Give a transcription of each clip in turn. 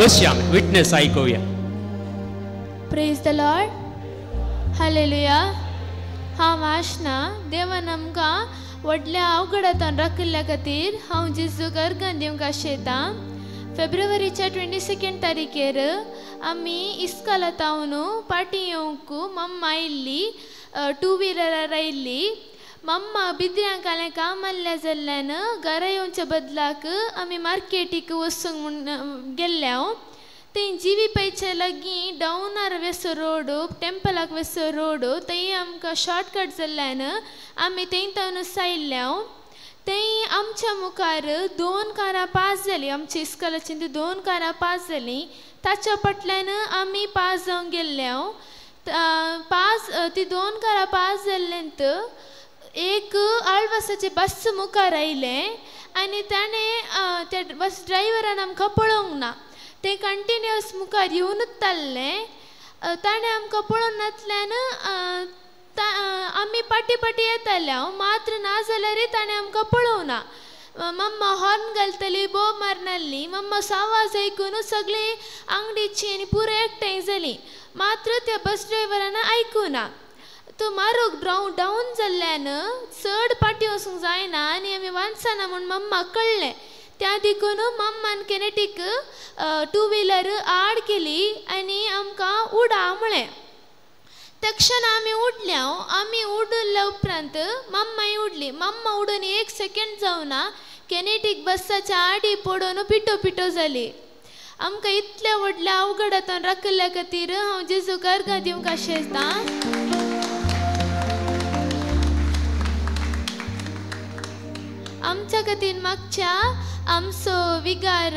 बसया witness ऐकूया. Praise the Lord. Hallelujah. हांव आशना देवान आमकां व्हडल्या अवघडांतून राखल्या खातीर हांव जेजूक अर्घां दिवंक आशेता. फेब्रुवारीच्या 22 तारीखेर आमी इस्कालातावन पाटी येवंक मम्मा आयिल्ली, 2 व्हिलरार आयिल्ली. मम्मा बिद्र्यांक कालें काम आसलें जाल्ल्यान घरा येवच्या बदलाक आमी मार्केटीक वचूंक म्हूण गेल्ले. थंय जीवी पैचे लागीं डावनार वेसो रोड, टेंपलाक वेसो रोड, थंय आमकां शॉर्टकट जाल्ल्यान आमी थंयतनूच आयिल्ले. थंय आमच्या मुखार 2 कारां पास जाली. आमच्या इस्कॉलाची 2 कारां पास जालीं. ताच्या फाटल्यान आमी पास जावंक गेल्ले. ती 2 कारां पास जाल्ल्यानंत एक आळवासाचे बस मुखार आयले आनी ताणें त्या बस ड्रायव्हरान आमकां पळोवंक ना. ते कंटिन्युअस मुखार येवनूच ताल्लें. ताणें आमकां पळोवन नातल्यान आमी पाटी पाटी येताले, मात्र ना जाल्यार ताणें आमकां पळोवना. मम्मा हॉर्न घालतली, बोब मारनासली. मम्माचो आवाज आयकून सगळीं आंगडीची आनी पुरो एकठांय जालीं, मात्र त्या बस ड्रायव्हरान आयकुना. तो मारूक डावन जाल्ल्यान चड पाटी वचूंक जायना आनी आमी वाचना म्हूण मम्माक कळ्ळें. त्या देखून मम्मान केनेटीक 2 व्हिलर आड केली आनी आमकां उडा म्हळें. तक्षण आमी उडल्या. आमी उडल्या उपरांत मम्माय उडली. मम्मा उडून 1 सेकंड जावना केनेटीक बसाच्या आडी पडून पिटो पिटो जाली. आमकां इतल्या व्हडल्या अवघडांतून राखल्या खातीर हांव जेजूक अर्घां दिवंक आशेता. आमच्या खातीर मागच्या आमचो विगार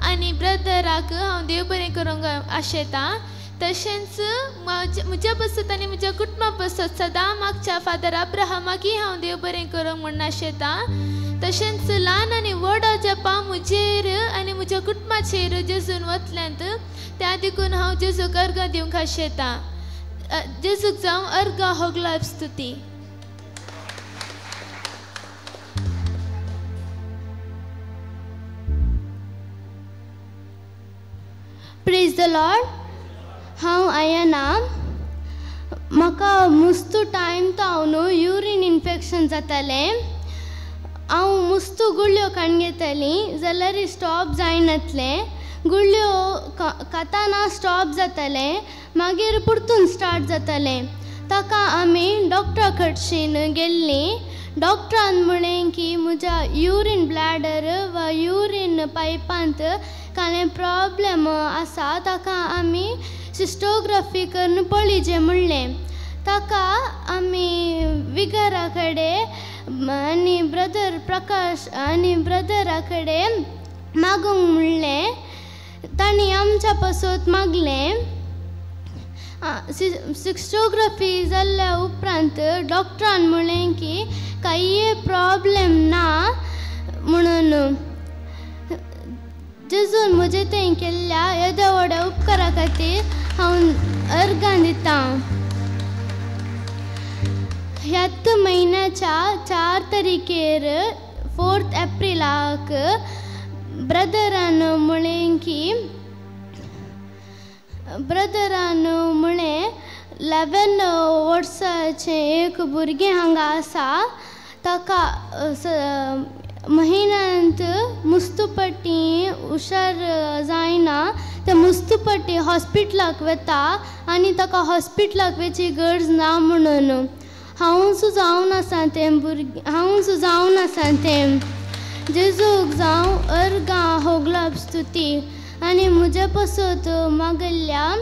आनी ब्रदराक हांव देव बरें करूंक आशेता. तशेंच म्हज्या बसत आनी म्हज्या कुटुंबा बसत सदां मागच्या फादर अब्राहमाकय हांव देव बरें करूंक म्हूण आशेता. तशेंच ल्हान आनी व्हड जपां म्हजेर आनी म्हज्या कुटुंबाचेर जेजून वतल्यांत, त्या देखून हांव जेजूक अर्घां दिवंक आशेता. जेजूक जावं अर्घां होगला स्तुती. Praise the Lord. हांव आयना. म्हाका मुस्तू टायम तावन युरीन इन्फेक्शन जातालें. हांव मुस्तू गुळ्यो खाण घेतालीं जाल्यार स्टॉप जायनातलें. गुळ्यो खाताना स्टॉप जातालें, मागीर परतून स्टार्ट जातालें. ताका आमी डॉक्टरा कडच्यान गेल्लीं. डॉक्टरान म्हळें की म्हज्या युरीन ब्लॅडर वा युरीन पायपांत कांय प्रॉब्लेम आसा, ताका आमी सिस्टोग्राफी करून पळयचें म्हणलें. ताका आमी विगारा कडेन आनी ब्रदर प्रकाश आनी ब्रदरा कडेन मागूंक म्हणलें. तांणी आमच्या पासत मागलें. सिस्टोग्राफी जाल्ल्या उपरांत डॉक्टरान म्हळें की कांय प्रॉब्लेम ना म्हणून. जेजून म्हजे थंय केल्ल्या येद्या व्हड्या उपकारा खातीर हांव अर्घां दिता. ह्याच म्हयन्याच्या 4 तारखेर 4 एप्रिलाक ब्रदरान म्हळें की 11 वर्साचें एक भुरगें हांगा आसा. ताका म्हयन्यांत मुस्तुपट्टी हुशार जायना. ते मुस्तुपट्टी हॉस्पिटलाक वता आनी ताका हॉस्पिटलाक वचची गरज ना म्हणून. हांव जावन आसा तें. जेजूक जावं अर्घां होगला स्तुती. आनी म्हजे पासत मागल्ल्या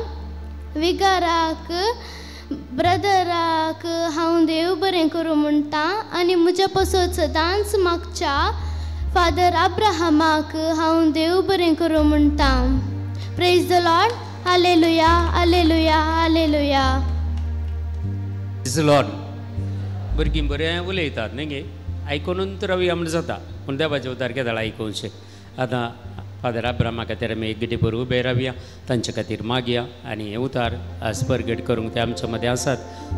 विगाराक ब्रदराक हांव देव बरें करूं म्हणटा. आनी म्हजे पासत सदांच मागच्या फादर अब्राहमाक हांव देव बरें करूं म्हणटा. Praise the Lord. Hallelujah, hallelujah, hallelujah. Praise the Lord. भुरगीं बरें उलयतात न्ही, आयकून रावया म्हण जाता, पूण देवाचे उदार घेता आयकूनशें. आतां फादर अब्राहमा खातीर आमी एक गिटीभर उबे रावया, तांचे खातीर मागया आनी हे उतार परगट करूंक ते आमच्या मदें आसात.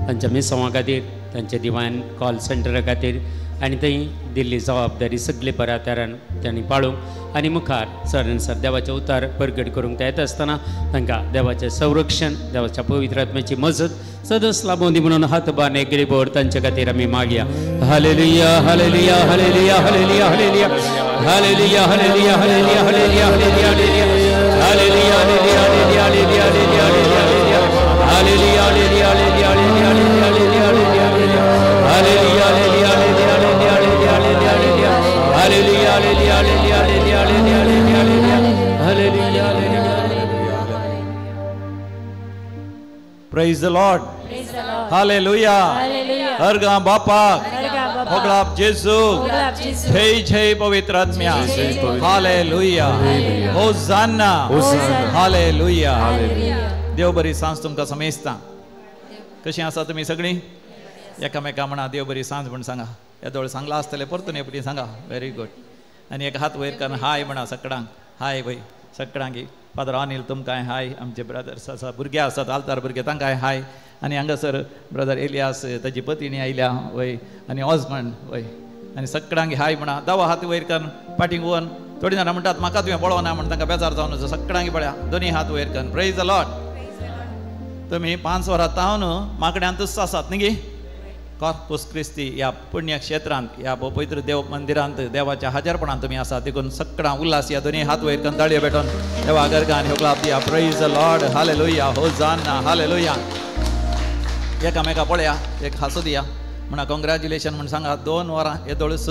तांच्या मिसोवा खातीर, तांच्या दिवान कॉल सेंटरा खातीर आनी थंय दिल्ली जबाबदारी सगळे बऱ्यातऱ्यान त्यांनी पाळूंक आनी मुखार सर सर देवाचे उतार परगट करूंक ते येता आसतना तांकां देवाचें संरक्षण देवाच्या पवित्र आत्म्याची मजत सदस लाबोंदी म्हणून हात बान एकडी बोड तांचे खातीर आमी मागया. Hallelujah hallelujah hallelujah hallelujah hallelujah hallelujah hallelujah hallelujah hallelujah hallelujah hallelujah hallelujah hallelujah hallelujah hallelujah hallelujah hallelujah Praise the Lord. Hallelujah. अर्गा बापाक होगळाप जेजू जय जय पवित्र आत्म्या. Hallelujah hosanna hallelujah. देव बरी सांज तुमकां समेजता. कशी आसा तुमी सगळीं एकामेका म्हणा देव बरी सांज म्हण सांगा. येदोळ सांगला आसतले परतून एपटी सांगा. Very good. आनी एक हात वयर करून हाय म्हणा सगळ्यांक. हाय वय सगळ्यांक. फादर अनिल तुमकां हाय. आमचे ब्रदर्स आसा भुरगे आसात आल्तार भुरगे तांकां हाय. आनी हांगासर ब्रदर एलियास ताजी पत्नी आयल्या वय आनी ऑजमंड वय आनी सगळ्यांक हाय म्हणा. दावा हात वयर करून फाटींग वन. थोडी जाणां म्हणटात म्हाका तुवें पळोवना म्हण तांकां बेजार जावन वचो. सगळ्यांक पळया दोनी हात वयर करून. Praise the Lord. तुमी 5 वरां तावन माकड्यांतूच आसात न्ही गे. कॉर्पुस क्रिस्ती ह्या पुण्य क्षेत्रांत ह्या पवित्र देव मंदिरांत देवाच्या हजरपणांत तुमी आसात. देखून सगळ्यां उल्हास या दोनी हात वयर करून ताळयो भेटोवन देवा गर्गान होगळाप दिया. Praise the Lord. Hallelujah hosanna hallelujah. एकामेका पळया एक हांसो दिया म्हणा कॉंग्रॅच्युलेशन म्हण सांगा. 2 वरां येदोळूच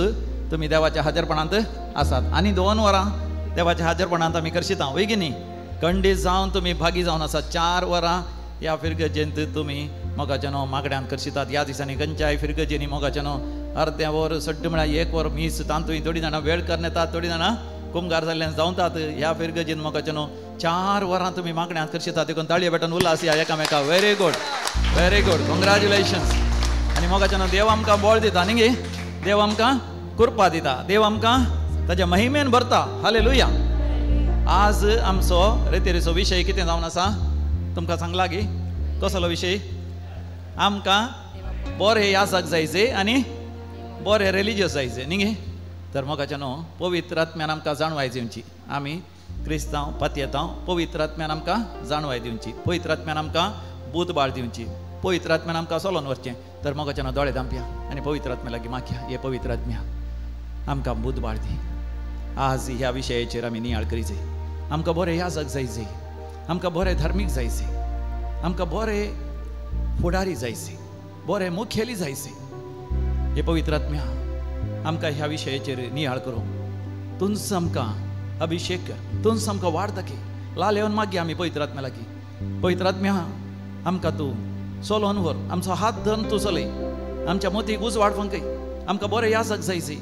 तुमी देवाच्या हजरपणांत आसात आनी 2 वरां देवाच्या हजरपणांत आमी करशिता वय की न्ही. खंडीत जावन तुमी भागी जावन आसात. 4 वरां ह्या फिरगजेंत तुमी मोगाचेनो मागड्यान करशितात. ह्या दिसांनी खंयच्याय फिरगजेनी मोगाचेनो अर्दें वर सड्ड म्हळ्यार 1 वर मीस तांतूय थोडी जाणां वेळ करून येतात. थोडी जाणां कुमगार जाल्ल्यान जावतात. ह्या फिरगजेन मोगाचेनो 4 वरां तुमी मागड्यान करशितात. देखून ताळयो भेटोवन उल्हास या एकामेका. Very good very good. Congratulations. आनी मोगाचेनो देव आमकां बळ दिता न्ही गे. देव आमकां कृपा दिता. देव आमकां ताच्या महिमेन भरता. हालेलुया. आज आमचो रेतेरेचो विशय कितें जावन आसा तुमकां सांगला गे. कसलो विशय. आमकां बरें यासाक जायचे आनी बरें रिलिजियस जायचे न्ही गे. तर मोगाचेनो पवित्र आत्म्यान आमकां जाणवाय दिवची. आमी क्रिस्तांव पातयेतांव पवित्र आत्म्यान आमकां जाणवाय दिवची. पवित्र आत्म्यान आमकां बुधबाळ दिवची. पवित्र आत्म्यान आमकां चलोन वचचें. तर मोगाचेनो दोळे धांपया आनी पवित्र आत्म्या लागीं मागया. हे पवित्र आत्म्या आमकां बुधबाळ दी. आज ह्या विशयाचेर आमी नियाळ करीचे. आमकां बरें याजक जायचे. आमकां बरें धार्मीक जायचे. आमकां बरें फुडारी जायचे. बरें मुखेली जायचे. हे पवित्र आत्म्या आमकां ह्या विशयाचेर नियाळ करूं. तुंच आमकां अभिषेक कर. तुंच आमकां वाड दाखय. लाल येवन मागया आमी पवित्र आत्म्या लागीं. पवित्र आत्म्या आमकां तूं चलोन व्हर. आमचो हात धरून तूं चलय. आमच्या मोतीक उजवाड फंकय. आमकां बरें याजक जायचे.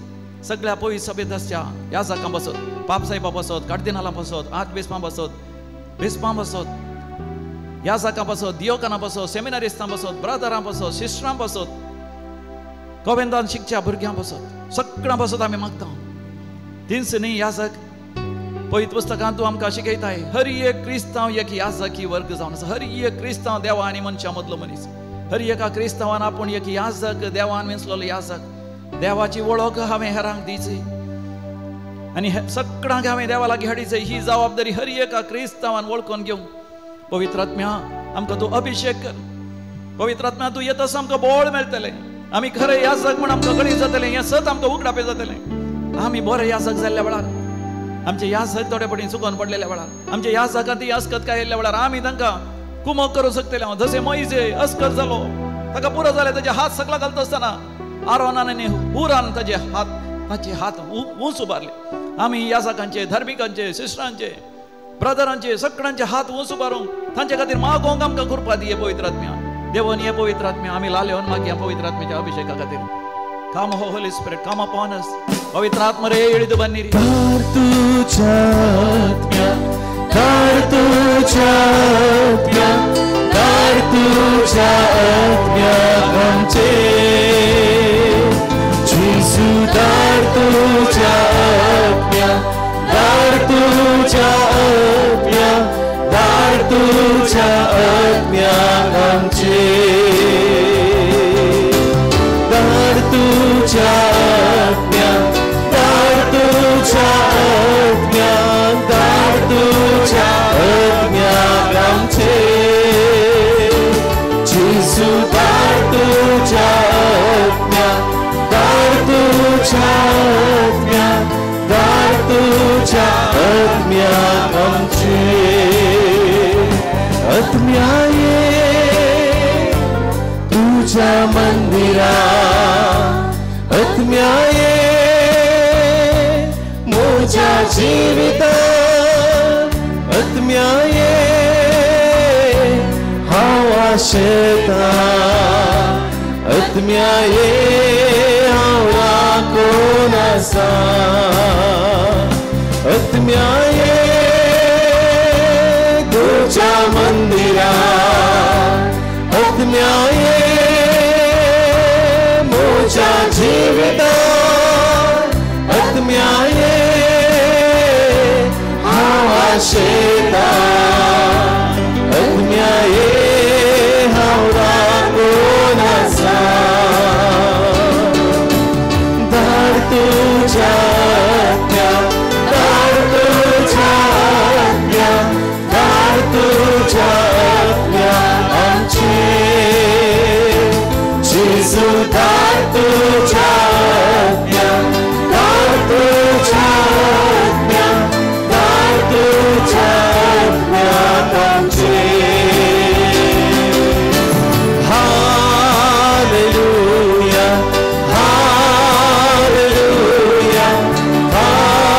सगळ्या पवित्र सभेत आसच्या याजकां बसत. पाप साहेबां बसत. कार्दिनालां बसत. आठ बेस्पां बसत. बेस्पां बसत. याजकां बसत. दियोकानां बसत. सेमिनारिस्तां बसत. ब्रदरां बसत. सिस्टरां बसत. कॉवेंतान शिकच्या भुरग्यां बसत. सगळ्यां बसत आमी मागता. तिनस न्ही याजक. पवित्र पुस्तकांत तूं आमकां शिकयताय हर एक क्रिस्तांव एक याजकी वर्ग जावन आसा. हर एक क्रिस्तांव देवा आनी मनशा मदलो मनीस. हर एका क्रिस्तांवान आपूण एक याजक देवान वेंचलोलो याजक. देवाची वळख हांवें हेरांक दिवची आनी सगळ्यांक हांवें देवा लागीं हाडीचें. ही जबाबदारी हर एका क्रिस्तांवान वळखून घेवंक. पवित्र आत्म्या आमकां तूं अभिषेक कर. पवित्र आत्म्या तूं येतस आमकां बळ मेळटलें. आमी खरें याजक म्हण आमकां गणीत जातलें. हें सत आमकां उगडापें जातलें. आमी बरें याजक जाल्ल्या वेळार आमचे याजक थोडे पटीन चुकोवन पडलेल्या वेळार आमच्या याजकांत ती अस्कत काय येयल्ल्या वेळार आमी तांकां कुमक करूं शकतले. जशें मोइजे अस्कत जालो ताका पुरो जालें. ताचे हात सकला घालता आसतना आरोनान आनी हुरान ताचे हात उंच उबारले. आमी याजकांचे धार्मिकांचे सिस्टरांचे ब्रदरांचे सगळ्यांचे हात उंच उबारूंक तांचे खातीर मागोवंक आमकां कृपा दी. पवित्र आत्म्या देवन हे पवित्र आत्म्या आमी लालेवन मागया पवित्र आत्म्याच्या अभिषेका खातीर. Come Holy Spirit, come upon us. पवित्र आत्मा रे इळिದು बन्निरी. तुझ्या आत्म्या आमचे जेजू दार तुझ्या आत्म्या आमचे दार तुझ्या तुझ्या आत्म्यात, दार तुझ्या आत्म्यात आमचे. आत्म्या ये तुझ्या मंदिरात, आत्म्या ये मोच्या जीवितात, आत्म्या ये हांव शेतात, आत्म्या ये हांव राखून आसा, आत्म्या ये तुझ्या मंदिरात, आत्म्या ये मोच्या जीवितात, आत्म्या ये हांव शेतात, आत्म्या ये हांव राखून आसा. दार तुझ्या आत्म्यात, दार तुझ्या आत्म्यात, दार तुझ्या आत्म्यात आमचे. जेजू दार तुझ्या आत्म्यात, दार तुझ्या आत्म्यात, दार तुझ्या आत्म्यात आमचे. Hallelujah, hallelujah, hallelujah,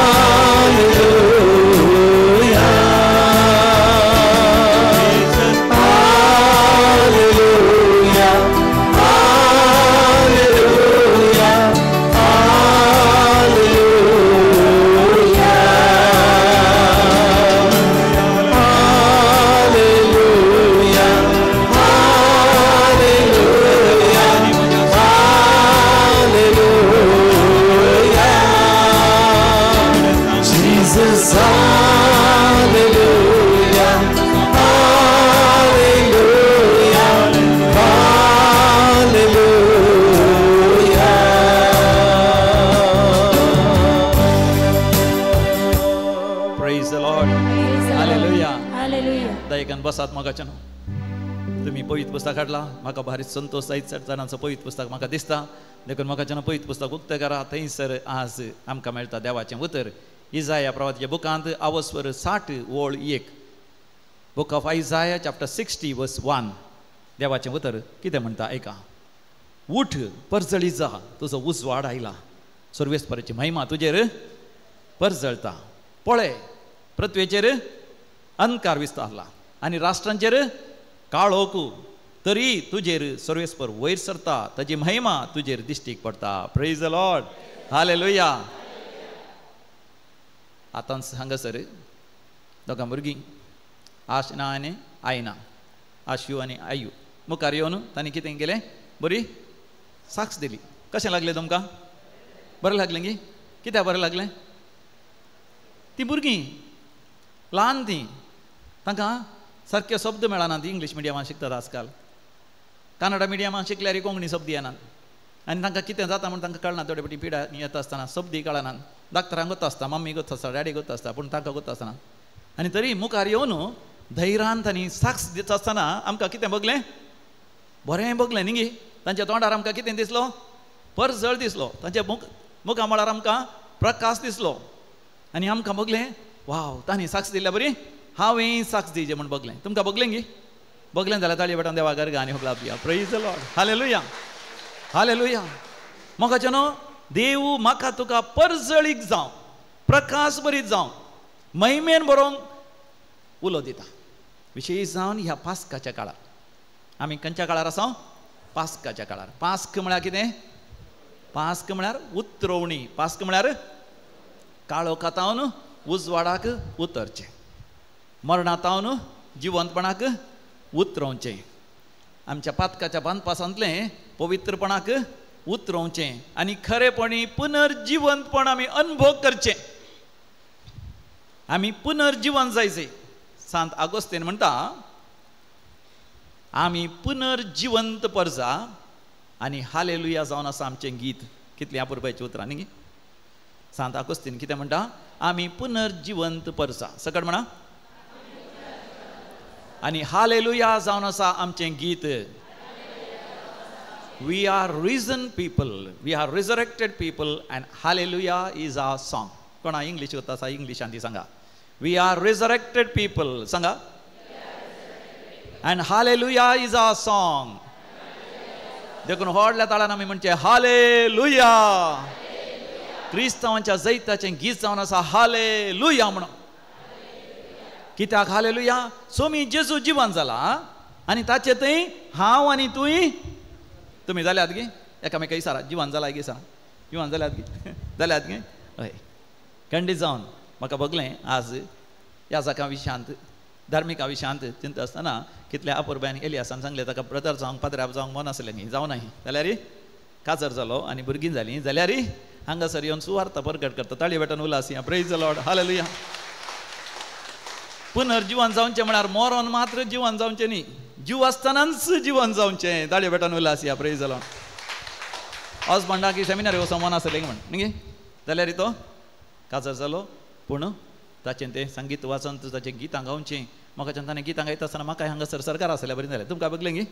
hallelujah, hallelujah, दयेकान बसात मोगाच्यान. तुम्ही पवित्र पुस्तक हाडला, म्हाका भारी संतोष जायत जाणांचं पवित्र पुस्तक म्हाका दिसता. देखून म्हाका पवित्र पुस्तक उक्तें करा. थंयसर आज आमकां मेळटा देवाचें उतर. इजाया प्रवादीच्या बुकांत आवस्वर 60 ओळ 1. बुक ऑफ आयजाया चॅप्टर 60 वर्स 1. देवाचें उतर कितें म्हणटा आयका. उठ परजळी जा, तुजो उजवाड आयला, सर्वेस्पराची महिमा तुजेर परजळता. पळय पृथ्वेचेर अंधकार विस्तारला आनी राष्ट्रांचेर काळोख, तरी तुजेर सर्वेस्पर वयर सरता, ताची महिमा तुजेर दिश्टीक पडटा. Praise the Lord. हालेलुया. आतां हांगासर दोगां भुरगीं आशना आनी आयना, आशू आनी आयू मुखार येवन तांणी कितें केलें, बरी साक्ष दिली. कशें लागलें तुमकां? बरें लागलें गी? कित्याक बरें लागलें? ती भुरगीं ल्हान ती, तांकां सारके शब्द मेळनात. इंग्लीश मिडियमांत शिकतात आजकाल, कन्नडा मिडियमांत शिकल्यार कोंकणी शब्द येनात आनी तांकां कितें जाता म्हण तांकां कळना. थोडे फावटी पिड्या येता आसतना शब्दय कळनात. डाक्टरांक गोत आसता, मम्मी गोत आसता, डॅडी गोत आसता, पूण तांकां गोत आसना. आनी तरी मुखार येवन धैर्यान तांणी साक्ष दिता आसतना आमकां कितें बगलें? बरें बगलें न्ही गे. तांच्या तोंडार आमकां कितें दिसलो? परजळ दिसलो. तांच्या मुखा मळार आमकां प्रकाश दिसलो. आनी आमकां बगलें, वाव, तांणी साक्ष दिल्या बरी, हांवें साक्ष दिवचें म्हण बगलें. तुमकां बगलें गी? बगलें जाल्यार ताळये बेटान देवा घर घा आनी होगला पिया. Praise the Lord. Hallelujah, hallelujah. मोगाच्यानो देव म्हाका तुका परजळीक जावं, प्रकाश बरीत जावं, महिमेन बरोवंक उलो दिता. विशेश जावन ह्या पास्काच्या काळार. आमी खंयच्या काळार आसा? पास्काच्या काळार. पास्क म्हळ्यार कितें? पास्क म्हळ्यार उतरवणी. पास्क म्हळ्यार काळोखांतावन उजवाडाक उतरचें, मरणांतावन जिवंतपणाक उतरोवचें. आमच्या पातकाच्या बांदपासांतलें पवित्रपणाक उतरोवचें आनी खरेपणी पुनर्जिवंतपण आमी अनुभव करचें. आमी पुनर्जिवन जायचें. सांत आगोस्तीन म्हणटा, आमी पुनर्जिवंत परजा आनी हालेलुया जावन आसा आमचें गीत. कितलीं अपुरबायचीं उतरां न्ही. सांत आगोस्तीन कितें म्हणटा? आमी पुनर्जिवंत परजा. सकट म्हणा. आनी हालेलुया जावन आसा आमचें गीत. We are risen people. We are resurrected people, and hallelujah is our song. कोणा इंग्लिश होता सा इंग्लिशांती सांगा. We are resurrected people. सांगा. And hallelujah is our song. देखून व्हडल्या ताळान आमी म्हणचे हालेलुया. क्रिस्तावांच्या जैताचें गीत जावन आसा हालेलुया म्हणून. कित्याक हालेलुया सोमी जेजू जिवन जाला आनी ताचे थंय हांव आनी तुय तुमी जाल्यात गे एकामेका इसारा जिवन जाला गे सांग जिवन जाल्यात गे जाल्यात गे हय खंडीत जावन म्हाका बगलें आज ह्या जाका विशांत धार्मिका विशांत चिंत आसतना कितल्या अपुर्ब्यान एलियासान सांगलें ताका ब्रदर जावंक पाद्र्याप जावंक मन आसलें न्ही जावं न्ही जाल्यार काजर जालो आनी भुरगीं जालीं जाल्यार हांगासर येवन सुवार्थ परगट करता ताळी भेटोन उलास या प्रेज द लॉर्ड हालेलुया. पुनर्जीवन जावचें म्हळ्यार मरोन मात्र जीवन जावचें न्ही जीव आसतनाच जीवन जावचें ताळी भेटोन उलास या प्रेज द लॉर्ड. हजबंडाक सेमिनारी वचों मन आसलें म्हण न्ही जाल्यार तो काजर जालो पूण ताचें तें संगीत वाचन ताचें गितां गावचें म्हाका ताणें गितां गायता आसतना म्हाका हांगासर सरकार आसल्यार बरें जालें तुमकां बगलें गी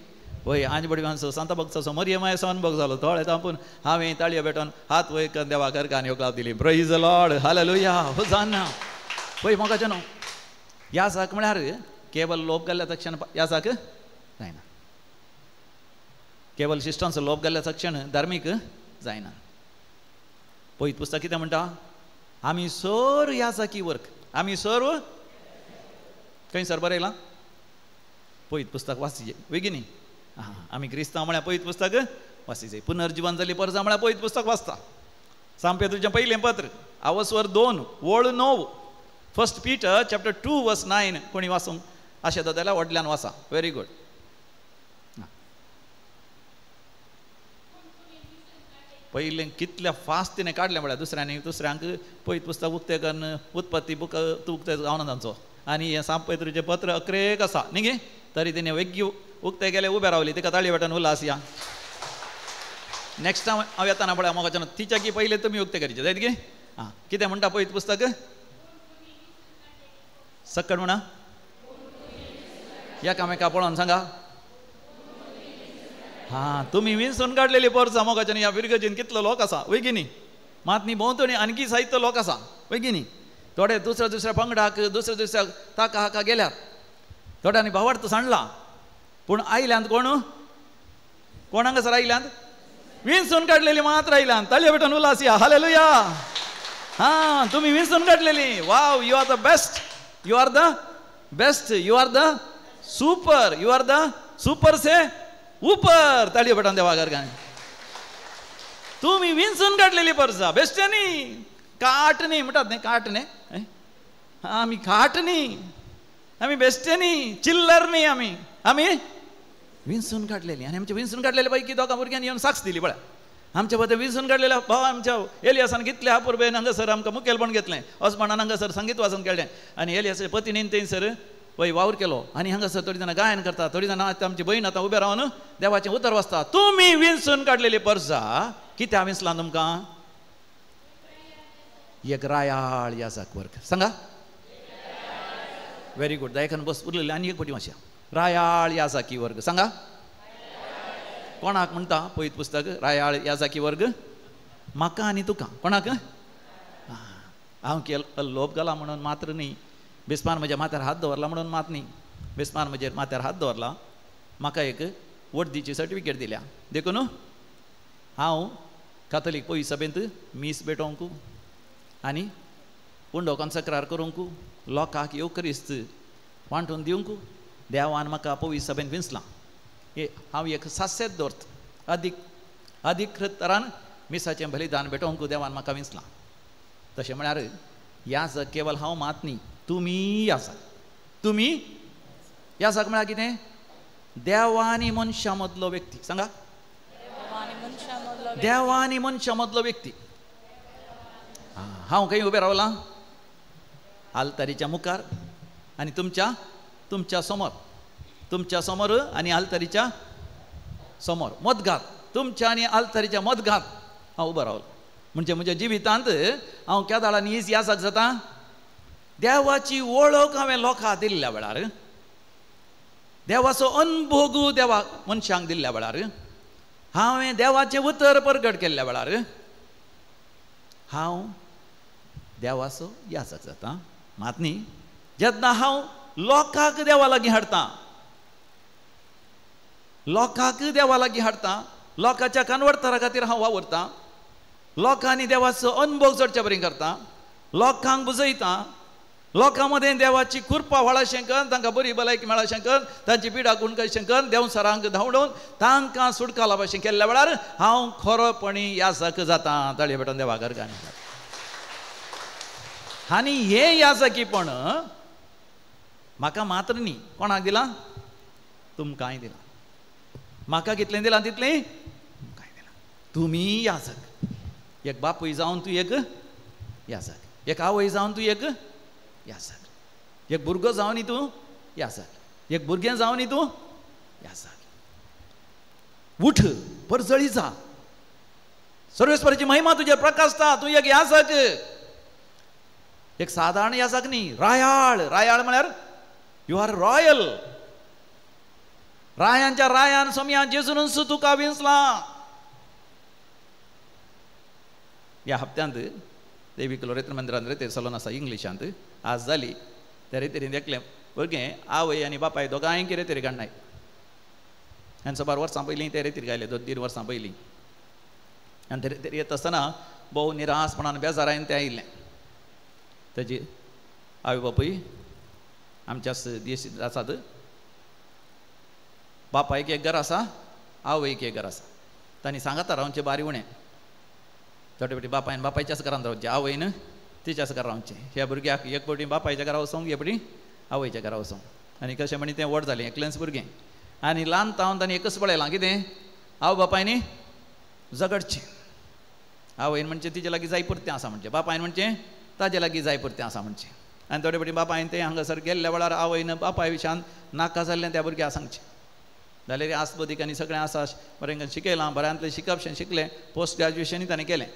वय आंज बडवांचो सांता भक्ताचो मरियमायचो अनुभव जालो थोडे तापून हांवें ताळयो भेटोन हात वय देवा करकान योगलाव दिली प्रेज द लॉर्ड हालेलुया होसाना. पळय म्हाका न्हू ह्या जाक म्हळ्यार केवल लोप घाल्ल्या तक्षण ह्या जाक जायना केवल शिश्टांचो लोप घाल्ल्या तक्षण धार्मीक जायना. पळय पुस्तक कितें म्हणटा आमी सर्व ह्या जाकी वर्क आमी सर्व खंय सर बरयलां पळयत पुस्तक वाचचें बेगिनी आमी क्रिस्तांव म्हळ्यार पळयत पुस्तक वाचचें पुनर्जीवन जाली परजा म्हळ्यार पळयत पुस्तक वाचता. सांत पेद्रूचें पयलें पत्र आवस्वर 2 वळ 9 फर्स्ट पीटर चॅप्टर 2 वर्स 9 कोणी वाचूंक आशेता जाल्यार व्हडल्यान वाचा व्हेरी गुड. पयलें कितल्या फास्ट तिणें काडलें म्हळ्यार दुसऱ्यांक पळयत पुस्तक उक्तें करून उत्पत्ती बुक उक्तें जावना तांचो आनी हें सांत पेद्रूचें पत्र 11 आसा न्ही गे तरी तिणें वेग्गी उक्तें गेलें उबें रावली तिका ताळी भेटोन उल्हास या. नेक्स्ट टायम हांव येताना पळय म्हाका तिच्या की पयलें तुमी उक्तें करचें जायत गे आं कितें म्हणटा पळयत पुस्तक सक्कड म्हणा एकामेका पळोवन सांगा हां तुमी विंसून काडलेली पर्सां मोगाच्यान ह्या विरगजीन कितलो लोक आसा वय न्ही मात न्ही भोंवतणी आणकी साहित्य लोक आसा वय न्ही थोडे दुसऱ्या पंगडाक दुसऱ्या ताका हाका गेल्यात थोड्यांनी भावार्थ सांडला पूण आयल्यांत कोण हांगासर आयल्यांत विंसून काडलेली मात्र आयल्यांत ताळयो भेटोन उल्हास या हालेलुया. हां तुमी विंसून काडलेली वाव you are the best you are the best you are the super you are the super से ऊपर ताळयो भेटोन देवा घरकान तुमी विंसून काडलेली पर्सा बेश्टे न्ही काट न्ही म्हणटात न्ही काट न्ही आमी काट न्ही आमी बेश्टे न्ही चिल्लर न्ही आमी विंसून काडलेली आनी आमचे विंसून काडलेले पैकी दोगां भुरग्यांनी येवन साक्ष दिली पळय आमचे बद्दल विंसून काडलेल्या भाव आमच्या एलियासान कितले अपुर्बेन हांगासर आमकां मुखेलपण घेतलें हजबंडान हांगासर संगीत वाचन केलें आनी एलियासाचे पत्नीन थंयसर वय वावर केलो आनी हांगासर थोडी जाणां गायन करता थोडी जाणां आमची भयण आतां उबें रावन देवाचें उतर वाचता. तुमी विंसून काडलेली पर्सा कित्याक विंसलां तुमकां एक रायाळ ह्या जाक वर्क सांगा व्हेरी गुड दायकान बस उरलेली आनी एक फावटी मातशें रायाळ ह्या जाकी वर्ग सांगा कोणाक म्हणटा पळयत पुस्तक रायाळ ह्या जाकी वर्ग म्हाका आनी तुका कोणाक हांव केलो लोप घाला म्हणून मात्र न्ही बेस्मान म्हज्या माथ्यार हात दवरला म्हणून मात न्ही बेस्मान म्हज्या माथ्यार हात दवरला म्हाका एक वर्दीची सर्टिफिकेट दिल्या देखून हांव कातोलीक पळय सभेंत मीस भेटोवंक आनी उंडो कॉन्सक्रार करूंक लोकांक येवक्रिस्त वांटून दिवंक देवान म्हाका पळय सभेंत विंसलां हांव एक सासेत दवरता अदीक तरान मिसाचें बलिदान भेटोवंक देवान म्हाका विंसलां. तशें म्हळ्यार ह्या जाक केवल हांव मात न्ही तुमी आसा तुमी ह्या जाक म्हळ्यार कितें देवा आनी मनशा मदलो व्यक्ती सांगा देवा आनी मनशा मदलो व्यक्ती. हांव खंय उबें रावलां आल्तारीच्या मुखार आनी तुमच्या समोर आनी आल्तारीच्या समोर मदघात तुमच्या आनी आल्तारीच्या मदघात हांव उबो रावलो म्हणजे म्हज्या जिवितांत हांव केदाळान हीच ह्या जाक जाता देवाची वळख हांवें लोकांक दिल्ल्या वेळार देवाचो अनुभोग देवा मनशांक दिल्ल्या वेळार हांवें देवाचें उतर प्रगट केल्ल्या वेळार हांव देवाचो याजक जाता. मात न्ही जेन्ना हांव लोकांक देवा लागीं हाडटा, लोकांक देवा लागीं हाडटा, लोकांच्या कन्वर्तरा खातीर हांव वावरतां, लोकांनी देवाचो अनुभव चडचे बरें करता, लोकांक बुजयता, लोकां मदें देवाची कृपा व्हळाशें कर, तांकां बरी भलायकी मेळाशें कर, तांची पिडा गुण कशें कर, देवसरांक धांवडोवन तांकां सुटका लावपाशें केल्ल्या वेळार हांव खरोपणी याजक जाता. ताळयो भेटोवन देवाक अर्गान. आनी हे याजकीपण म्हाका मात्र न्ही, कोणाक दिलां? तुमकांय दिलां. म्हाका कितलें दिलां तितलें तुमकांय दिलां. तुमी याजक. एक बापूय जावन तूं एक याजक, एक आवय जावन तूं एक याजक, एक भुरगो जावन तूं याजक, एक भुरगें जावन तूं याजक. उठ, परजळी जा, सर्वेस्वराची महिमा तुजेर प्रकाशता. तूं एक याजक. एक साधारण याजक न्ही, रायाळ. रायाळ म्हळ्यार यू आर रॉयल. रायांच्या रायान सोम्या जेजून तुका विंचला. ह्या हप्त्यांत देवीक लोरेत्र मंदिरांत रेतेर सलोन आसा इंग्लिशांत आज जाली. त्या रेतेरीन एकलें भुरगें आवय आनी बापाय दोगांयक रेतेरी काडनाय. आनी 12 वर्सां पयलीं ते रेतीर गायले, 2-3 वर्सां पयलीं. आनी ते रेतेर येता आसतना भोव निरासपणान बेजारायन तें आयिल्लें. ताजी आवय बापूय आमच्याच देश आसात. बापायक एक घर आसा, आवयक एक घर आसा. तांणी सांगता रावचें बारी उणें. थोडे फावटी बापायन बापायच्याच घरांत रावचें, आवयन तिच्याच घरा रावचें. ह्या भुरग्याक एक फावटी बापायच्या घरा वचोंक, एक फावटी आवयच्या घरा वचोंक. आनी कशें म्हणी तें व्हड जालें, एकलेंच भुरगें. आनी ल्हान तावन तांणी एकच पळयलां, कितें? आवय बापायनी झगडचें. आवयन म्हणचें तिजे लागीं जाय पुरतें आसा म्हणचें, बापायन म्हणचें ताजे लागीं जाय पुरतें आसा म्हणचें. आनी थोडे फावटी बापायन तें हांगासर गेल्ल्या वेळार आवयन बापाय विशयान नाका जाल्लें त्या भुरग्याक सांगचें. जाल्यार आस्पदीक आनी सगळें आसा, बरें शिकयलां, बऱ्यांतलें शिकपशें शिकलें, पोस्ट ग्रॅज्युएशनूय ताणें केलें.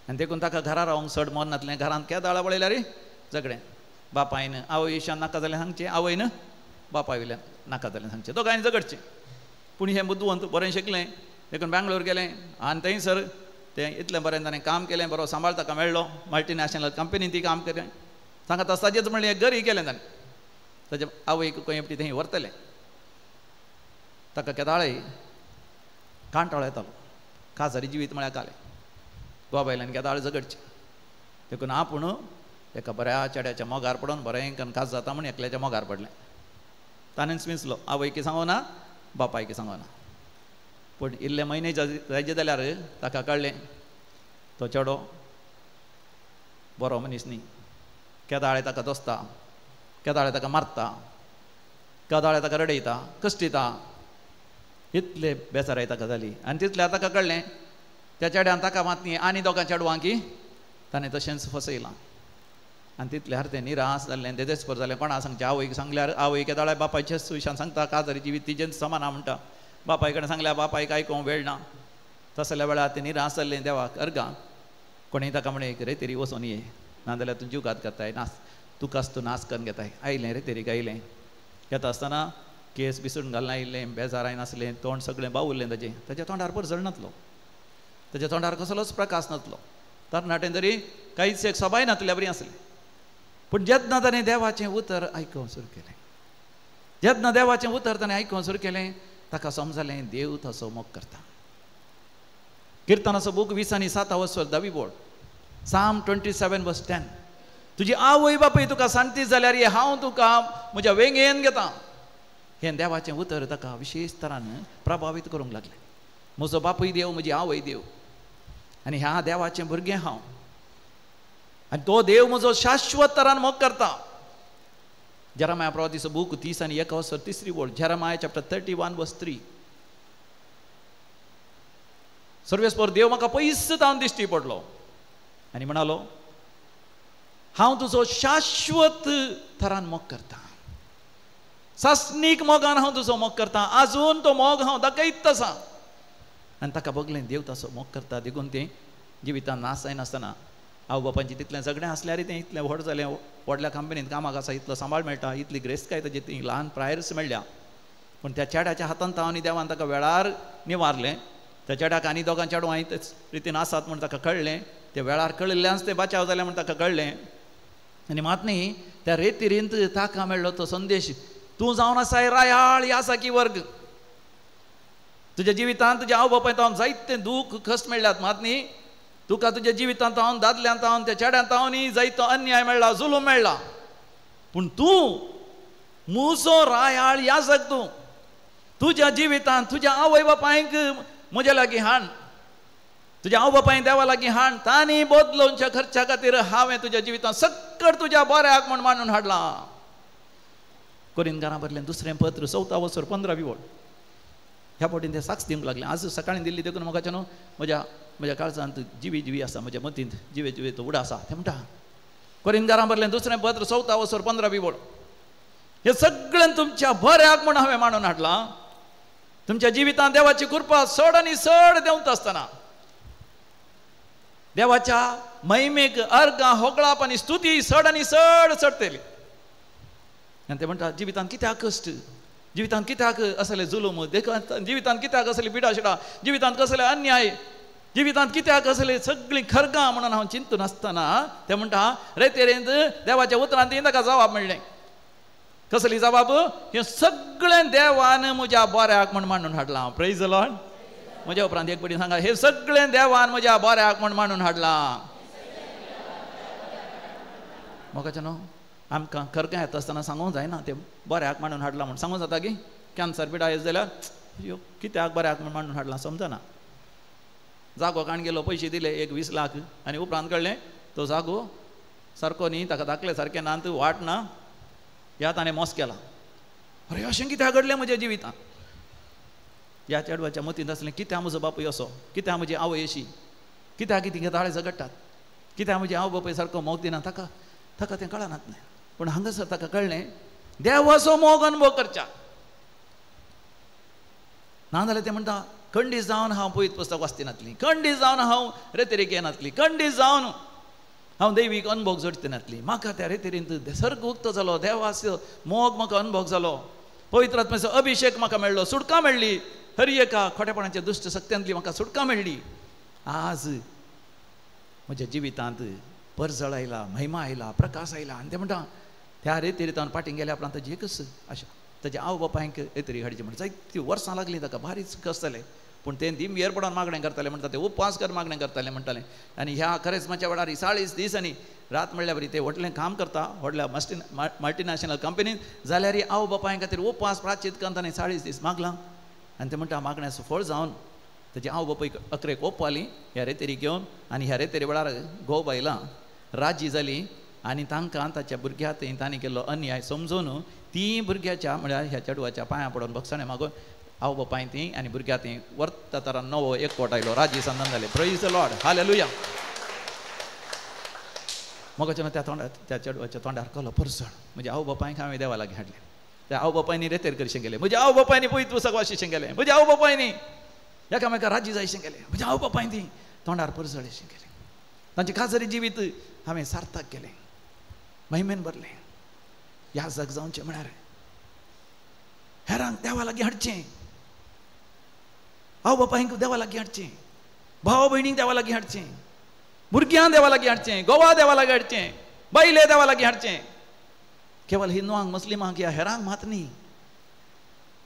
आनी देखून ताका घरा रावंक चड मन नासलें. घरांत केदाळा पळयल्यार झगडें. बापायन आवय विशयान नाका जालें सांगचें, आवयन बापाय वयल्यान नाका जालें सांगचें. दोगांयनी झगडचें. पूण हें बुद्दवंत बरें शिकलें, देखून बेंगलोर गेलें. आनी थंयसर तें इतलें बरें ताणें काम केलें, बरो सांबाळ ताका मेळ्ळो. मल्टीनॅशनल कंपनीन ती काम केलें. सांगात ताजेच म्हणलें एक घरय केलें ताणें. ताच्या आवयक खंय थंय व्हरतलें. ताका केदाळय कांटाळो येतालो, काजारी जिवीत म्हळ्यार कालें. बाबायल्यान केदाळ झगडचें. देखून आपूण एका बऱ्या चेड्याच्या मोगार पडोन बरें करून काज जाता म्हूण एकल्याच्या मोगार पडलें. ताणेंच विंचलो. आवयकी सांगोना, बापायकी सांगोना. पूण इल्ले म्हयने जायचे जाल्यार ताका कळ्ळें तो चेडो बरो मनीस न्ही. केदाळे ताका दोसता, केदाळे ताका मारता, केदाळे ताका रडयता, कश्टिता. इतले बेजाराय ताका जाली. आनी तितल्या ताका कळ्ळें त्या चेड्यान ताका मात न्ही आनी दोगां चेडवांकी ताणें तशेंच फसयलां. आनी तितल्यार तें निराश जाल्लें, तें देस्पर जालें. कोणा सांगचें? आवयक सांगल्यार आवय केदाळे बापायचेच विशयान सांगता, काजारी जिवीत तिजेच समाना म्हणटा. बापाय कडेन सांगल्यार बापायक आयकोंक वेळ ना. तसल्या वेळार तें निराश जाल्लें देवाक अर्गां. कोणीय ताका म्हणलें रेतेरी वचून ये, नाजाल्यार तूं जीव घात करताय, नास तुकाच तूं नाश करून घेताय. आयलें रेतेरीक आयलें. येता आसतना केस बिसून घालून आयिल्लें, बेजाराय नासलें, तोंड सगळें बावुरलें ताजें. ताच्या तोंडार परजळ नासलो, ताच्या तोंडार कसलोच प्रकाश नासलो. तरणाटें तरी कांयच एक सबाय नासल्या बरी आसली. पूण जेन्ना ताणें देवाचें उतर आयकोवंक सुरू केलें, जेन्ना देवाचें उतर ताणें आयकोवंक सुरू केलें, ताका समजलें देव तसो मोग करता. किर्तनाचो बूक 20:7 दावी बोर्ड, Psalm 27:10. तुजी आवय बापूय तुका सांगती जाल्यार हांव तुका म्हज्या वेंगेन घेता. हें देवाचें उतर ताका विशेश तरान प्रभावीत करूंक लागलें. म्हजो बापूय देव, म्हजी आवय देव, आनी ह्या देवाचें भुरगें हांव. आनी तो देव म्हजो शाश्वत तरान मोग करता. Jeremiah प्रवादीचो book 30:1 Jeremiah chapter 31:3. सर्वेस्पर देव म्हाका पयस जावन दिश्टी पडलो आनी म्हणालो, हांव तुजो शाश्वत तरान मोग करता. सासनीक मोगान हांव तुजो मोग करता. आजून तो मोग हांव दाखयत आसा. आनी ताका बगलें देव तसो मोग करता. देखून तें जिवितांत नास जायनासतना आवय बापायचें तितलें झगडें आसल्यार तें इतलें व्हड जालें. व्हडल्या कंपनींत कामाक आसा, इतलो सांबाळ मेळटा, इतली ग्रेस्तकाय ताजी ती ल्हान प्रायर्स मेळ्ळ्या. पण त्या चेड्याच्या हातान तांणी देवान ताका वेळार निवारलें. त्या चेड्याक आनी दोगां चेडूं हांवें तेच रितीन आसात म्हूण ताका कळ्ळें. ते वेळार कळिल्ल्यानच ते बचाव जाले म्हूण ताका कळ्ळें. आनी मात न्ही त्या रेतीरींत ताका मेळ्ळो तो संदेश, तूं जावन आसाय रायाळ आसा की वर्ग. तुज्या जिवितांत तुज्या आवय बापायन तावन जायतें दूख कश्ट मेळ्ळ्यात, मात न्ही तुका तुज्या जिवितांत तावन दादल्यांत तावन त्या चेड्यांत तावनी जायतो अन्याय मेळ्ळा, जुलूम मेळ्ळा. पूण तूं मुजो रायाळ याजक तूं तुज्या जिवितांत तुज्या आवय बापायक म्हज्या लागीं हाड, तुज्या आवय बापायन देवा लागीं हाड. तांणी बदलोवच्या खर्चा खातीर हांवें तुज्या जिवितांत सकट तुज्या बऱ्याक म्हूण मांडून हाडला. कोरिंथकारां बरयलें दुसरें पत्र 4 वचर 15 ओळ. ह्या फावटीन ते साक्ष दिवंक लागले. आज सकाळीं दिल्ली देखून म्हाका न्हू म्हज्या काळजांत जिवी आसा, म्हज्या मतींत जिवे तो उडा आसा. ते म्हणटा कोरिंथकारां बरयलें दुसरें पत्र 4 वचर 15 ओळ. हे सगळें तुमच्या बऱ्याक म्हूण हांवें मांडून हाडलां. तुमच्या जिवितांत देवाची कृपा चड आनी चड देंवत आसतना देवाच्या महिमेक अर्गां होगळाप आनी स्तुती चड आनी चड चडटली. आनी ते म्हणटा जिवितांत कित्याक कश्ट, जिवितांत कित्याक असले जुलूम, जिवितांत कित्याक असली पिडाशिडा, जिवितांत कसले अन्याय, जिवितांत कित्याक असले सगळीं खरगां म्हणून हांव चिंतून आसतना ते म्हणटा रेतेरेंत देवाच्या उतरांत ताका जबाब मेळ्ळें. कसली जबाब? हे सगळें देवान म्हज्या बऱ्याक म्हूण मांडून हाडलां. Praise the Lord. म्हज्या उपरांत एक पटी सांगा, हे सगळें देवान म्हज्या बऱ्याक म्हूण मांडून हाडलां. म्हाका न्हू आमकां खरगां येता आसतना सांगूंक जायना ते बऱ्याक मांडून हाडलां म्हूण. सांगूं जाता की कॅन्सर पिडा येत जाल्यार कित्याक बऱ्याक म्हूण मांडून हाडलां समजना. जागो काण गेलो, पयशे दिले 20 लाख आनी उपरांत कळ्ळें तो जागो सारको न्ही, ताका दाखले सारकें ना, वाट ना, ह्या ताणें मोस केला. अरे अशें कित्याक घडलें म्हज्या जिवितांत? ह्या चेडवाच्या मतींत आसलें कित्याक म्हजो बापूय असो, कित्याक म्हजी आवय अशी, कित्याक कितें ताळे झगडटात, कित्याक म्हजी आवय बापूय सारको मोग दिना, ताका तें कळनात न्ही. पूण हांगासर ताका कळ्ळें देवाचो मोग अनुभव करच्या. नाजाल्यार ते म्हणटा खंडीत जावन हांव पयत पुस्तक वाचती नातली, खंडीत जावन हांव रेतेरेक येनातली, खंडीत जावन हांव दैवीक अनुभव जोडटी नातली. म्हाका त्या रेतेरींत सर्ग उक्तो जालो, देवाचो मोग म्हाका अनुभव जालो, पवित्र आत्म्याचो अभिशेक म्हाका मेळ्ळो, सुटका मेळ्ळी, हर एका खोटेपणाच्या दुश्ट शक्त्यांतली म्हाका सुटका मेळ्ळी. आज म्हज्या जिवितांत परजळ आयला, महिमा आयला, प्रकाश आयला. आनी ते म्हणटा त्या रेतेरींत हांव फाटीं गेल्या उपरांत ताजी एकच आशा, ताच्या आवय बापायक रेतेरी हाडची म्हण. जायतीं वर्सां लागलीं ताका, भारीच कश्ट जालें. पूण तें दिमयेर पडोन मागणें करतालें म्हणटा ते, उपवास कर मागणें करतालें म्हणटालें. आनी ह्या खरेस्माच्या वेळार 40 दीस आनी रात म्हणल्या बरी ते व्हडलें काम करता व्हडल्या मल्टीनॅशनल कंपनीन, जाल्यार आवय बापाय खातीर उपवास प्राचित करता आनी 40 दीस मागलां. आनी ते म्हणटा मागण्याचो फळ जावन ताची आवय बापायक अकरेक ओपवाली ह्या रेतेरी घेवन. आनी ह्या रेतेरी वेळार घोव बायलां राजी जाली आनी तांकां ताच्या भुरग्याक तांणी केल्लो अन्याय समजून ती भुरग्याच्या म्हळ्यार ह्या चेडवाच्या पांयां पडोन भक्षणे मागून आवय बापाय ती आनी भुरग्यां ती वर्ता तरा नवो एकवट आयलो, राजी संदान जाले. Praise the Lord. हालेलुया. मोगाच्या त्या चेडवाच्या तोंडार कलो परसळ. म्हज्या आवय बापायक हांवें देवा लागीं हाडलें. त्या आवय बापायनी रेतेर करचें गेलें, म्हज्या आवय बापायनी पयत पुस्तक वाचचें गेलें, म्हज्या आवय बापायनी एकामेका राजी जायचें गेलें, म्हज्या आवय बापायन ती तोंडार परसळ अशें गेलें. तांचें खाजरी जिवीत हांवें सार्थक केलें, महिमेन भरलें. ह्या जग जावचें म्हळ्यार हेरांक देवा लागीं हाडचें, आवय बापायक देवा लागीं हाडचें, भाव भयणीक देवा लागीं हाडचें, भुरग्यांक देवा लागीं हाडचें, घोवा देवा लागीं हाडचें, बायले देवा लागीं हाडचें. केवळ हिंदूंक मुस्लिमांक या हेरांक मात न्ही,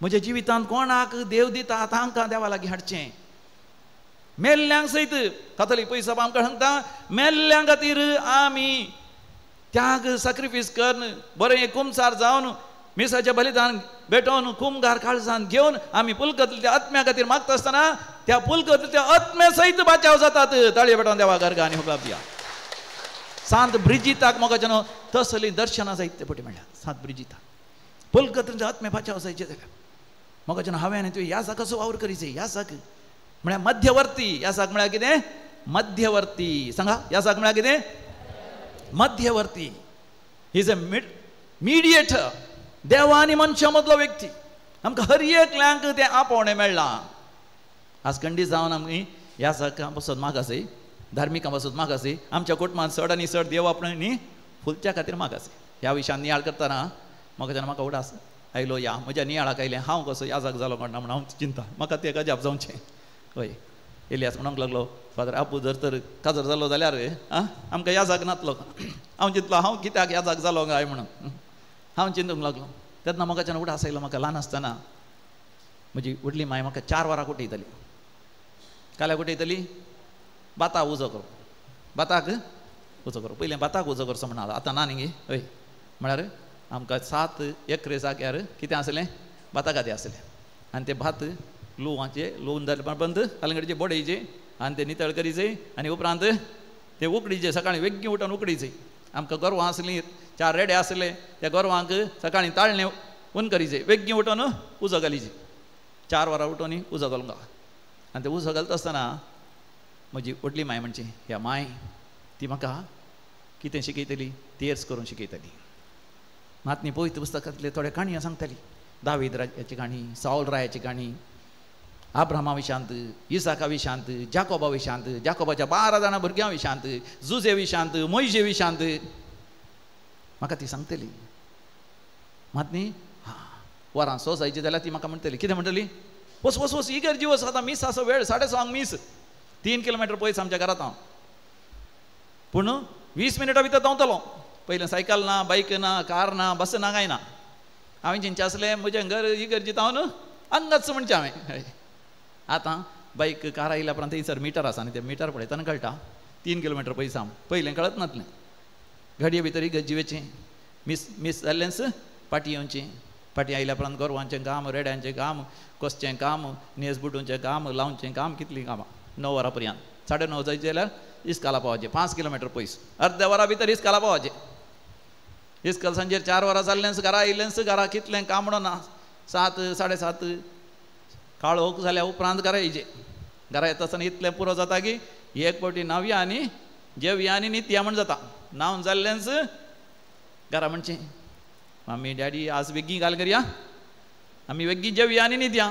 म्हज्या जिवितांत कोणाक देव दिता तांकां देवा लागीं हाडचें. मेल्ल्यांक सयत कातोलीक पयसो आमकां सांगता मेल्ल्यां खातीर आमी त्याग सॅक्रिफायस करन बरें कुमसार जावन मिसाचें बलिदान भेटोवन कुमगार काळजांत घेवन आमी पुलकत्ल्या आत्म्या खातीर मागता आसतना त्या पुलकत्ल्या आत्म्या सयत बाचाव जातात. ताळये भेटोवन देवा गर्गा आनी होगाप दिया. सांत ब्रिजिताक मोगाच्यान तसलीं दर्शनां जायते पटी मेळ्ळ्यात. सांत ब्रिजिता पुलकत्ल्या आत्म्या बाचाव जायचे जाल्यार मोगाच्यान हांवें आनी तुवें ह्या जाकाचो वावर करीचे. ह्या जाक म्हळ्यार मध्यवर्ती. ह्या जाक म्हळ्यार कितें? मध्यवर्ती. सांगा ह्या जाक म्हळ्यार कितें? मध्यवर्ती. He is a mediator. देवा आनी मनशा मदलो व्यक्ती. आमकां हर एकल्यांक तें आपोवणें मेळ्ळां. आज खंडीत जावन आमी ह्या जाकां पासून मागासय, धार्मिकां पासून मागासय, आमच्या कुटुंबांत चड आनी चड देव आपण न्ही फुलच्या खातीर मागासय. ह्या विशयान नियाळ करतना म्हाका उडास आयलो या म्हज्या नियाळाक आयलें हांव कसो याजक जालो कोणा म्हण हांव चिंता म्हाका ते गजाप जावचें हय इलियास म्हणूंक लागलो फादर आपूं जर तर काजर जालो जाल्यार आमकां याजक नातलो हांव चिंतलो हांव कित्याक याजक जालो काय म्हणून हांव चिंतूंक लागलो तेन्ना म्हाका उडास आयलो म्हाका ल्हान आसतना म्हजी व्हडली माय म्हाका 4 वरां कुटयताली काल्याक कुटयताली भाताक उजो करो भाताक उजो करो पयलें भाताक उजो करचो म्हणा आतां ना न्ही हय म्हळ्यार आमकां 7 एकरे जाग्यार कितें आसलें भाता खातीर आसलें आनी ते भात लुवाचे लुवून जाले बंद कलंगडीचे बोडयचे आनी ते नितळ करीचे आनी उपरांत ते उकडीचे सकाळीं वेग्गी उठोन उकडीचे आमकां गोरवां आसलीं 4 रेडे आसले त्या गोरवांक सकाळीं ताळणे ऊन करीचे वेग्गी उठोन उजो घालीचे 4 वरां उठोन उजो घालूंक आनी ते उजो घालता आसतना म्हजी व्हडली माय म्हणची ह्या माय ती म्हाका कितें शिकयतली तेर्स करून शिकयतली नातनी पवित्र पुस्तकांतले थोडे काणयो सांगताली दावीद राजाची काणी साऊल रायाची काणी अब्राहमा विशांत इसाका विशांत जाकोबा विशांत जाकोबाच्या 12 जाणां भुरग्यां विशांत जुजे विशांत मोइजे विशांत म्हाका ती सांगतली मात न्ही वरां 6 जायची जाल्यार ती म्हाका म्हणटली कितें म्हणटली वस वस वस इगर्जी वस आतां मीस आसा वेळ 6:30 मीस 3 किलोमीटर पयस आमच्या घरांत हांव पूण 20 मिनटां भितर धांवतलो पयलें सायकल ना बायक ना कार ना बस ना कांय ना हांवें चिंतचें आसलें म्हजें घर इगर्जीत हांव न्हू हांगाच म्हणचें हांवें आतां बायक कार आयल्या उपरांत थंयसर मिटर आसा आनी तें मिटर पळयतना कळटा 3 किलोमीटर पयस हांव पयलें कळत नासलें गाडये भितर इगर्जी वेचें मिस जाल्लेंच पाटी येवचें पाटी आयल्या उपरांत गोरवांचें काम रेड्यांचें काम कसचें काम नेस बुडोवचें काम लावचें काम कितलीं कामां 9 वरां पर्यंत 9:30 जायचे जाल्यार इस्काला पावचें 5 किलोमीटर पयस अर्द्या वरा भितर इस्काला पावचें इस्काल सांजेर 4 वरां जाल्लेंच घरा आयलेंच घरा कितलें काम म्हणून ना 7 7:30 काळोख जाल्या उपरांत घरा येयचें घरा येता आसतना इतलें पुरो जाता की एक फावटी न्हावया आनी जेवया आनी न्हिदया म्हण जाता न्हावन जाल्लेंच घरा म्हणचें मम्मी डॅडी आज वेग्गी घाल करया आमी वेग्गी जेवया आनी न्हिदया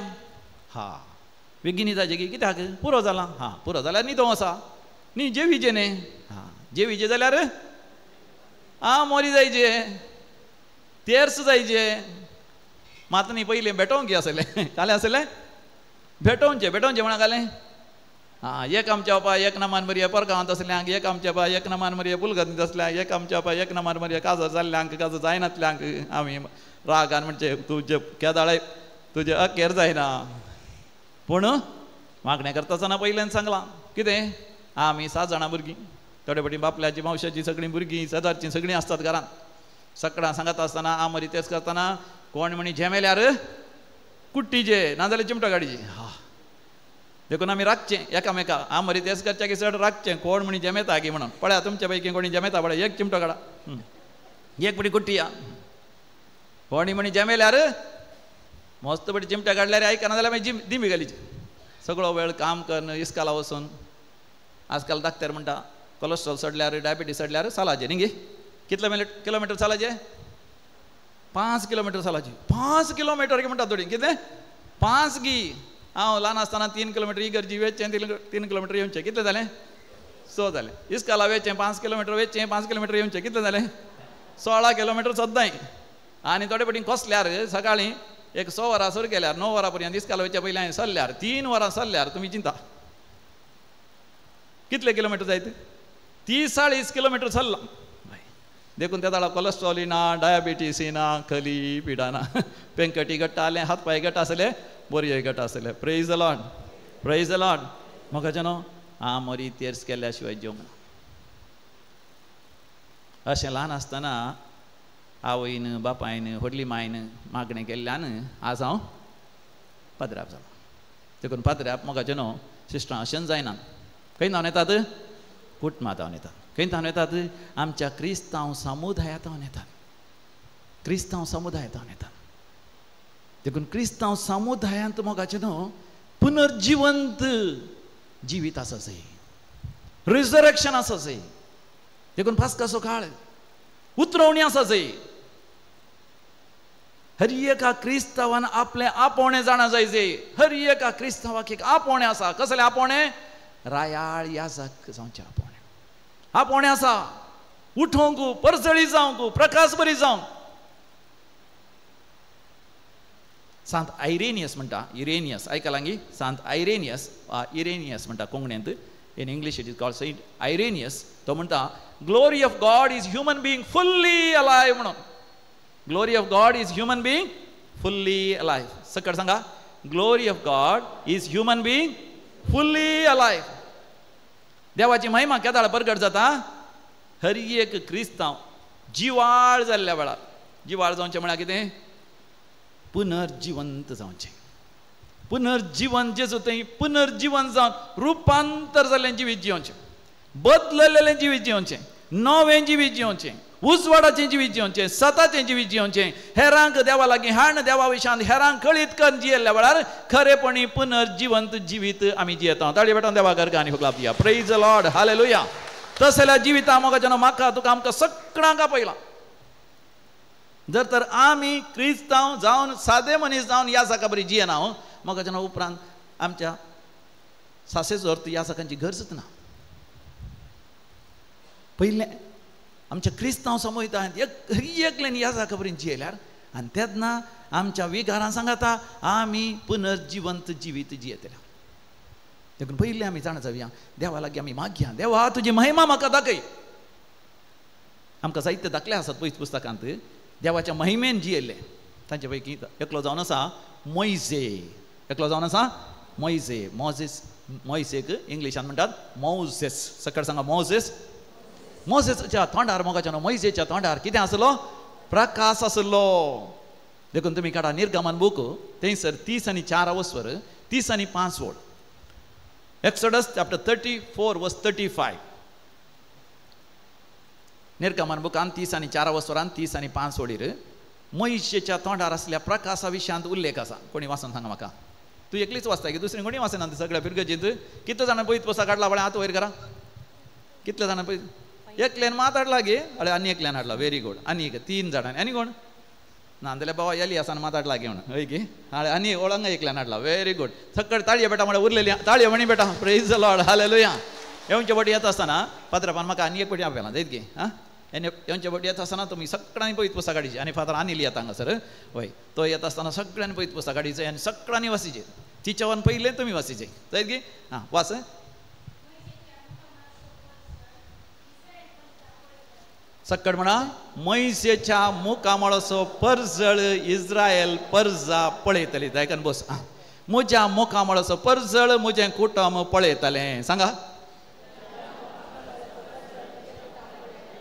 वेग्गी न्हिदाचें की कित्याक पुरो जाला पुरो जाल्यार न्हिदो आसा न्ही जेवीचे न्ही जेवीचे जाल्यार मोरी जायचे तेर्स जायचे मात न्ही पयलीं भेटोवंक आसलें कालें आसलें भेटोवचें म्हणा घालें एक आमच्या बापा एक नमान मरया परगांवांत असल्यांक एक आमच्या बापा एक नमान मरया पुलगतींत असल्यांक एक आमच्या बापा एक नमान मरया काजर जाल्ल्यांक काजर जायनातल्यांक आमी रागान म्हणचे तुजे केदाळे तुजे अखेर जायना पूण मागणें करता आसतना पयल्यान सांगलां कितें आमी 7 जाणां भुरगीं थोडे फावटी बापल्याची मावशाची सगळीं भुरगीं शेजारचीं सगळीं आसतात घरांत सकाळां सांगता आसतना आमरी तेच करतना कोण म्हणी झेमेल्यार कुट्टीचे नाजाल्यार चिमटो गाडीचे देखून आमी राखचें एकामेका आमरी तेच करच्या की चड राखचें कोण म्हणी जमेता की म्हणून पळया तुमच्या पैकी कोणी जमेता पळय एक चिमटो काडा एक बडी कुट्टी या कोणी म्हणी जमेल्यार मस्त बडी चिमट्या काडल्यार आयकना जाल्यार मागीर दिमी घालीची सगळो वेळ काम करन इस्काला वचून आजकाल दाखतर म्हणटा कोलेस्ट्रॉल चडल्यार डायबिटीस चडल्यार चलाचें न्ही गे कितले किलोमीटर चलाचें 5 किलोमीटर चलाचें 5 किलोमीटर म्हणटा थोडी कितें 5 गी हांव ल्हान आसतना 3 किलोमीटर इगर्जी वेचचें 3 किलोमीटर येवचें कितलें जालें 6 जालें इस्काला वेचें 5 किलोमीटर वेचें 5 किलोमीटर येवचें कितलें जालें 16 किलोमीटर सद्दां आनी थोडे फावटी कसल्यार सकाळीं एक 6 वरां सुरू केल्यार 9 वरां पर्यंत इस्काला वेच्या पयलीं हांवें चल्ल्यार 3 वरां चल्ल्यार तुमी चिंता कितले किलोमीटर जायत 30-40 किलोमीटर चल्ला देखून त्या दाळा कोलेस्ट्रॉल ना डायबिटीस ना खली पिडा ना पेंकटी घट्ट आसलें हात पांय घट्ट आसले बोरये घट्ट आसले प्रेज द लॉर्ड म्हाका जाणो मोरी तेर्स केल्ल्या शिवाय जेवंक ना अशें ल्हान आसतना आवयन बापायन व्हडली मायन मागणें केल्ल्यान आज हांव पाद्र्याप जालो देखून पाद्र्याप म्हाका जाणो सिस्टरां अशें जायना खंय धांवन येतात कुटुंबांत धांवन येतात खंय धांवन येतात आमच्या क्रिस्तांव समुदायांत धांवन येतात क्रिस्तांव समुदायांत धांवन येतात देखून क्रिस्तांव समुदायांत मोगाचें न्हू पुनर्जिवंत जिवीत आसा जाय रिजरेक्शन आसा जाय देखून पास्काचो काळ उतरवणी आसा जाय हर एका क्रिस्तांवान आपलें आपोवणें जाणा जाय हर एका क्रिस्तांवाक एक आपोवणें आसा कसलें आपोवणें रायाळ याजक जावचें आपोवणें आसा उठोवंक परसळी जावंक प्रकाश बरी जावंक सांत आयरेनियस म्हणटा इरेनियस आयकला गी सांत आयरेनियस इरेनियस म्हणटा कोंकणींत in English it is called saint Irenaeus तो म्हणटा glory of God is human being fully alive म्हणून glory of God is human being fully alive सकट सांगा glory of God is human being fully alive देवाची महिमा केदाळ प्रगट जाता हर एक क्रिस्तांव जिवाळ जाल्ल्या वेळार जिवाळ जावचें म्हळ्यार कितें पुनर्जिवंत जावचें पुनर्जीवन जेजो थंय पुनर्जीवन जावन रुपांतर जाल्लें जिवीत जिवचें बदललेलें जिवीत जिवचें नवें जिवीत जिवचें उजवाडाचें जिवीत जिवचें सताचें जिवीत जिवचें हेरांक देवा लागीं हाण देवा विशांत हेरांक कळीत करून जियेल्ल्या वेळार खरेपणी पुनर्जिवंत जिवीत आमी जियेता ताळी बेटान देवा गर्गांनी फुगला पिया प्रेज द लॉर्ड हालेलुया तसल्या जिविता मोगाच्यान म्हाका तुका आमकां सगळ्यांक आपयलां जर तर आमी क्रिस्तांव जावन सादे मनीस जावन ह्या साका बरी जियेना मोगाच्यान उपरांत आमच्या सासेचो अर्थ ह्या साकांची गरजच ना पयलें आमच्या क्रिस्तांव समोयता एकल्यान ह्या साका बरी जियेल्यार आनी तेन्ना आमच्या विगारां सांगाता आमी पुनर्जिवंत जिवीत जियेतल्या देखून पयलीं आमी जाणा जावया देवा लागीं आमी मागया देवा तुजी महिमा म्हाका दाखय आमकां साहित्य दाखले आसात पयस पुस्तकांत देवाच्या महिमेन जियेल्ले तांचे पैकी एकलो जावन आसा मोइजे एकलो जावन आसा मोइजे मोइसेक इंग्लिशान म्हणटात मौसेस सकट सांगा मोसेस मोसेसच्या तोंडार मोगाच्या मोइजेच्या तोंडार कितें आसलो प्रकाश आसलो देखून तुमी काडा निर्गमन बूक थंयसर 30 आनी 4 वस्वर 30 आनी 5 वड Exodus chapter 34 verse 35 निर्गमन बुकान 30 आनी 4 वस्वरान 30 आनी 5 वडीर मोइशेच्या तोंडार आसल्या प्रकाशा विशयांत उल्लेख आसा कोणी वाचून सांगा म्हाका तू एकलीच वाचता की दुसरी कोणी वाचना सगळ्या पिरगजींत कितले जाणां पयत पुस्तक काडला बळ्या हात वयर करा कितले जाणां पळय एकल्यान माताडला गे अळे आनी एकल्यान हाडला व्हेरी गुड आनी 3 जाणांनी आनी कोण ना जाल्यार बाबा येली आसा माताडला घेवन हय की आनी ओळंगा एकल्यान हाडला व्हेरी गुड सकट ताळये बेटा म्हळ्यार उरलेली ताळये म्हणी बेटा प्रेज द लॉर्ड हालेलुया येवचे फावटी येता आसतना पात्रापान म्हाका आनी एक फावटी आपयलां जायत गे येवचे फावटी येता आसतना तुमी सगळ्यांनी पयत पुस्तक काडीचे आनी फादर आनील येता हांगासर हय तो येता आसतना सगळ्यांनी पयत पुस्तक काडीचें आनी सगळ्यांनी वाचिचें तिच्या वन पयलें तुमी वाचिचें जायत गे हां वाच सकट म्हणा मोइशेच्या मुखामळाचो परजळ इस्रायल परजा पळयतली आयकन बस म्हज्या मुखामळाचो परजळ म्हजें कुटुंब पळयतलें सांगा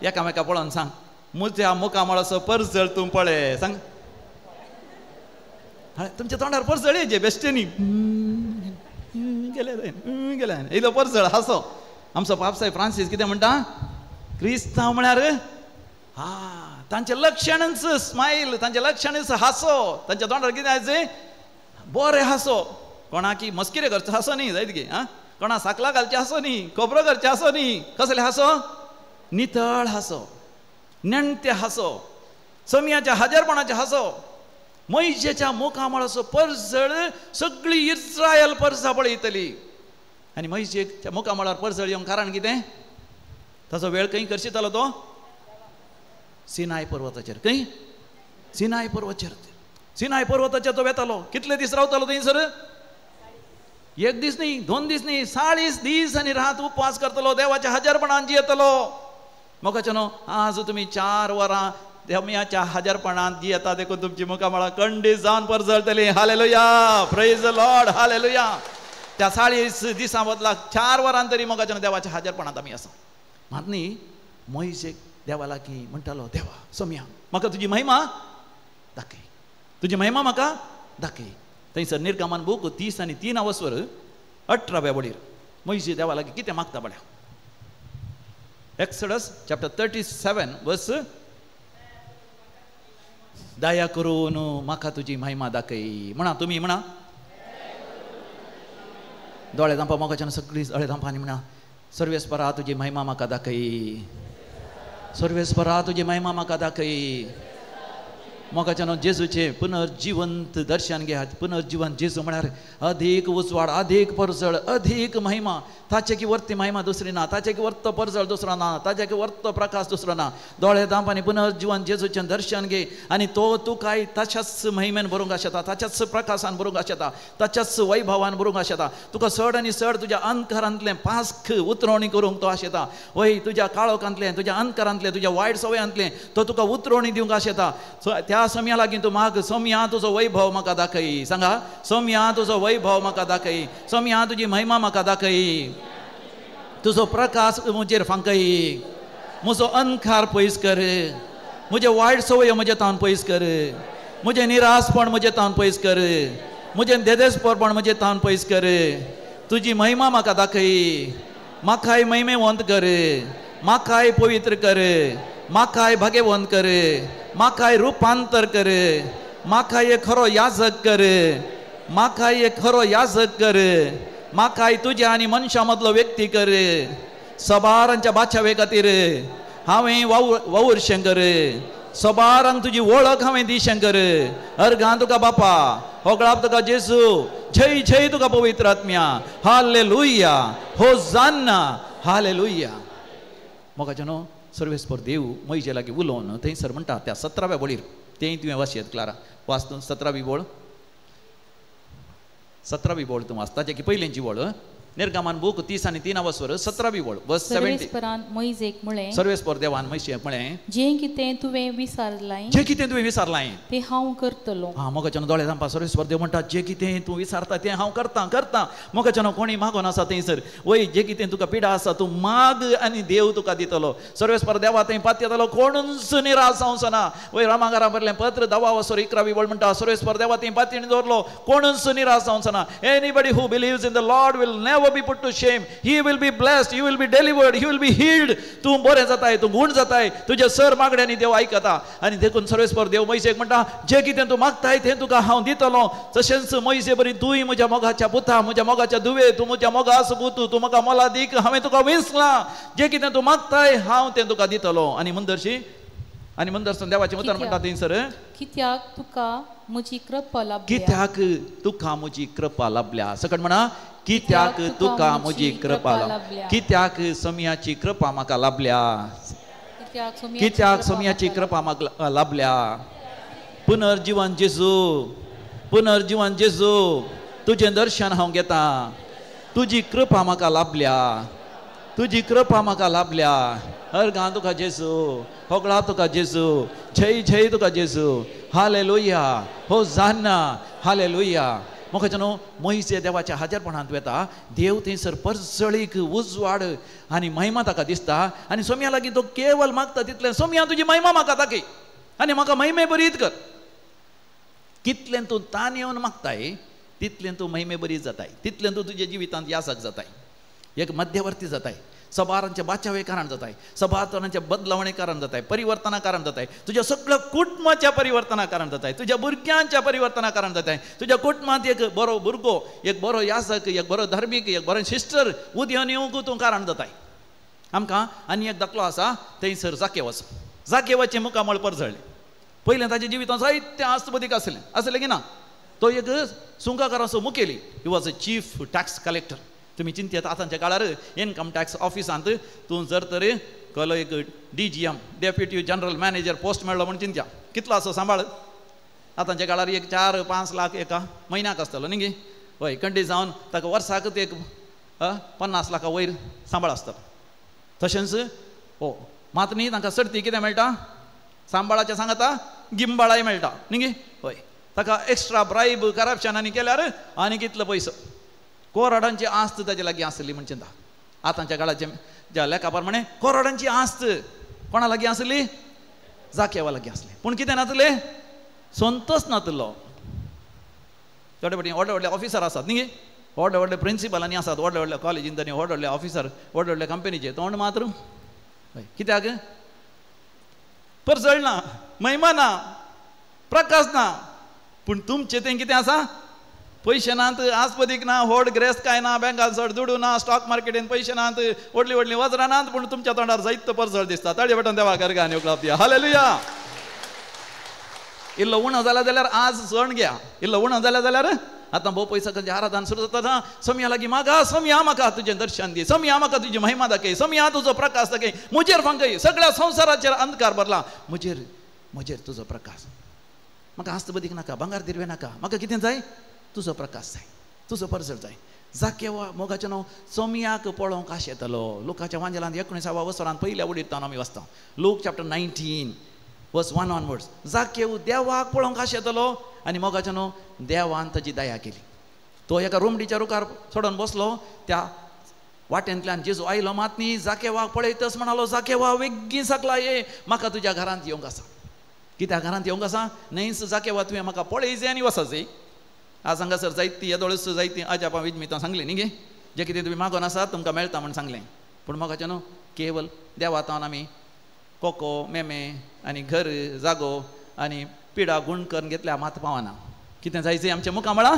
एकामेका पळोवन सांग म्हज्या मुखामळाचो परजळ तूं पळय सांग तुमच्या तोंडार परजळ येजे बेश्टेनी गेले येयलो परजळ हांसो आमचो पापसाय फ्रांसीस कितें म्हणटा क्रिस्तांव म्हळ्यार तांचे लक्षणच स्माईल तांचे लक्षणच हांसो तांच्या तोंडार कितें आयचे बरें हांसो कोणाकी मस्किरे करचो हांसो न्ही जायत गे कोणा साकला घालचे हांसो न्ही खोबरो करचे हांसो न्ही कसले हांसो नितळ हांसो नेणते हांसो समियाच्या हाजरपणाचे हांसो मोइशेच्या मुखामळाचो परजळ सगळी इस्रायल परजा पळयतली आनी मोइशेच्या मुखामळार परजळ येवंक कारण कितें ताचो वेळ खंय करशितालो तो सिनाय पर्वताचेर खंय सिनाय पर्वताचेर तो वेतालो कितले दीस रावतालो थंयसर 1 दीस न्ही 2 दीस न्ही 40 दीस आनी रात उपवास करतलो देवाच्या हाजरपणान जियेतलो मोगाच्या न्हू आज तुमी 4 वरां देवमियाच्या हाजरपणान जियेता देखून तुमची मुखामळां खंडीत जावन परजळटली hallelujah praise the Lord hallelujah त्या 40 दिसां बदला 4 वरां तरी मोगाच्या देवाच्या हाजरपणांत आमी आसा मात न्ही मोइशेक देवा लागीं म्हणटालो देवा सोम्या म्हाका तुजी महिमा दाखय तुजी महिमा म्हाका दाखय थंयसर निर्गमन बूक 30 आनी 3 वस्वर 18व्या वडीर मोइशे देवा लागीं कितें मागता बळ्या एक्सोडस चॅप्टर 37 वर्स दया करून म्हाका तुजी महिमा दाखय म्हणा तुमी म्हणा दोळे धांपा मोगाच्यान सगळीं दोळे धांपांनी म्हणा सर्वेस्परा तुजी महिमा म्हाका दाखय सर्वेस्परा तुजी महिमा म्हाका दाखय मोगाच्यानो जेजूचे पुनर्जिवंत दर्शन घेयात. पुनर्जिवंत जेजू म्हळ्यार अधिक उजवाड, अधिक परजळ, अधिक महिमा. ताचे की वर्ती महिमा दुसरी ना, ताचे की वर्त परजळ दुसरा ना, ताचे की वर्त प्रकाश दुसरो ना. दोळे दांपांनी पुनर्जिवंत जेजूचें दर्शन घे आनी तो तूं काय ताच्याच महिमेन भरूंक शकता, ताच्याच प्रकाशान भरूंक शकता, ताच्याच वैभवान भरूंक शकता. तुका चड आनी चड तुज्या अंतरांतलें पास्क उतरवणी करूंक तो आशेता. वय तुज्या काळोखांतलें, तुज्या अंतरांतलें, तुज्या वायट सवयांतलें तो तुका उतरवणी दिवंक आशेता. त्या समया लागीं तूं माग, सोम्या तुजो वैभव म्हाका दाखय. सांगा, सोम्या तुजो वैभव म्हाका दाखय, सोम्या तुजी महिमा म्हाका दाखय, तुजो प्रकाश म्हजेर फांकय, म्हजो अंधकार पयस कर, म्हजे वायट सवय म्हजे तावन पयस कर, म्हजें निरासपण म्हजे तावन पयस कर, म्हजें देदेसपरपण म्हजे तावन पयस कर. तुजी महिमा म्हाका दाखय, म्हाकाय महिमेवंत कर, म्हाकाय पवित्र कर, म्हाकाय भाग्यवंत कर, म्हाकाय रुपांतर कर, म्हाकाय एक खरो याजक कर, म्हाकाय एक खरो याजक कर, म्हाकाय तुज्या आनी मनशा मदलो व्यक्ती कर. सबारांच्या बादशावे खातीर हांवें वावुरशें कर, सबारांक तुजी वळख हांवें दिशें कर. अर्घां तुका बापा, होगळाप तुका जेजू, जय जय तुका पवित्र आत्म्या. Hallelujah, hosanna, hallelujah. मोगाच्यानो सर्वेस्पर देव मैजे लागीं उलोवन थंयसर म्हणटा त्या 17व्या बोळीर, तें तुवें वाचयत क्लारा, वाच तूं 17वी बोळ. 17वी बोळ तूं वाच, ताचे की पयलींची बोळ. निर्गमन बूक 30 आनी 3 वसर 17वी बोळ वर्स 70. सर्वेस्परान मोइजेक म्हळें, सर्वेस्पर देवान मैशेक म्हळें, जें कितें तुवें विसारलां, जें कितें तुवें विसारलां तें हांव करतलो. हां, मोगाच्यानो दोळे दांपा. सर्वेस्पर देव म्हणटा, जें कितें तूं विसारता तें हांव करतां. मोगाच्यानो कोणी मागोन आसा थंयसर, वय जें कितें तुका पिडा आसा तूं माग आनी देव तुका दितलो. सर्वेस्पर देवा थंय पात्य जालो, कोणूच निराश जावचो ना. वय रामागारा बरलें पत्र 10 वसर 11वी बोळ म्हणटा, सर्वेस्पर देवा थंय पातयेन दवरलो, कोणूच निराश जावचो ना. Anybody who believes in the lord will never be put to shame. He will be blessed, you will be delivered, you will be healed. तू बरें जाताय, तू गुण जाताय, तुजे सर मागण्यांनी देव आयकता. आनी देखून सर्वेस्पर देव मैसेक म्हणटा, जें कितें तूं मागताय तें तुका हांव दितलो. तशेंच मैसे बरी तूंय म्हज्या मोगाच्या पुता, म्हज्या मोगाच्या दुवे, तूं म्हज्या मोगाचो पुतू, तूं म्हाका मोला दीक, हांवें तुका विसलां. जें कितें तूं मागताय हांव तें तुका दितलो. आनी मंदरशी आनी मंदरसून देवाचें उतर म्हणटा थंयसर, कित्याक तुका म्हजी कृपा लाभल्या. कित्याक तुका म्हजी कृपा लाभल्या. सकट म्हणा, कित्याक तुका म्हजी कृपा लाभल्या. कित्याक सोम्याची कृपा म्हाका लाभल्या. कित्याक सोम्याची कृपा म्हाका लाभल्या. पुनर्जिवन जेजू, पुनर्जिवन जेजू, तुजें दर्शन हांव घेता. तुजी कृपा म्हाका लाभल्या, तुजी कृपा म्हाका लाभल्या. अर्घां तुका जेजू, होगळा तुका जेजू, जय जय तुका जेजू. Hallelujah, hosanna, hallelujah. मोगाच्यानो मैसे देवाच्या हाजरपणांत वेता. देव थंयसर परजळीक उजवाड आनी महिमा ताका दिसता. आनी सोम्या लागीं तो केवल मागता तितलें, सोम्या तुजी महिमा म्हाका दाखय आनी म्हाका महिमे बरीत कर. कितलें तूं तान येवन मागताय तितलें तूं महिमे बरीत जाताय, तितलें तूं तुज्या जिवितांत यासक जाताय, एक मध्यवर्ती जाताय, सबारांच्या बाचावे कारण जाताय, सबारांच्या बदलावणे कारण जाताय, परिवर्तना कारण जाताय, तुज्या सगळ्या कुटुंबाच्या परिवर्तना कारण जाताय, तुज्या भुरग्यांच्या परिवर्तना कारण जाताय. तुज्या कुटुंबांत एक बरो भुरगो, एक बरो यासक, एक बरो धार्मीक, एक बरो सिस्टर उदयान येवंक तूं कारण जाताय. आमकां आनी एक दाखलो आसा थंयसर जाकेवस. जाकेवाचे मुखामळ परजळ्ळे. पयलें ताच्या जिवितांत जायते आस्तबदीक आसले की ना. तो एक सुंकाकाराचो मुखेली. He was a chief tax collector. तुम्ही चिंतेत आतांच्या काळार इन्कम टॅक्स ऑफिसांत तूं जर तर कलो एक DGM deputy general manager post मेळ्ळो म्हण चिंत्या कितलो आसो सांबाळ. आतांच्या काळार एक 4-5 लाख एका म्हयन्याक आसतलो न्ही गे. हय, कंडी जावन ताका वर्साक एक 50 लाखा वयर सांबाळ आसतलो. तशेंच हो मात न्ही तांकां सर्ती कितें मेळटा, सांबाळाच्या सांगाता गिंबाळाय मेळटा न्ही गे. हय, ताका एक्स्ट्रा ब्रायब करप्शनांनी केल्यार आनी कितलो पयसो. करोडांची आस्त ताचे लागीं आसली म्हण चिंता. आतांच्या काळाचे ज्या लेखाप्रमाणे करोडांची आस्त कोणा लागीं आसली, जाकेवा लागीं आसली. पूण कितें नातले, संतोष नातलो. थोडे फावटी व्हडले व्हडले ऑफिसर आसात न्ही, व्हडले व्हडले प्रिंसिपलांनी आसात, व्हडले व्हडले कॉलेजींत तांणी व्हडले व्हडले ऑफिसर, व्हडले व्हडले कंपनीचे तोंड मात्र कित्याक परजळ ना, महिमा ना, प्रकाश ना. पूण तुमचें तें कितें आसा, पयशे नात, आस्पदीक ना, व्हड ग्रेस्त काय ना, बँकात चड दुडू ना, स्टॉक मार्केटीन पयशे नात, व्हडली व्हडली वजरां नात, पूण तुमच्या तोंडार जायतो परजळ दिसता. ताळये वाटून देवाक अर्घां योगळाप दिया. हालेलुया. इल्लो उणो जाला जाल्यार आज सण घ्या, इल्लो उणो जाला जाल्यार आतां भोव पयसा खंयचे आराधन सुरू जाता, समया लागीं मागा, समया म्हाका तुजें दर्शन दी, समया म्हाका तुजी महिमा दाखय, समया तुजो प्रकाश दाखय, म्हजेर फांकय, सगळ्या संवसाराचेर अंधकार भरला, म्हजेर तुजो प्रकाश. म्हाका आस्तबदीक नाका, भांगार दिरवे नाका, म्हाका कितें जाय, तुजो प्रकाश जाय, तुजो परजळ जाय. जाकेवा मोगाचें नांव सोमयाक पळोवंक आश येतलो. लुकाच्या वांजेलांत 19व्या वसरांत पयल्या उडीरतावन आमी वाचता. लूक चॅप्टर 19 वर्स 1 ऑनवर्ड्स. जाकेव देवाक पळोवंक आश येतलो आनी मोगाचें न्हू देवान ताची दया केली. तो एका रुमडीच्या रुखार चडोन बसलो, त्या वाटेंतल्यान जेजू आयलो, मात न्ही जाकेवाक पळयतच म्हणालो, जाकेवा बेगीन सकला ये, म्हाका तुज्या घरांत येवंक आसा. कित्याक घरांत येवंक आसा? न्हयच जाकेवा तुवें म्हाका पळयचें आनी वचचें. आज हांगासर जायतीं येदोळस जायतीं आजापां विजमितां सांगलीं न्ही गे, जें कितें तुमी मागोन आसात तुमकां मेळटा म्हण सांगलें. पूण म्हाका न्हू केवल देवातावन आमी कोको मेमे आनी घर जागो आनी पिडा गुण करून घेतल्या मात पावना. कितें जायचें आमच्या मुखामळां?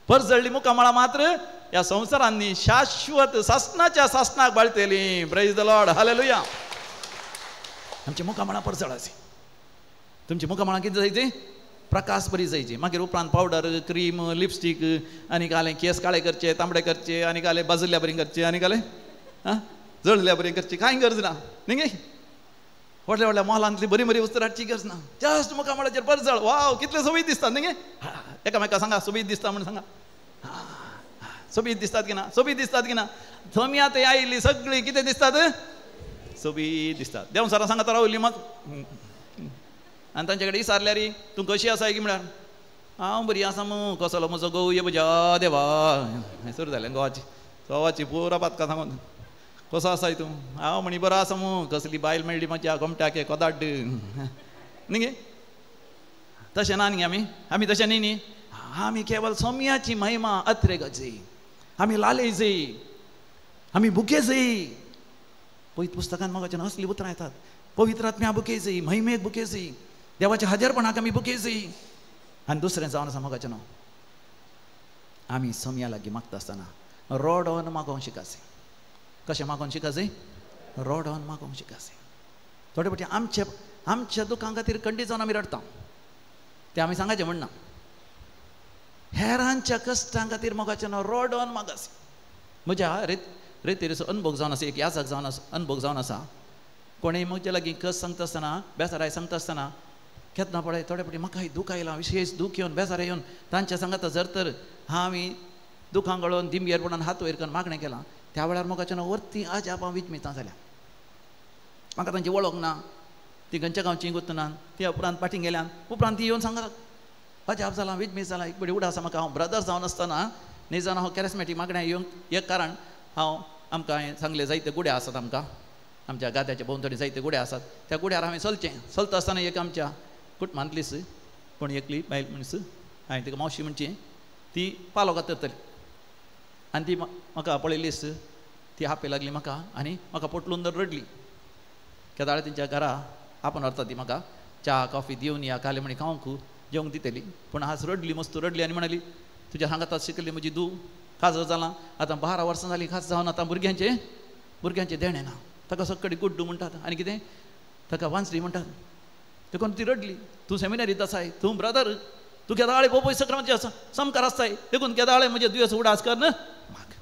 परजळ्ळी मुखामळां मात्र ह्या संवसारांत न्ही शाश्वत सासणाच्या सासणाक बाळटलीं. Praise the Lord, hallelujah. आमच्या मुखामळां परजळाची. तुमच्या मुखामळां कितें जायचीं? प्रकाश बरी जायची. मागीर उपरांत पावडर, क्रीम, लिपस्टीक आनी घालें केस काळे करचे, तांबडे करचे आनी घालें बाजल्या बरी करचे आनी घालें जळल्या बरी करची, कांय गरज ना न्ही गे. व्हडल्या व्हडल्या मॉलांतली बरी बरी वस्तू हाडची गरज ना. जस्ट मुखामळाचेर परजळ. वाव, कितले सोबीत दिसतात न्ही गे. एकामेका सांगा सोबीत दिसता म्हणून सांगा. सोबीत दिसतात की ना? सोबीत दिसतात की ना? थंय ते आयिल्ली सगळीं कितें दिसतात? सोबीत दिसतात. देंवसारां सांगात रावली मग. आनी तांचे कडेन विचारल्यार तूं कशी आसा की म्हळ्यार हांव बरी आसा मू, कसलो म्हजो घोव ये म्हज्या देवा. सुरू जालें घोवाची पुरा पातकां सांगून. कसो आसाय तूं? हांव म्हणी बरो आसा मू, कसली बायल मेळ्ळी म्हज्या गोमट्याक कोदाड न्ही गे. तशें ना न्ही आमी तशें न्ही न्ही. आमी केवल सोमयाची महिमा अत्रेगची, आमी लालेची, आमी बुकेची. पयत पुस्तकांत म्हाका असली उतरां येतात. पवित्र आत्म्या बुकेची, महिमेक बुकेची, देवाच्या हजरपणाक आमी बुकेची. आनी दुसरें जावन आसा म्हाका न्हू आमी सोमया लागीं मागता आसतना रोडोन मागोवंक शिकासी. कशें मागोवंक शिकासी? रोडोन मागोवंक शिकासी. थोडे फावटी आमच्या दुखां खातीर खंडीत जावन आमी रडटा, तें आमी सांगाचें म्हणना. हेरांच्या कश्टां खातीर मोगाचें नांव रोडोन मागासी. म्हज्या रेतीर अनुभव जावन आसा, एक याजक जावन अनुभव जावन आसा. कोणें म्हजे लागीं कस सांगता आसतना, बेजाराय सांगता आसतना केन्ना पळय थोडे फावटी म्हाकाय दूख आयलां, विशेश दूख येवन बेजार येवन तांच्या सांगाता जर तर हांवें दुखां गळोवन दिंबयेरपणान हात वयर करून मागणें केलां, त्या वेळार म्हाका वरती आजापां विजमितां जाल्या. म्हाका तांची वळख ना, ती खंयच्या गांवची गुर्तनान, ती उपरांत फाटीं गेल्यान उपरांत ती येवन सांगता अजाप जालां, विजमीत जालां. एक बडी उड आसा म्हाका. हांव ब्रदर जावन आसतना न्ही जावन हांव कॅरिस्मॅटीक मागण्या येवंक एक कारण आमकां हांवें सांगलें जायते गुड्या आसात आमकां, आमच्या गाद्याच्या भोंवतणी जायते गुड्या आसात. त्या गुड्यार हांवें चलता आसतना एक आमच्या कुटुंबांतलीच कोण एकली बायल मनीस, हांवें तिका मावशी म्हणची, ती पालो कातरतली आनी ती म्हाका पळयलीच, ती हापे लागली म्हाका आनी म्हाका पोटलून धर रडली. केदाळे तेंच्या घरा आपण व्हरता ती म्हाका च्या कॉफी दिवन या काले म्हणी खावंक जेवंक दितली. पूण आज रडली, मस्त रडली आनी म्हणाली तुज्या सांगातात शिकली म्हजी धूव खाजर जालां, आतां 12 वर्सां जालीं खास जावन आतां भुरग्यांचे देणे ना. ताका सक्कडी गुड्डू म्हणटात आनी कितें ताका वांसरी म्हणटात. देखून ती रडली. तूं सेमिनारीत आसाय, तूं ब्रदर, तूं केदाळे पळय सक्रांचे आसा संस्कार आसताय, देखून केदाळे म्हजे दुयेंस उडास कर म्हाका.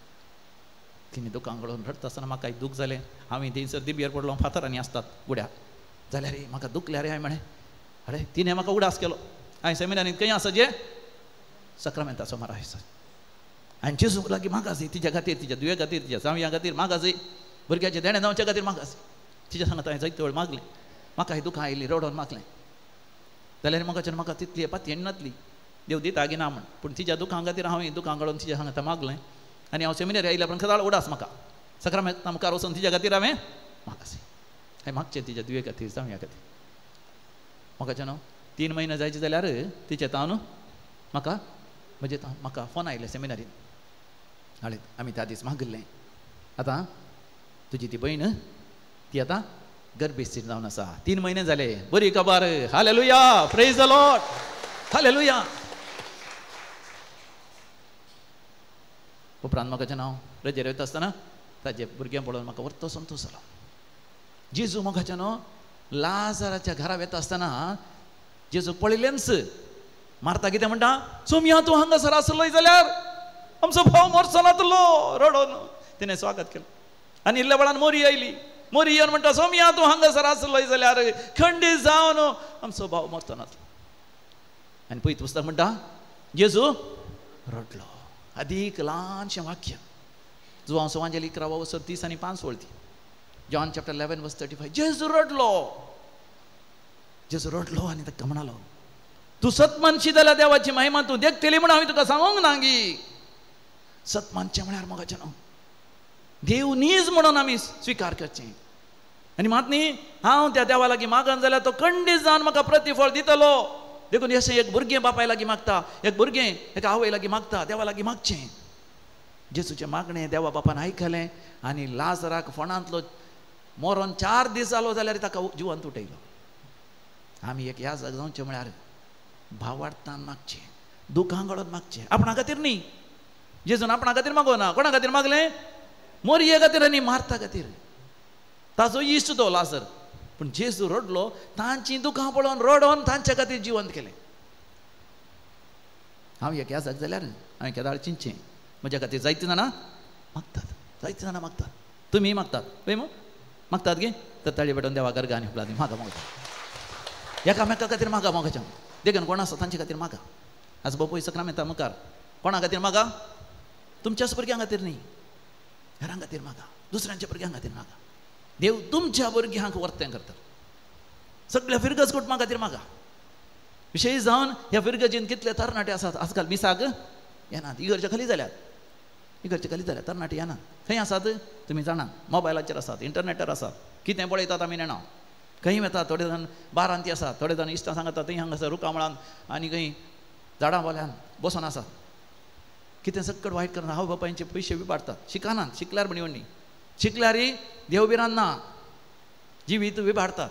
तिणी दुखां गळोवन रडता आसतना म्हाकाय दूख जालें. हांवें थंयसर दिबयेर पडलो, फातरांनी आसतात गुड्या जाल्यार म्हाका दुखल्या रे. हांवें म्हळें अरे तिणें म्हाका उडास केलो. हांवें सेमिनारींत खंय आसा जे सक्रामेंताचो मारा आसा. हांवें जेजू लागीं मागास तिच्या खातीर, तिच्या दुये खातीर, तिच्या जावया खातीर मागास, भुरग्याचे देणे जावच्या खातीर मागास. तिच्या सांगात हांवें जायते वेळ मागलें. म्हाकाय दुखां आयलीं, रडोन मागलें. जाल्यार म्हाका तितली पातयेन नातली, देव दिता गी ना म्हण. पूण तिच्या दुखां खातीर हांवें दुखां गळोवन तिच्या सांगात मागलें आनी हांव सेमिनारी आयल्या पण खदाळ उडास म्हाका. सक्रामेंता मुखार वचून तिच्या खातीर हांवें मागास. हांवें मागचें तिच्या दुये खातीर, जावया खातीर. म्हाका 3 म्हयने जायचे जाल्यार तिचे तावन म्हाका म्हाका फोन आयले सेमिनारीन. हाडीत आमी त्या दीस मागलें. आतां तुजी ती भयण ती आतां गर्भस्थीत जावन आसा. 3 म्हयने जाले. बरी खबर. Hallelujah. Praise the Lord. Hallelujah. उपरांत म्हाका हांव रजेर वयता आसतना ताजें भुरगें पळोवन म्हाका व्हरतो संतोश जालो. जेजू म्हाका लाजाराच्या घरा येता आसतना जेजू पळयलेंच मार्ता कितें म्हणटा सोमया तूं हांगासर आसलोय जाल्यार आमचो भाव मरचो नासलो रडोन तिणें स्वागत केलें आनी इल्ल्या वेळान मोरी आयली मोरी येवन म्हणटा सोमया तूं हांगासर आसलोय जाल्यार खंडीत जावन आमचो भाव मरचो नासलो आनी पळय पुस्तक म्हणटा जेजू रडलो अदीक ल्हानशें वाक्य जो हांव सुवांजली 11:30 आनी 5 वळती जॉन चॅप्टर 11:35 जेजू रडलो आनी ताका म्हणालो तूं सतमानशी जाल्यार देवाची महिमा तूं देखतली म्हण हांवें तुका सांगूंक ना गी सतमानचें म्हळ्यार मोगाचें न्हू देव नीज म्हणून आमी स्विकार करचें आनी मात न्ही हांव त्या देवा लागीं मागन जाल्यार तो खंडीत जावन म्हाका प्रतिफळ दितलो देखून अशें एक भुरगें बापाय लागीं मागता एक भुरगें एका आवय लागीं मागता देवा लागीं मागचें जेजूचें मागणें देवा बापान आयकलें आनी लाजराक फोंडांतलो मरोन 4 दीस जालो जाल्यार ताका जिवंत उठयलो आमी एक ह्या जावचें म्हळ्यार भावार्थान मागचें दुखां घडोवन मागचें आपणा खातीर न्ही जेजून आपणा खातीर मागोना कोणा खातीर मागलें मोरये खातीर आनी मार्ता खातीर ताचो इश्ट तो लाजर पूण जेजू रडलो तांची दुखां पळोवन रडोन तांच्या खातीर जिवंत केलें हांव एक ह्या जाल्यार हांवें केदार चिंतचें म्हज्या खातीर जायतीं जाणां मागतात तुमी मागतात पळय मग मागतात गे तर ताळी पेटोवन देवा गर्गांनी आपला मागा मागता एकामेका खातीर मागा मोगाच्या देखून कोण आसा तांचे खातीर मागा आज बापूय सक्रामेंता मुखार कोणा खातीर मागा तुमच्याच भुरग्यां खातीर न्ही घरां खातीर मागा दुसऱ्यांच्या भुरग्यां खातीर मागा देव तुमच्या भुरग्यांक वर्तें करता सगळ्या फिरगज कुटुंबा खातीर मागा विशेश जावन ह्या फिरगजीन कितले तरणाटे आसात आजकाल मिसाक येनात इगर्जे खाली जाल्यात तरणाटे येनात खंय आसात तुमी जाणा मोबायलाचेर आसात इंटरनेटार आसात कितें पळयतात आमी नेणा खंय येतात थोडे जाण बारांती आसात थोडे जाण इश्टां सांगतात थंय हांगासर रुखामळान आनी खंय झाडां बोल्यान बसून आसात कितें सक्कड वायट करना हांव बापायचे पयशे विबाडतात शिकानात शिकल्यार म्हणी व्हडली शिकल्यारय देवबिरान ना जिवीत विबाडतात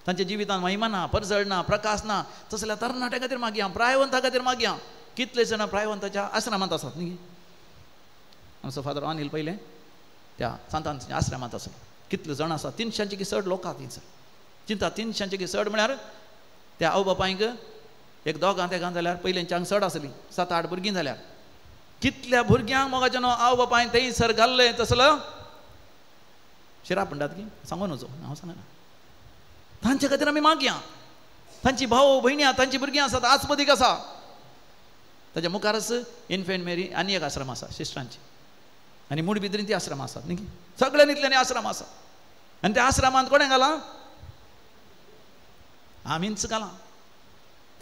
तांच्या जिवितान महिमा ना परजळ ना प्रकाश ना तसल्या तरणाट्या खातीर मागया प्रायवंता खातीर मागया कितले जाणां प्रायवंताच्या आश्रमांत आसात न्ही आमचो फादर अनिल पयले त्या संतांच्या आश्रमांत आसा कितले जाण आसा 300 की चड लोक आहा थंयसर चिंता 300 की चड म्हळ्यार त्या आवय बापायक एक दोगां तेगां जाल्यार पयलींच्यांक चड आसली 7-8 भुरगीं जाल्यार कितल्या भुरग्यांक मोगाचें न्हू आवय बापायन थंयसर घाल्लें तसलो शिराप म्हणटात की सांगू नजो हांव सांगना तांचे खातीर आमी मागया तांची भाव भयणी आसा तांची भुरगीं आसात आस्पदीक आसा ताच्या मुखारच इन्फेंट मेरी आनी एक आश्रम आसा सिस्टरांची आनी मूड भितरी ती आश्रम आसात न्ही सगळ्या न्हितल्यानी आश्रम आसा आनी त्या आश्रमांत कोणें घाला आमीच घाला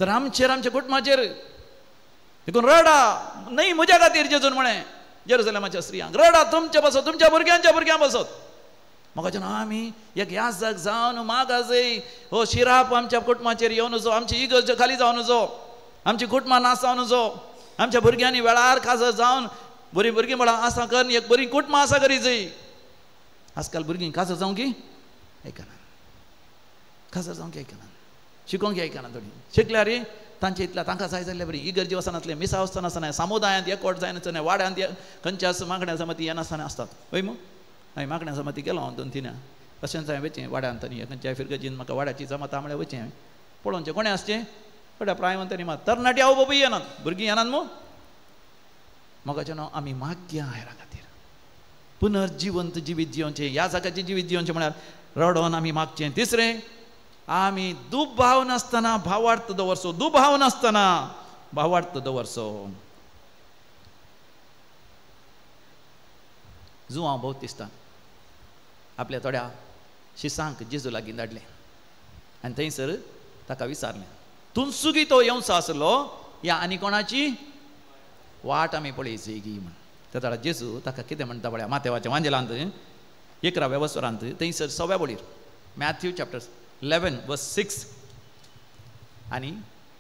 तर आमचेर आमच्या कुटुंबाचेर देखून रडा न्हय म्हज्या खातीर जेजून म्हळें जेरुसलेमाच्या स्त्रियांक रडा तुमचे बसत तुमच्या भुरग्यांच्या भुरग्यां बसत म्हाका आमी एक याजक जावन मागा जाय हो शिराप आमच्या कुटुंबाचेर येवन नजो आमची इगर्ज खाली जावन नजो आमची कुटुंबां नास जावन नजो आमच्या भुरग्यांनी वेळार खाजर जावन बरी भुरगीं म्हळ्या आसा कर एक बरी कुटुंबां आसा करी जाय आजकाल भुरगीं काजर जावं की आयकना काजर जावं की आयकना शिकोवंक आयकना थोडी शिकल्यार तांचे इतल्या तांकां जाय जाल्ले बरी इगर्जी वचनातले मिसा वचना आसतना समुदायांत एकवट जायनासतना वाड्यांत खंयच्याच मागण्या जमती येनासतना आसतात पळय मग हांवें मागण्या जमती गेलो हांव 2-3 तशेंच हांवें वचें वाड्यांत आनी खंयच्याय फिरगजीन म्हाका वाड्याची जमत म्हळ्यार वचें हांवें पळोवचें कोणें आसचें थोड्या प्रायवंतांनी मात तरणाटी आवय बापूय येनात भुरगीं येनात मू मोगाचें नांव आमी मागया हेरा खातीर पुनर्जिवंत जिवीत जियोवचें ह्या जाग्याचें जिवीत जियोवचें म्हळ्यार रडोन आमी मागचें तिसरें आमी दुभाव नासतना भावार्थ दवरचो दुभाव नासतना भावार्थ दवरचो जुवां भोव दिसता आपल्या थोड्या शिसांक जेजू लागीं धाडलें आनी थंयसर ताका विचारलें तुनसुगी तो येवचो आसलो या आनी कोणाची वाट आमी पळयची गी म्हण त्या ताळा जेजू ताका कितें म्हणटा पळया मातेवाच्या वांजेलांत 11व्या वसरांत थंयसर 6व्या बोलीर मॅथ्यू चॅप्टर 11:6 आनी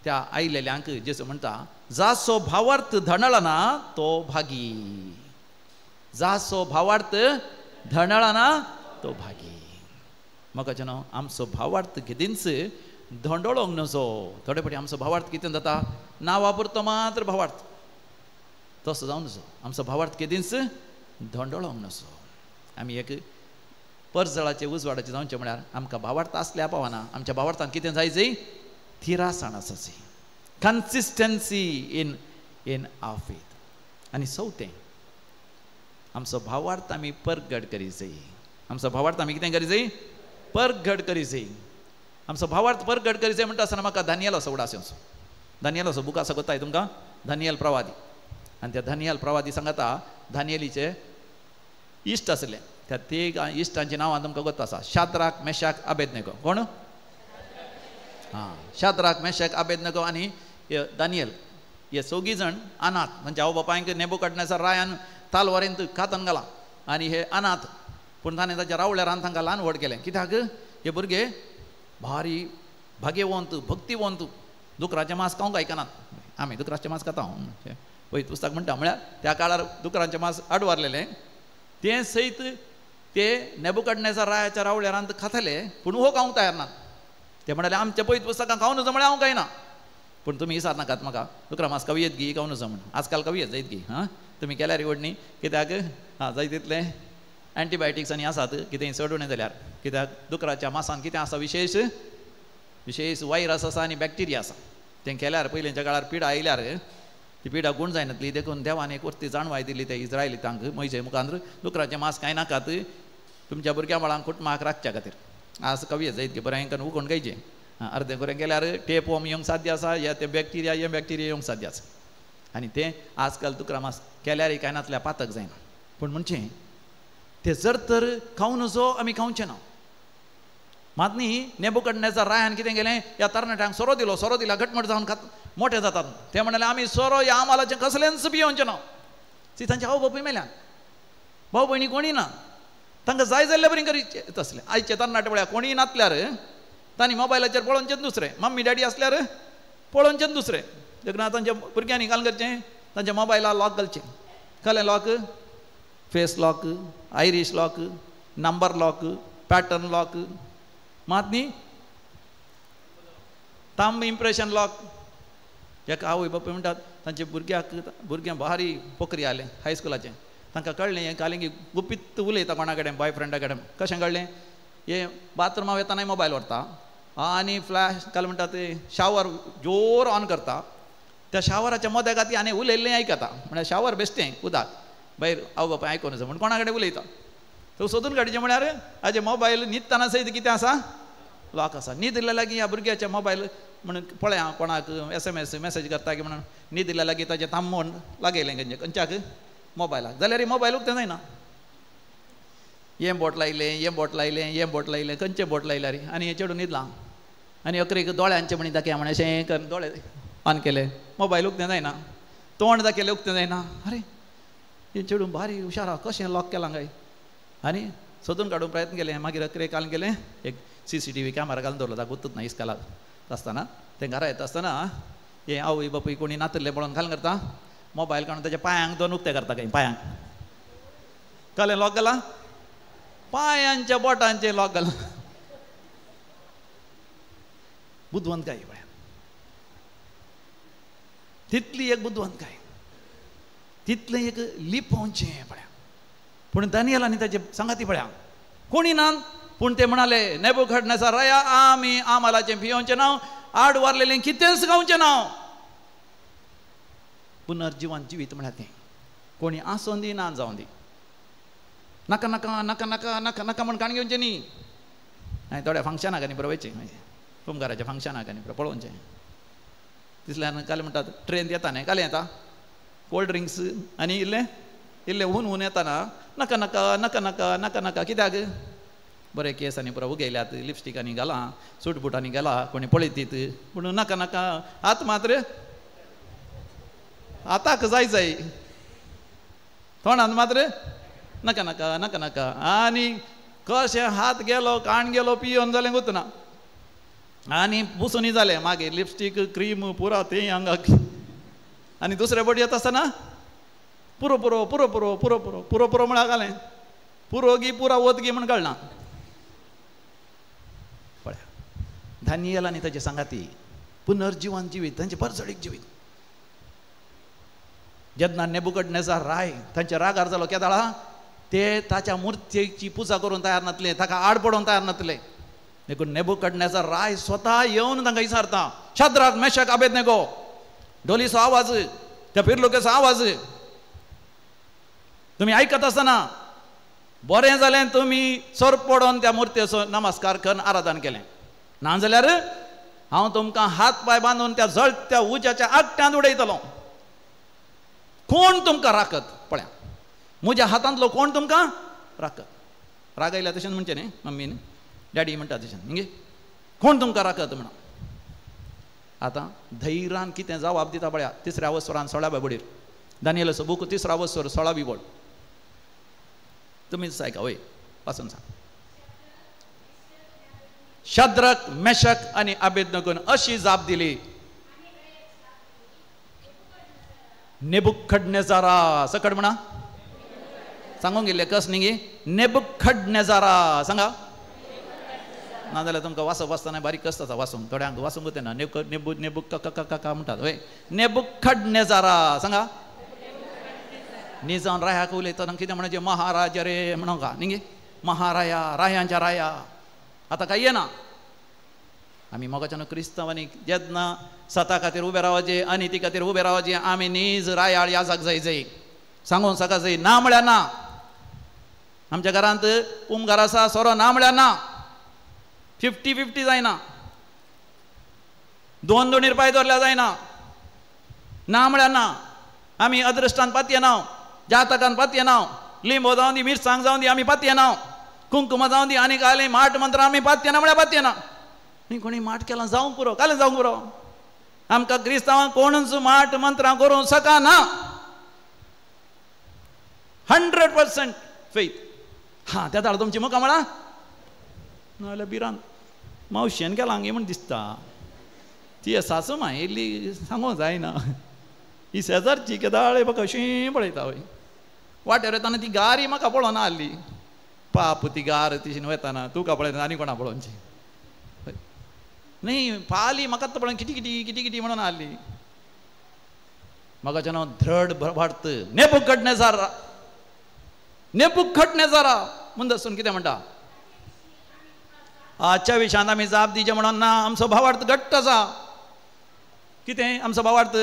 त्या आयिल्ल्यांक जेजू म्हणटा जासो भावार्थ धणळना तो भागी जासो भावार्थ धणळना तो भागी म्हाका न्हू आमचो भावार्थ कितेंच धंडोळोंक नजो थोडे फावटी आमचो भावार्थ कितें जाता नांवा पुरतो मात्र भावार्थ तसो जावं नजो आमचो भावार्थ केदींच धंडोळोंक नजो आमी एक परजळाचे उजवाडाचे जावचे म्हळ्यार आमकां भावार्थ आसल्या पावना आमच्या भावार्थान कितें जाय जाय थिरासाण आसाची कन्सिस्टन्सी इन आवर फेथ आनी चवथें आमचो भावार्थ आमी परगट करी जाय आमचो भावार्थ आमी कितें करी जाय परगट करी जाय आमचो भावार्थ परगट करी जाय म्हणटा आसतना म्हाका दानियल असो उडास येवचो दानियल असो बूक आसा कोताय तुमकां दानियल प्रवादी आनी त्या दानियल प्रवादी सांगता दानियलीचे इश्ट आसले त्या तिग इश्टांची नांवां तुमकां गोत आसा शाद्राक मेशाक अबेदनेगो कोण शाद्राक मेशाक अबेदनेगो आनी दानियल हे चौगी जाण अनाथ म्हणजे आवय बापायक नेबुकदनेझर रायान तालवारींत खातन घाला आनी हे अनाथ पूण ताणें ताच्या रावळ्यारान तांकां ल्हान व्हड केलें कित्याक हे भुरगे भारी भाग्यवंत भक्तिवंत दुकराचें मांस खावंक आयकनात आमी दुकराचें मांस खाता पळय पुस्तक म्हणटा म्हळ्यार त्या काळार दुकराचें मांस आडवारलेलें तें सयत ते नेबुकदनेझर रायाच्या रावळ्यारांत खातले पूण हो खावंक तयार ना ते म्हणले आमच्या पळयत पुस्तकां खावं नजो म्हळ्यार हांव खायना पूण तुमी विचार नाकात म्हाका दुकरा मांस खावं येत गी खावं नजो म्हण आजकाल खावं येत जायत गी तुमी केल्यार व्हडणी कित्याक जाय तितले एंटीबायोटिक्स आनी आसात कितेंय चड उणें जाल्यार कित्याक दुकराच्या मांसान कितें आसा विशेश वायरस आसा आनी बॅक्टेरिया आसा तें केल्यार पयलींच्या काळार पिडा आयल्यार ती पिडा गूण जायनातली देखून देवान एक वरती जाणवाय दिली ते इस्रायलितांक मोइशे मुखार दुकराचें मांस खाय नाकात तुमच्या भुरग्या बाळांक कुटुंबाक राखच्या खातीर आज कवी जायत की बरें हांकां उखोवन खायचें अर्दें करून गेल्यार टेप वोम येवंक साध्य आसा या ते बॅक्टेरिया येवंक साध्य आसा आनी तें आजकाल दुकरा मांस केल्यारय कांय नातल्या पातक जायना पूण म्हणचे ते जर तर खावं नजो आमी खावचें ना मात न्ही नेबुकदनेझर रायान कितें केलें ह्या तरणाट्यांक सोरो दिला घटमट जावन मोठे जातात ते म्हणले आमी सोरो ह्या आमालाचें कसलेंच पियोवचें ना ती तांचे आवय बापूय मेल्यात भाव भयणी कोणी ना तांकां जाय जाल्ले बरी करीत आसले आयचे तरणाटे पळया कोणीय नातल्यार तांणी मोबायलाचेर पळोवचेंच दुसरें मम्मी डॅडी आसल्यार पळोवचेंच दुसरें देखून तांच्या भुरग्यांनी काल करचें तांच्या मोबायलार लॉक घालचें खलें lock face lock iris lock number lock pattern lock मात न्ही तांब इम्प्रेशन लॉक एका आवय बापूय म्हणटात तांच्या भुरग्यां भारी पोखरी आलें हायस्कुलाचें तांकां कळ्ळें हें कालें की गुपीत उलयता कोणा कडेन बॉयफ्रेंडा कडेन कशें कळ्ळें हे बाथरुमांत वेतानाय मोबायल व्हरता आनी फ्लॅश काल म्हणटा ते शावर जोर ऑन करता त्या शावराच्या मोद्याक ती आनी उलयल्लें आयकता म्हळ्यार शावर बेश्टें उदक भायर आवय बापाय आयकून नजो म्हण कोणा कडेन उलयता तो सोदून काडचें म्हळ्यार हाजे मोबायल न्हिदताना सयत कितें आसा लॉक आसा न्हिदल्या लागीं ह्या भुरग्याच्या मोबायल म्हणून पळय हांव कोणाक SMS मेसेज करता की म्हणून न्हिदल्या लागीं ताचें थांबोवन लागयलें खंयच्याक मोबायलाक जाल्यार मोबायल उक्तें जायना हें बोट लायलें खंयचें बोट लायल्यार आनी हें चेडून न्हिदलां आनी अकरेक दोळ्यांचे म्हणी दाखया म्हण अशें करून दोळे ऑन केले मोबायल उक्तें जायना तोंड दाखयलें उक्तें जायना अरे हें चेडून भारी हुशार आहा कशें लॉक केलां काय आनी सोदून काडून प्रयत्न केले मागीर अकरेक काल गेलें एक CCTV कॅमेरा घालून दवरलो ताका गुंतूच ना इस्कालाक आसतना तें घरा येता आसतना हें आवय बापूय कोणी नातल्ले पळोवन घालून करता मोबायल काडून ताच्या पांयांक दोन उक्ते करता काय पांयांक कळ्ळें लॉक घाला पांयांच्या बोटांचे लॉक घाला बुद्धवंतकाय पळय तितली एक बुद्धवंतकाय तितलें एक लिपोवचें पळय पूण दानियल आनी ताचे सांगाती पळया कोणी ना पूण ते म्हणाले नेबुकदनेझर राया आमी आमालाचें पियोवचें ना आड वारलेलें कितेंच खावचें ना पुनर्जीवन जिवीत म्हळ्यार तें कोणी आसूं दी ना जावं दी नाका नाका नाका नाका नाका नाका म्हण काण घेवचें न्ही हांवें थोड्या फंक्शनाक आनी बरों वयचें कुंभाराच्या फंक्शनाक आनी बरों पळोवचें तितल्यान काल म्हणटात ट्रेन येता न्ही काल येता कोल्ड ड्रिंक्स आनी इल्लें ऊन येताना नाका नाका नाका नाका नाका नाका कित्याक बरे केस आनी पुरो उगयल्यात लिपस्टीक आनी घाला सूट बुटांनी घाला कोणी पळयतीत पूण नाका नाका आत मात्र आताक जाय तोंडान मात्र नाका नाका नाका नाका आनी कशें हात गेलो काण गेलो पियोन जालें गुतना आनी पुसूनी जालें मागीर लिपस्टीक क्रीम पुरा तें आंगाक आनी दुसरे बट येता आसतना पुरो पुरो पुरो पुरो पुरो पुरो पुरो पुरो म्हळ्यार घालें पुरो गी पुरा वत गी म्हण कळना पळया दानियल आनी ताचे सांगाती पुनर्जीवन जिवीत तांचें परजडीक जिवीत जेन्ना नेबुकदनेझर राय तांच्या रागार जालो केदाळा ते ताच्या मुर्त्येची पुजा करून तयार नासले, ताका आड पडून तयार नासले. देखून नेबुकदनेझर राय स्वता येवन तांकां विचारता, शाद्राक मेशक अबेदनेगो, ढोलीचो आवाज, त्या पिरलोकेचो आवाज तुम्ही ऐकत आसतना बरें जालें तुमी सर पडोन त्या मुर्त्येचो नमस्कार करून आराधन केलें. नाजाल्यार हांव तुमकां हात पाय बांदून त्या जळत्या उज्याच्या आगट्यांत उडयतलो. कोण तुमकां राखत? पळया, म्हज्या हातांतलो कोण तुमकां राखत? रागयल्या तशें म्हणचें न्ही मम्मीन, डॅडी म्हणटा तशें न्ही, कोण तुमकां राखत म्हणून. आतां धैर्यान कितें जवाब दिता पळया. 3ऱ्या वस्त्रान 16व्या बडीर, दानियेलाचो बूक 3रा वस्त्र 16वी बोड. तुम्हीच ऐका वय, पासून सांग. शाद्रक मेशक आनी अबेदनेगोन अशी जाप दिली, नेबुकदनेझरा सकट म्हणा सांगूंक गेल्ले कस न्ही गे, नेबुकदनेझरा सांगा. नाजाल्यार तुमकां वाचप आसतना बारीक कस आसा वाचूंक, थोड्यांक वाचूंक येना. नेबूक का म्हणटात वय. नेबुकदनेझरा सांगा. न्ही जावन रायाक उलयतना कितें म्हणजे महाराज रे म्हणूं का न्ही गे, महाराया, रायांच्या राया. आतां काय येना. आमी मोगाच्यान क्रिस्तांवांनी जेन्ना सता खातीर उबे रावचे आनी ती खातीर उबे रावचे, आमी नीज रायाळ याजाक जाय सांगून सका जाय. ना म्हळ्यार ना. आमच्या घरांत कुमगार आसा, सोरो ना म्हळ्यार ना. 50-50 जायना. 2 दोणीर पांय दवरल्या जायना. ना म्हळ्यार ना. आमी अदृश्टान पातये नाव, जातकान पातये नाव, लिंबो जावन दी, मिरसांग जावन दी, आमी पातये नाव, कुंकुम जावन दी, आनी काले माट मंत्र आमी पातये ना म्हळ्यार पातये ना. न्ही कोणी माट केला जावंक पुरो, काले जावंक पुरो. आमकां क्रिस्तांवांक कोणूच माट मंत्रां करूंक सकाना. 100% फेथ. हां त्या धाड तुमची मुखां म्हणा. नाजाल्यार बिरान मावशेन गेला हांगे म्हण दिसता. ती सासू मा येयल्ली सांगूंक जायना. ही शेजारची केदाळे म्हाका अशीं पळयता वय. वाटेर वयताना ती गारी म्हाका पळोवना आसली. पाप ती गार तिशीन वयताना तुका पळयता आनी कोणा पळोवची न्ही. पाली म्हाका पळोवन किटी किटी किटी किटी म्हणून आसली. म्हाका जेन्ना धड वाडत नेबुकदनेझरा, नेबुकदनेझरा म्हणसून कितें म्हणटा, आजच्या विशयांत आमी जाप दिचे म्हणून ना. आमचो भावार्थ घट्ट आसा. कितें आमचो भावार्थ?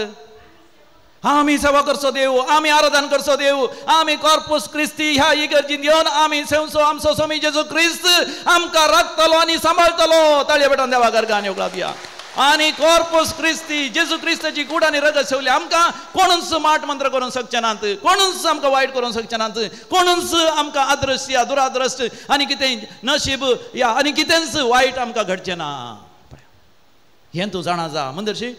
आमी सेवा करचो देव, आमी आराधन करचो देव, आमी कॉर्पुस क्रिस्ती ह्या इगर्जीन येवन आमी सेवचो आमचो स्वामी जेजू क्रिस्त आमकां राखतलो आनी सांबाळटलो. ताळये बेटान देवा घरगान येवला या. आनी कॉर्पुस क्रिस्ती जेजू क्रिस्ताची कूड आनी रगत सेवली. आमकां कोणूच माट मंत्र करूंक शकचे नात, कोणूच आमकां वायट करूंक शकचे नात, कोणूच आमकां अदृश्ट या दुरादृश्ट आनी कितें नशीब या आनी कितेंच वायट आमकां घडचें ना. हें तूं जाणा जा म्हणटशी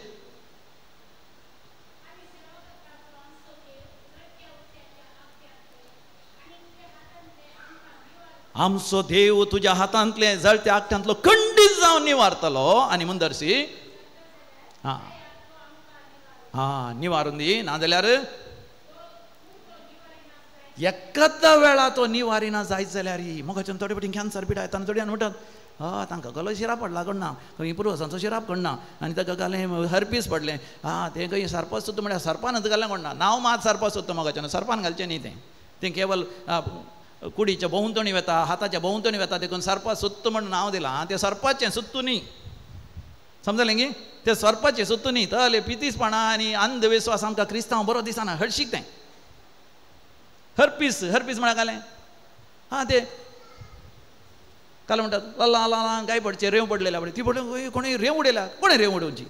आमचो देव तुज्या हातांतले जळत्या आगट्यांतलो खंडीत जावन निवारतलो. आनी म्हणटरशी हां हां निवारून दी. नाजाल्यार एकाच वेळा तो निवारिना जायत जाल्यार मोगाच्यान थोडे फावटी कॅन्सर पिडा येता. थोड्यान म्हणटात तांकां गलो शिराप पडला कडना, खंय पुरवसांचो शिराप कडना आनी ताका घालें हर्पीस पडलें. तें खंय सर्पास सुत्त म्हळ्यार सर्पानच घालें कोणना. नांव मात सर्पास सुत्त मोगाच्यान, सर्पान घालचें न्ही. तें केवल कुडीच्या भोंवतणी वता, हाताच्या भोंवतणी वता, देखून सर्पा सुत्त म्हणून नांव दिलां. तें सर्पाचें सुत्तू न्ही. समजलें गी? तें सर्पाचें सुत्तू न्ही. तले पितीसपणां आनी अंधविश्वास आमकां क्रिस्तांव बरो दिसना. हळशीक तें हर्पीस म्हळ्यार घालें. ते काल म्हणटात ला ला गाय पडचे रेंव पडलेल्या पडे. ती पडले कोणी रेंव उडयल्या. कोणें रेंव उडोवची?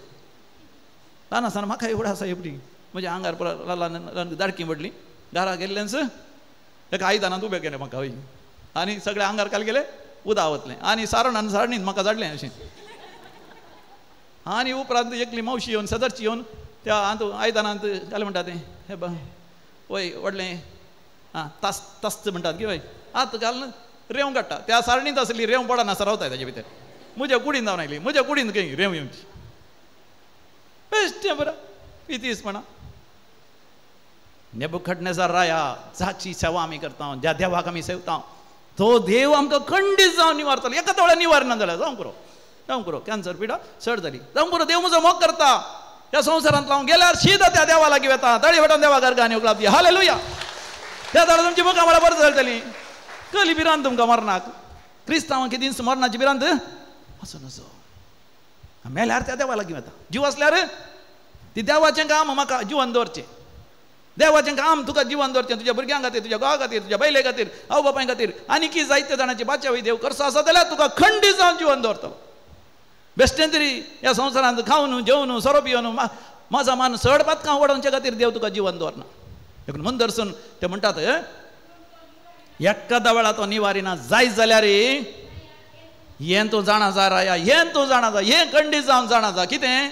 ल्हान आसतना म्हाका एवढं आसा एवढी म्हज्या आंगार ल्हान दाडकी पडली. घरा गेल्लेंच एका आयदनांत उबें केलें म्हाका हय. आनी सगळे आंगार काल गेले उदक वतलें आनी सारणीन म्हाका जाडलें अशें. आनी उपरांत एकली मावशी येवन सदरची येवन त्या आयदनांत घालें म्हणटा तें हे वय व्हडलें तस्त म्हणटात की वय आतां घालून रेंव काडटा. त्या सारणींत आसली रेंव पडना आसा रावताय ताचे भितर. म्हज्या कुडीन जावन आयली. म्हज्या कुडीन खंय रेंव येवची बेश्टें बरं पितीसपणां. नेबुकदनेझर राया जाची सेवा आमी करता, ज्या देवाक आमी सेवता तो देव आमकां खंडीत जावन निवारतलो. एका वेळा निवारना जाल्यार जावंक पुरो कॅन्सर पिडा चड जाली जावंक पुरो. देव म्हजो मोग करता. ह्या संवसारांत लावन गेल्यार सीदा त्या देवा लागीं वता. ताळये बेटान देवा घरगान येवला. हालेलुया त्या दाडा तुमची मुखां मला बरं चलतली कली भिरांत तुमकां मरनाक क्रिस्तांवां कितें दिस मरणाची भिरांत असो नसो मेल्यार त्या देवा लागीं वता जीव असल्यार ती देवाचें काम म्हाका जिवन दवरचें देवाचें काम तुका जिवन दवरचें तुज्या भुरग्यां खातीर तुज्या घोवा खातीर तुज्या बायले खातीर आवय बापाय खातीर आनीकी जायत्या जाणांची बाचावी देव करचो आसा जाल्यार तुका खंडीत जावन जिवन दवरतलो बेश्टें तरी ह्या संवसारांत खावन जेवन सोरो पिवन माझा मान चड पातकां वडोवचे खातीर देव तुका जिवन दवरना देखून मन दर्शन ते म्हणटात एकादा वेळा तो निवारिना जायत जाल्यार हें तूं जाणा जा राया हें तूं जाणा जा हें खंडीत जावन जाणा जा कितें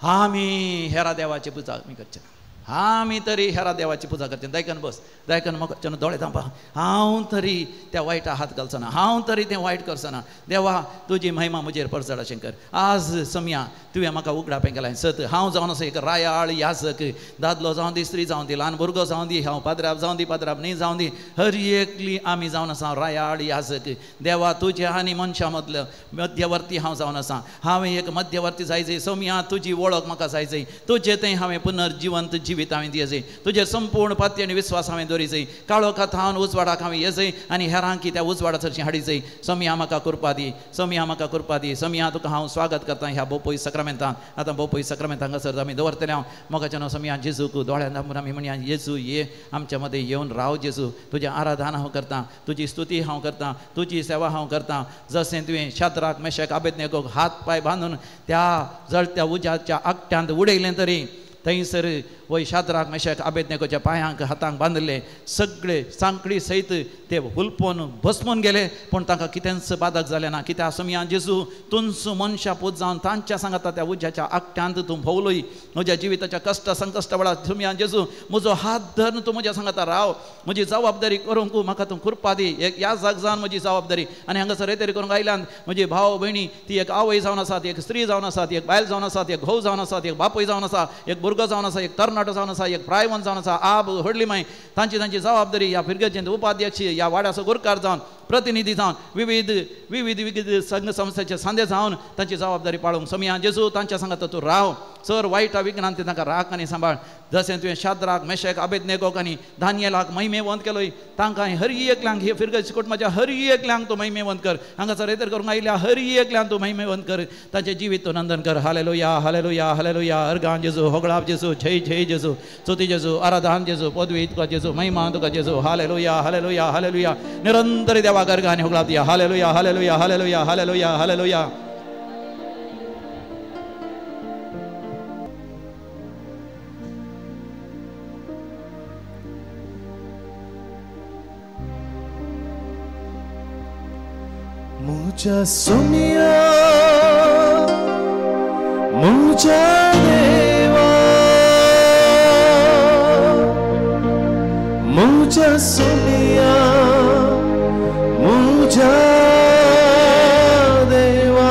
आमी हेरा देवाची पुजा आमी करचे आमी तरी हेरा देवाची पुजा करचे दायकन बस दायकन म्हाका दोळे धांपा हांव तरी त्या वायटा हात घालचो ना हांव तरी तें वायट करचो ना देवा तुजी महिमा म्हजेर परचड शंकर आज समया तुवें म्हाका उगडापें केलां सत हांव जावन असो एक रायाळ यासक दादलो जावं दी स्त्री जावं दी ल्हान भुरगो जावं दी हांव पाद्राब जावं दी पाद्राब न्ही जावं दी हर एकली आमी जावन आसा रायाळ यासक देवा तुज्या आनी मनशा मदलो मध्यवर्ती हांव जावन आसा हांवें एक मध्यवर्ती जायचें समया तुजी वळख म्हाका जायचें तुजें तें हांवें पुनर्जिवंत जिवीत हांवें दियचें तुजेर संपूर्ण पत्य आनी विस्वास हांवें दवरिचें काळो काथान उजवाडाक हांवें येचें आनी हेरांकी त्या उजवाडा चडशीं हाडिचें समया म्हाका कृपा दी समया म्हाका कृपा दी समया तुका हांव स्वागत करता ह्या बोपय सक्रामेंतांत आतां बोपय सक्रामेंतांत हांगासर आमी दवरतले हांव मोगाच्या नांव समया जेजूक दोळ्यान धांपून आमी म्हणया येजू ये आमच्या मदें येवन राव जेजू तुजें आराधन हांव करतां तुजी स्तुती हांव करतां तुजी सेवा हांव करतां जशें तुवें शाद्राक मेशक आबेदनेगोक हात पाय बांदून त्या जळत्या उज्याच्या आगट्यांत उडयलें तरी थंयसर वय शाद्राक मेशक आबेदनेगोच्या पांयांक हातांक बांदले सगळे सांकडी सयत ते हुलपोवन भस्मून गेले पूण तांकां कितेंच बाधक जालें ना कित्याक समया जेजू तुमचो मनशा पूत जावन तांच्या सांगाता त्या उज्याच्या आगट्यांत तूं भोवलोय म्हज्या जिविताच्या कश्ट संकश्ट वेळार समया जेजू म्हजो हात धरून तूं म्हज्या सांगाता राव म्हजी जबाबदारी करूंक म्हाका तूं कृपा दी एक ह्या जाग जावन म्हजी जबाबदारी आनी हांगासर तरी करूंक आयल्यान म्हजी भाव भयणी ती एक आवय जावन आसात एक स्त्री जावन आसात एक बायल जावन आसात एक घोव जावन आसात एक बापूय जावन आसा एक भुरगो जावन आसा एक तरणाटो जावन आसा एक प्रायवन जावन आसा आब व्हडली माय तांची जबाबदारी ह्या भुरग्याचे उपाध्यक्ष ह्या वाड्याचो गुरकार जावन प्रतिनिधी जावन विविध संघ संस्थेचे सांदे जावन तांची जबाबदारी पाळूंक समया जेजू तांच्या सांगात तूं राव सर वायटा विघ्नान ते तांकां राख आनी सांबाळ जशें तुवें शाद्राक मेशक आबेदनेगोक आनी दानियेलाक महिमेवंत केलोय तांकां हर एकल्यांक हे फिरगत कुटुंबाच्या हर एकल्यांक तूं महिमेवंत कर हांगासर येतर करूंक आयल्या हर एकल्यांक तूं महिमेवंत कर तांचें जिवीत तूं नंदन कर हालेलुया हालेलुया हालेलुया अर्गान जेजू होगळाप जेजू जय जय जेजू स्तुती जेजू आराधन जेजू पदवी तुका जेजू महिमा तुका जेजू हालेलुया हालेलुया हालेलुया निरंतर देवा अर्गान होगळाप दिया hallelujah hallelujah hallelujah hallelujah hallelujah मुझा सुनिया मुझा देवा मुझा सुनिया मुझा देवा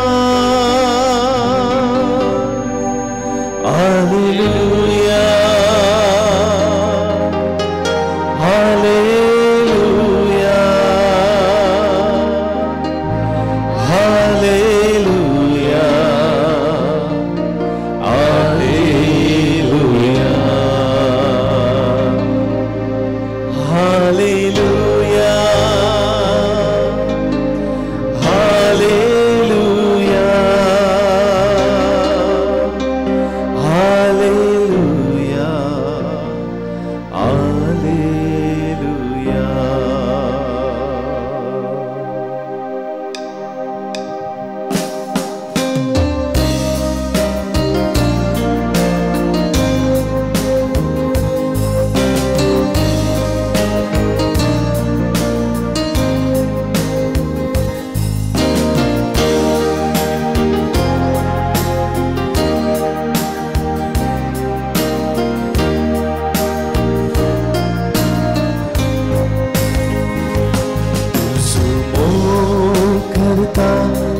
hallelujah hallelujah hallelujah hallelujah hallelujah hallelujah hallelujah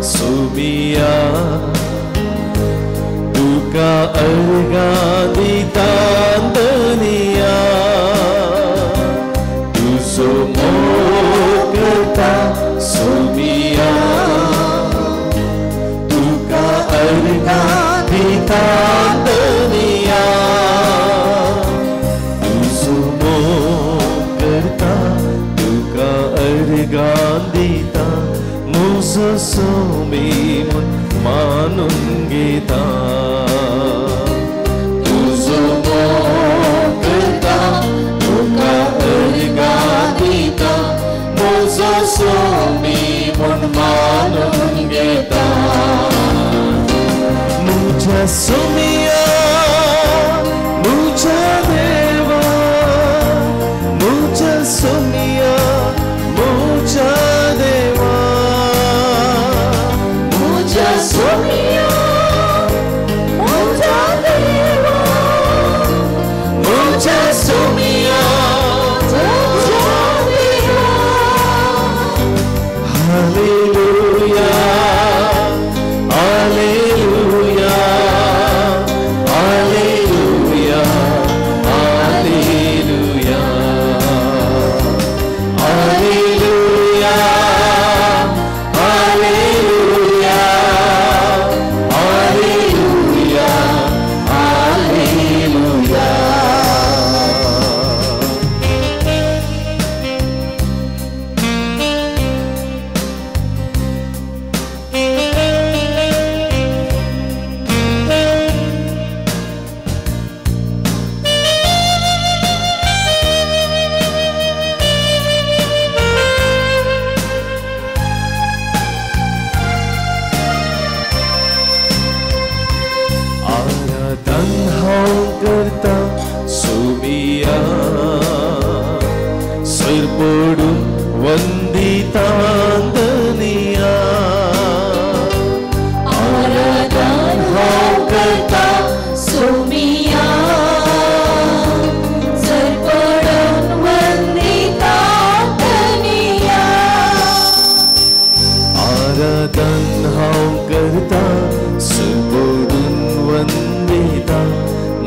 सुबिया तुका अर्गा दिता दुनिया तुझो मोकता सुबिया तुका अर्गा दिता दुनिया तुझो मोजो सोमी मन मानून घेता तुझो मोग करता तुका अर्गा दिता मोजो सोमी मन मानून घेता मुझ्या सोमिया मुझ्या देवा मुझ्या सोमिया मुझ्या देवा मुझ्या सोमिया मुझ्या देवा मुझ्या सोमिया मुझ्या देवा hallelujah hallelujah hallelujah hallelujah hallelujah hallelujah hallelujah hallelujah आराधन हांव करता सोमिया सैर पडून वंदिता दनिया आराधन हांव करता सोमिया सैर पडून वंदिता दनिया आराधन हांव करता सैर पडून वंदिता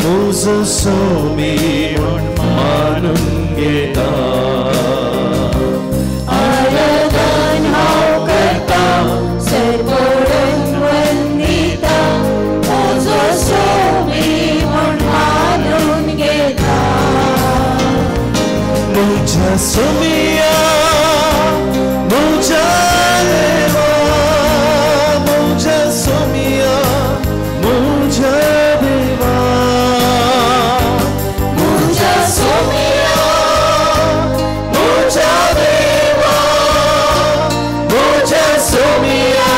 मुझो सोमी मन मानून घेता आराधन हांव करता सैर पडून वंदिता मुझो सोमी मन मानून घेता मुझ्या सोमिया मुझ्या देवा मुझ्या सोमिया मुझ्या देवा मुझ्या सोमिया मुझ्या देवा मुझ्या सोमिया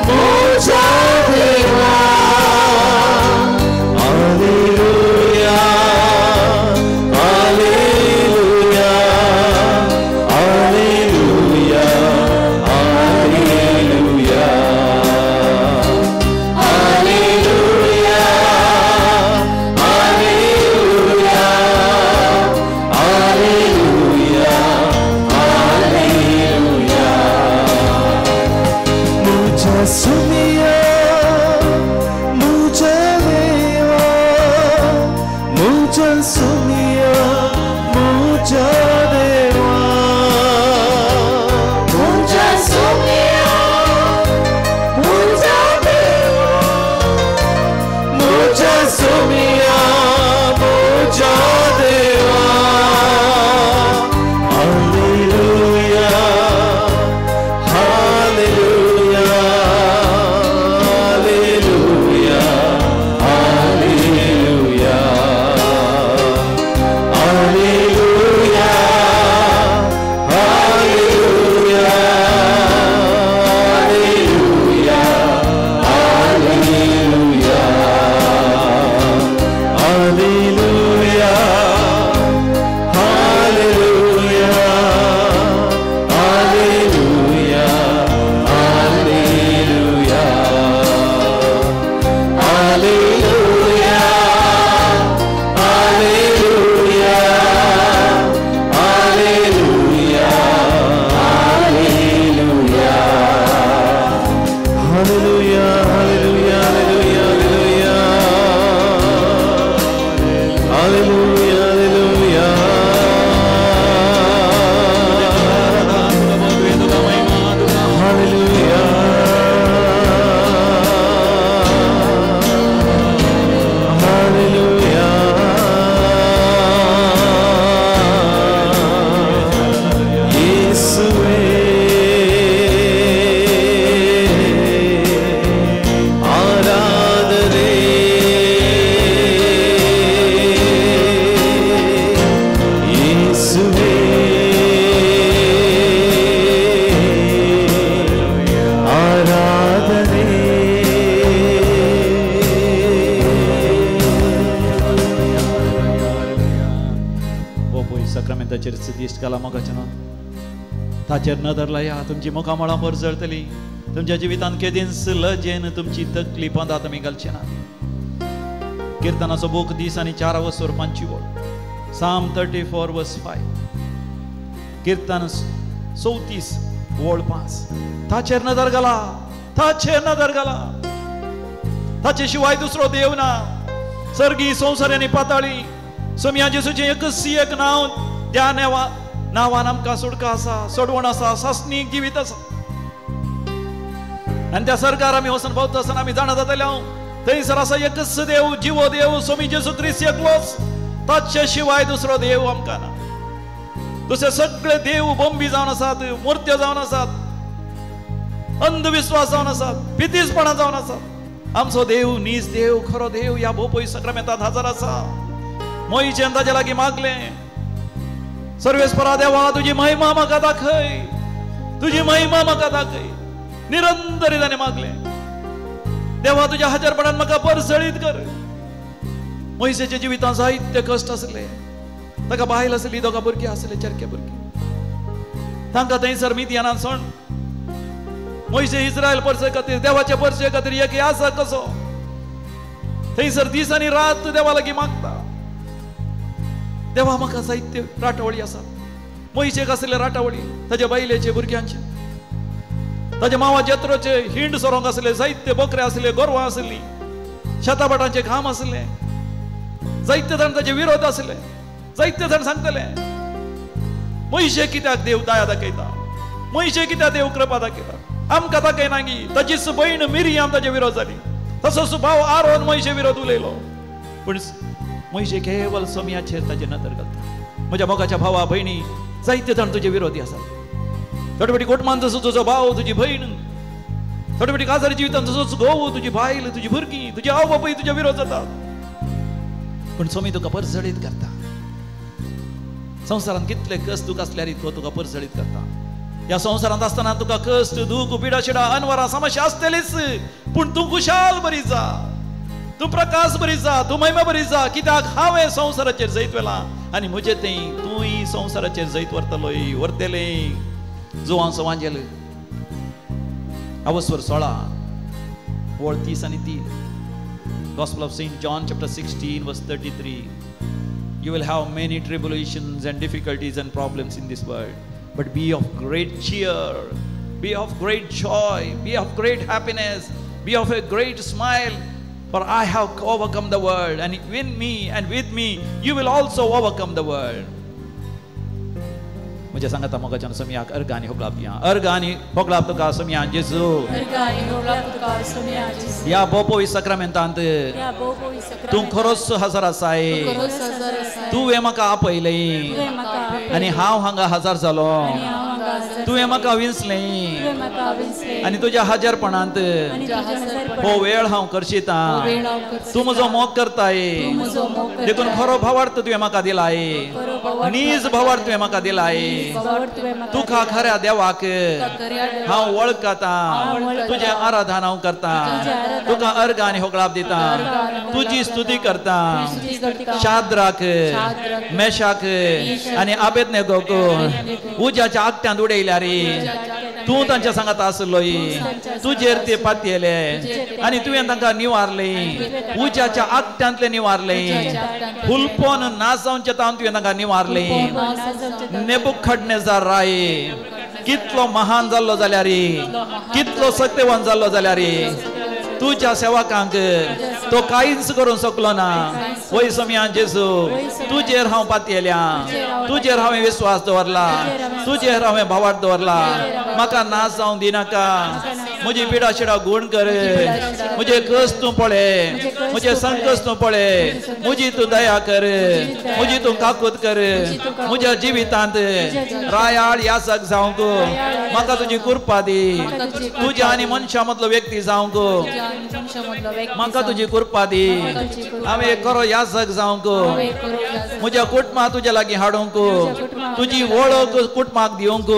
मुझ्या देवा हालेलुया हालेलुया संवसाराचेर दिश्ट घाला मोगाचें ताचेर नदर लाया तुमची मुखामळां बर जळटली तुमच्या जिवितांत केदींच लजेन तुमची तकलीफां दात आमी घालचे ना किर्तनाचो बूक 10 आनी 4 वसोर 5 वळ साम 34 वर्स 5 किर्तन 34 वळ 5 ताचेर नदर घाला ताचेर नदर घाला ताचे शिवाय दुसरो देव ना सर्गी संवसार आनी पाताळी सोम्या जेसूचें एकच एक नांव त्या नांवान आमकां सुटका आसा सोडवण आसा सासणीक जिवीत आसा आनी त्या सरकार आमी वचून भोंवता आसतना आमी जाणा जाताले थंयसर आसा एकच देव जिवो देव स्वामी जेसू ख्रिस्त एकलोच ताचे शिवाय दुसरो देव आमकां ना दुसरे सगळे देव बोंबी जावन आसात मूर्त्यो जावन आसात अंधविश्वास जावन आसात पितीसपणां जावन आसात आमचो देव नीज देव खरो देव ह्या भोवपळी सक्रामेंतांत हजर आसा मोईचें ताचे लागीं मागलें सर्वेस्परा देवा तुजी महिमा म्हाका दाखय तुजी महिमा म्हाका दाखय निरंतर ताणें मागलें देवा तुज्या हजरपणान म्हाका परसळीत कर मोइसेच्या जिवितांत जायते कश्ट आसले ताका बायल आसली दोगा भुरगीं आसले चरके भुरगीं तांकां थंयसर मिद्यानांत सण मोइसे इस्रायल परसे खातीर देवाच्या परसे खातीर एक आसा कसो थंयसर दीस आनी रात देवा लागीं मागता देवा म्हाका जायते राटवळी आसा मोइशेक आसले राटवळी ताच्या बायलेचे भुरग्यांचे ताच्या मावा जेत्रोचे हिंड सोरोंक आसले जायते बकरे आसले गोरवां आसली शेताबाटांचे घाम आसले जायते जाण ताचे विरोध आसले जायते जाण सांगतले मोइशे कित्याक देव दया दाखयता मोइशे कित्याक देव कृपा दाखयता आमकां दाखयनागी ताचीच भयण मिरियाम ताचे विरोध जाली तसोच भाव आरोन मोइशे विरोध उलयलो पूण मोइशे केवल सोम्याचेर ताचे नदर घालता म्हज्या मोगाच्या भावा भयणी जायते जाण तुजे विरोधी आसात थोडे फावटी गोटमान जसो तुजो भाव तुजी भयण थोडे फावटी काजारी जिवितांत तसोच घोव तुजी बायल तुजी भुरगीं तुजे आवय बापूय तुजे विरोध जातात पूण सोमी तुका परसळीत करता संवसारांत कितले कश्ट तुका आसल्यार तो तुका परसळीत करता ह्या संवसारांत आसतना तुका कश्ट दूख पिडा शिडा अनवरां समस्या आसतलीच पूण तूं खुशाल बरी जा तूं प्रकाश बरी जा तूं महिमा बरी जा कित्याक हांवें संवसाराचेर जैत वेला आनी म्हजें तें तूंय संवसाराचेर जैत व्हरतलोय व्हरतलें जोआंचो वांजेल अवस्वर 16 वळ 30 आनी 3 Gospel of St. John chapter 16 verse 33 You will have many tribulations and difficulties and problems in this world but be of great cheer be of great joy be of great happiness be of a great smile for I have overcome the world and in me and with me you will also overcome the world मुझे सांगता मोगाच्यान सोम्याक अर्गानी होगलाब दिया अर्गानी होगलाब तुका सोम्या जेजू अर्गानी होगलाब तुका सोम्या जेजू या बोपोई सक्रामेंतांत तूं खरोच हजर आसाय तुवें म्हाका आपयलें आनी हांव हांगा हजर जालो तुवें म्हाका विंचलें आनी तुज्या हजरपणांत हो वेळ हांव करशिता तूं म्हजो मोग करताय देखून खरो भावार्थ तुवें म्हाका दिलाय नीज भावार्थ तुवें म्हाका दिलाय तुका खऱ्या देवाक हांव वळखता तुजें आराधन हांव करता तुका अर्घ आनी होगलाब दिता तुजी स्तुती करता शाद्राक मेशाक आनी आबेदनेगोक उज्याच्या आगट्यांत उडयल्या रे तूं तांच्या सांगात आसलोय तुजेर ते पातयेले आनी तुवें तांकां निवारलें उज्याच्या आगट्यांतले निवारलें फुलपोन नास जावचे तावन तुवें तांकां निवारलें नेबुखडनेझार राय कितलो महान जाल्लो जाल्यार कितलो सत्यवान जाल्लो जाल्यार तुज्या सेवकांक तो कांयच करूंक शकलो ना वय सोम्या जेजू तुजेर हांव पातयेल्या तुजेर हांवें विश्वास दवरला तुजेर हांवें भावार्थ दवरला म्हाका नाश जावंक दिनाका म्हजी पिडा शिडा गुण कर म्हजे कश्ट तूं पळय म्हजे संकश्ट तूं पळय म्हजी तूं दया कर म्हजी तूं काकूत कर म्हज्या जिवितांत रायाळ यासक जावंक म्हाका तुजी कृपा दी तुज्या आनी मनशा मदलो व्यक्ती जावंक म्हाका तुजी कृपा दी हांवें एक खरो यासक जावंक म्हज्या कुटुंबाक तुज्या लागीं हाडूंक तुजी वळख कुटुंबाक दिवंक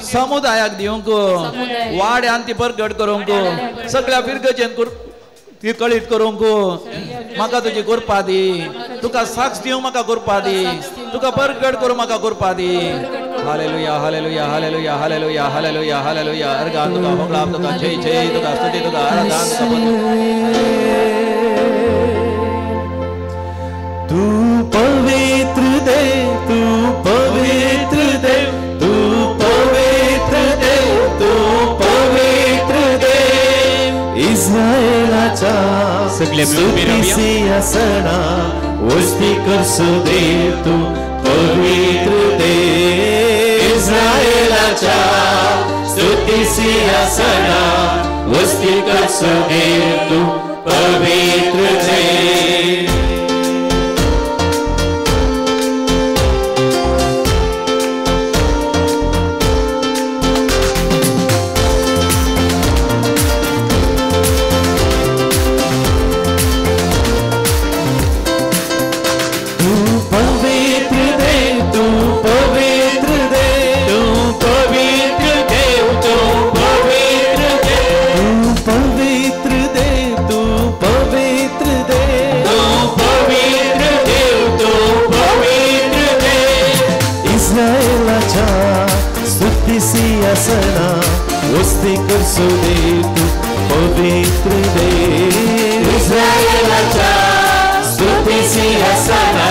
समुदायाक दिवंक वाड्यान ती परगट करूंक सगळ्या पिरगेचें ती कळीत करूंक म्हाका तुजी कृपा दी तुका साक्ष दिवंक म्हाका कृपा दी तुका परगट करूं म्हाका कृपा दी hallelujah hallelujah hallelujah hallelujah hallelujah hallelujah अर्गा तुका होगळा तुका जय जय तुका स्तुती तुका आराधना तू पवित्र देव तू पवित्र देव तू पवित्र देव तू पवित्र देव इस्रायलाच्या सगळे मिळून मिरवूया. सिंहासना वस्ती करसो देव तू पवित्र देव इस्रायलाच्या स्तुती सिंहासना वस्ती करसो देव तू पवित्र देव सिंहासना वस्ती करसो देव तू पवित्र देव इस्रायलाच्या स्तुती सिंहासना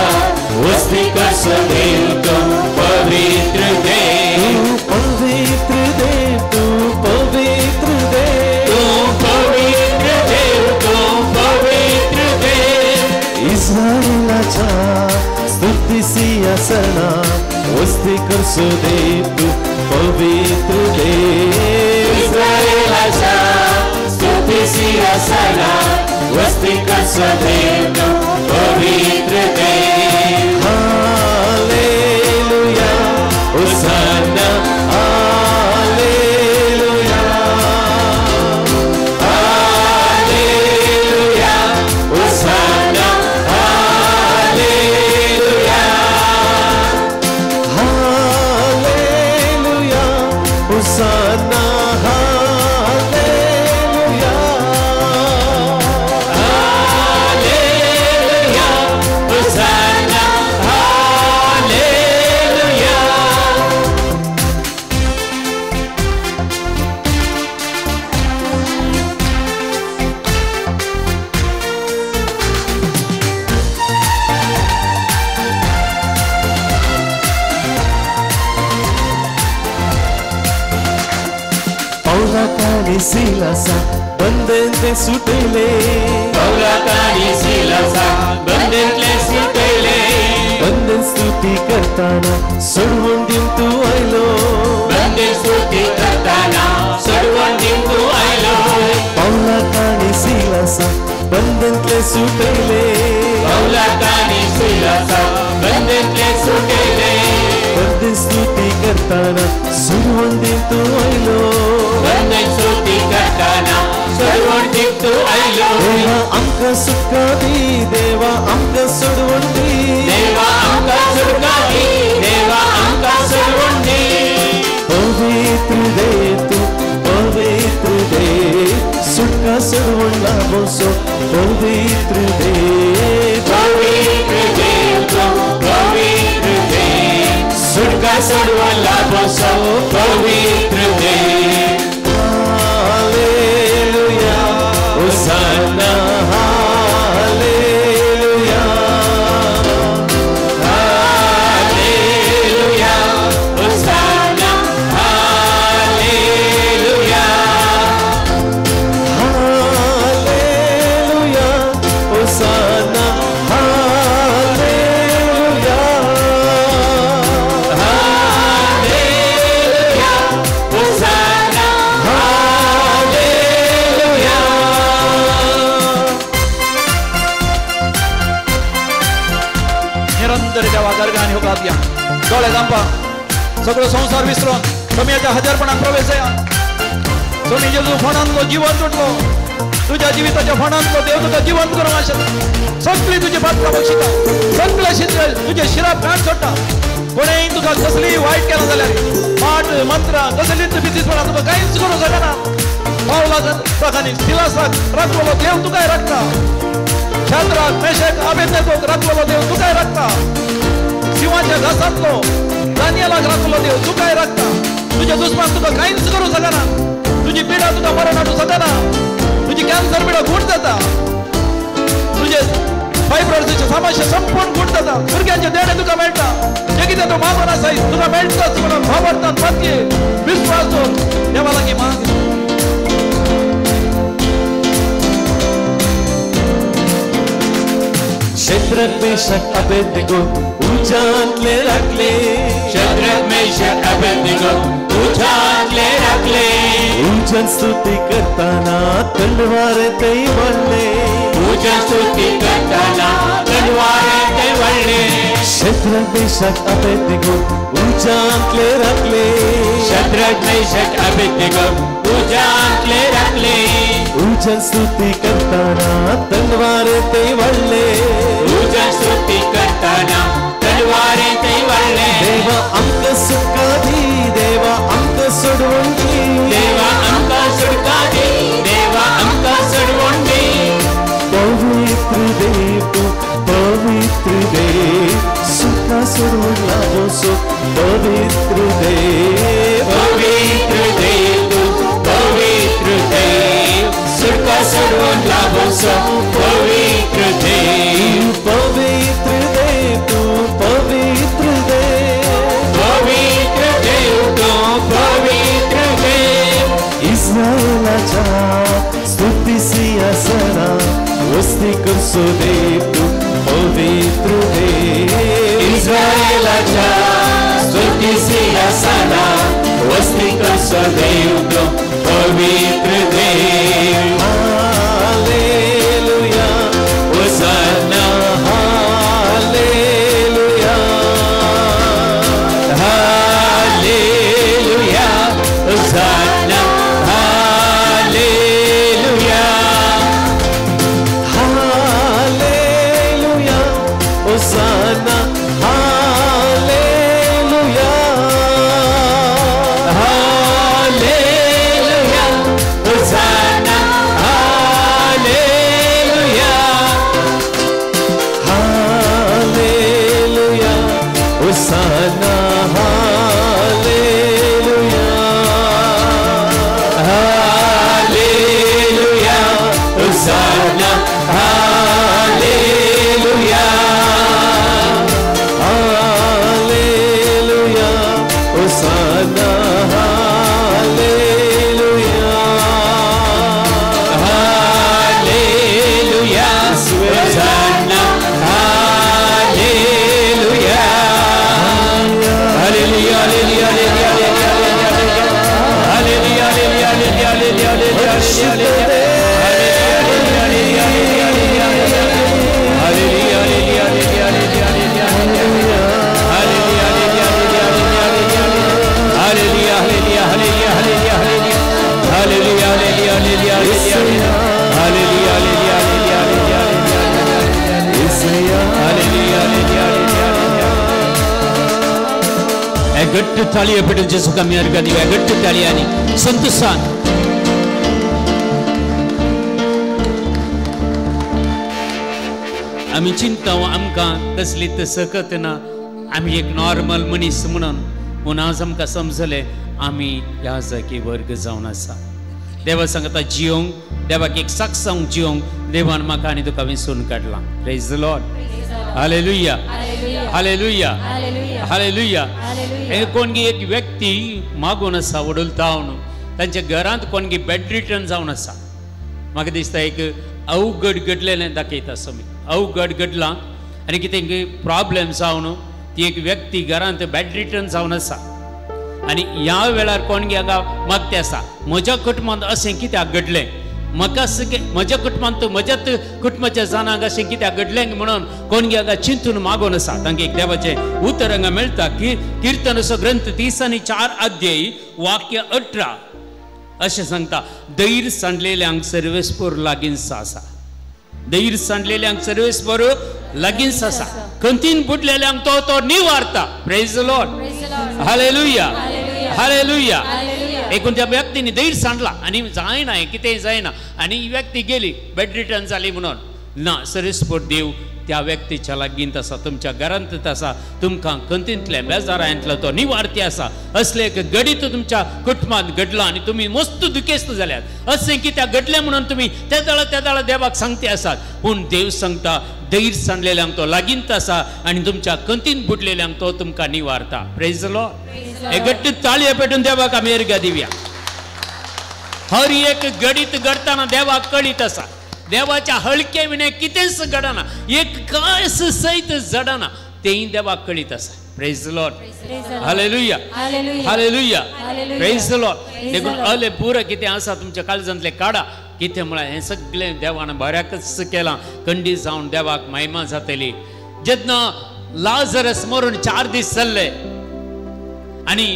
वस्ती करसो देव तू पवित्र देव पवित्र देव तू पवित्र देव तू पवित्र देव तू पवित्र देव इस्रायलाच्या स्तुती सिंहासना वस्ती करसो देव तू पवित्र देव इस्रायलाच्या स्तुती सिंहासना वस्ती करसो देव तू पवित्र देव hallelujah hosanna hallelujah hallelujah hosanna hallelujah hallelujah hosanna hallelujah hallelujah hosanna hallelujah पौलाकानी सिलासा बंधन ते सुटले पौलाकानी सिलासा बंधन ते सुटले बंधन स्तुती करताना सोडवून दिन तू आयलो बंधन स्तुती करताना सोडवून दिन तू आयलो पौलाकानी सिलासा बंधन ते सुटले पौलाकानी सिलासा बंधन ते सुटले बंधन स्तुती करताना सोडवून दिन तू आयलो बंधन स्तुती करताना सोडवून दिन तू आयलो देवा आमका सुटका दी देवा आमका सोडवून दी देवा आमका सुटका दी देवा आमका सोडवून दी पवित्र देव तू पवित्र देव सुटका सोडवून लाभोसो पवित्र देव पवित्र देव तू पवित्र देव सुटका सोडवून लाभोसो पवित्र देव hallelujah hosanna hallelujah hallelujah hosanna hallelujah hallelujah hosanna hallelujah hallelujah hosanna hallelujah निरंतर देवा गर्गाने होगात या डोळे दांपा सगळं संसार विसरून कमीच्या हजारपणात प्रवेश या सोनी जेजू फणांतलो जीवन तुटलो तुझ्या जीविताच्या फणांतलो देव तुका जीवन करूंक आशेता सगळी तुजी पात्रां बक्षिता सगळे शित्र तुझे शिरा प्राण सोडटा कोणेय तुका कसली वायट केला जाल्यार पाठ मंत्र कसलीच भीतीसपणा तुका कांयच करूंक जायना पावलानी सिलासाक राखलो देव तुका राखता शाद्राक मेशक अबेदनेगोक राखलो देव तुका राखता शिवाच्या घासातलो दानियेलाक राखलो देव तुका राखता तुझे दुश्मन तुका काहीच करू शकना तुझी पिढा तुका मरण हाडू शकना तुझी कॅन्सर पिढा गुण जाता तुझे फायब्रॉइड्सची समस्या संपूर्ण गुण जाता भुरग्यांचे देणे तुका मेळटा जे कितें तूं मागून आसा तुका मेळटाच म्हणून भावार्थान मातये विश्वास दवर देवा लागीं माग शद्रक मेशक अबेदनेगो उजांतले राखले शद्रक मेशक अबेदनेगो उजांतले राखले उजन स्तुती करताना तलवार ते वळले उजन स्तुती करताना तलवार ते वळले शद्रक मेशक अबेदनेगो उजांतले राखले शद्रक मेशक अबेदनेगो उजांतले राखले उजन स्तुती करताना तलवार ते वळले उजन स्तुती करताना तलवार ते वळले देवा आमकां सुटकादी देवा आमकां सोडवंदी देवा आमकां सुटकादी देवा आमकां सोडवंदी पवित्र देव सुटका सोडवून लावोसो पवित्र देव सुटका सोडवून लावोसो पवित्र देव तू पवित्र देव इस्रायलाच्या स्तुती सिंहासना वस्ती करसो देव तू पवित्र देव इस्रायलाच्या स्तुती सिंहासना वस्ती करसो देव तू पवित्र देव hallelujah hosanna hallelujah hallelujah hosanna hallelujah hallelujah hosanna hallelujah hallelujah hosanna hallelujah hallelujah hosanna hallelujah hallelujah hosanna hallelujah hallelujah hosanna hallelujah hallelujah hosanna hallelujah hallelujah hallelujah गट्ट ताळी पटेल जेसू कमी अर्गानी गट्ट ताळी आणि संतोषान आम्ही चिंता आमकां कसली सकत ना आम्ही एक नॉर्मल मनीस म्हणून आज आमकां समजले आम्ही ह्या जागी वर्ग जावन आसा देवा सांगता जियोंक देवाक एक साक्षांक जियोंक देवान म्हाका आनी तुका विसरून काडला praise the Lord hallelujah hallelujah hallelujah कोणगी एक व्यक्ती मागून आसा वडुलतावन तांच्या घरांत कोणगी बेड रिटर्न जावन आसा म्हाका दिसता एक अवघड घडलेलें दाखयता समी अवघड घडलां आनी कितें प्रॉब्लेम जावन ती एक व्यक्ती घरांत बेड रिटर्न जावन आसा आनी ह्या वेळार कोणगी हांगा मागते आसा म्हज्या कुटुंबांत अशें कित्याक घडलें म्हाका म्हज्या कुटुंबांत म्हज्याच कुटुंबाच्या जाणांक अशें कित्याक घडलें म्हणून कोणगी हांगा चिंतून मागून आसा तांकां एक देवाचें उतर हांगा मेळटा की किर्तनाचो ग्रंथ 30:4 अध्याय वाक्य 18 अशें सांगता दैर सांडलेल्यांक सर्वेस्पर लागींच आसा दैर सांडलेल्यांक सर्वेस्पर लागींच आसा खंतीन बुडलेल्यांक तो निवारता praise the Lord hallelujah hallelujah एकूण त्या व्यक्तीने दैर सांडला आणि जायना कितेंय जायना आणि ही व्यक्ती गेली बेड रिटर्न जाली म्हणून ना सरिस्पोट देव त्या व्यक्तीच्या लागींत आसा तुमच्या घरांत आसा तुमकां कंतींतल्या बेजारांतलो तो निवारती आसा असले एक गडीत तुमच्या कुटुंबांत घडला आणि तुम्ही मस्त दुखेस्त जाल्यात असें कित्याक घडलें म्हणून तुम्ही त्या दाळा देवाक सांगते आसात पूण देव सांगता दैर सांडलेल्यांक तो लागींत आसा आणि तुमच्या कंतीन बुडलेल्यांक तो तुमकां निवारता प्रेज द लॉर्ड एक गट्ट ताळयो पेटून देवाक आमी अर्घ्य दिवया हर एक घडीत घडताना देवाक कळीत आसा देवाच्या हलके विणे कितेंच घडना एक कांयच सैत जडना तेही देवाक कळीत आसा praise the Lord hallelujah hallelujah praise the Lord देखून अले पुरो कितें आसा तुमच्या काळजांतले काडा कितें म्हळ्यार हें सगळें देवान बऱ्याकच केलां खंडी जावन देवाक महिमा जातली जेन्ना लाजरस मरून 4 दीस जाल्ले आनी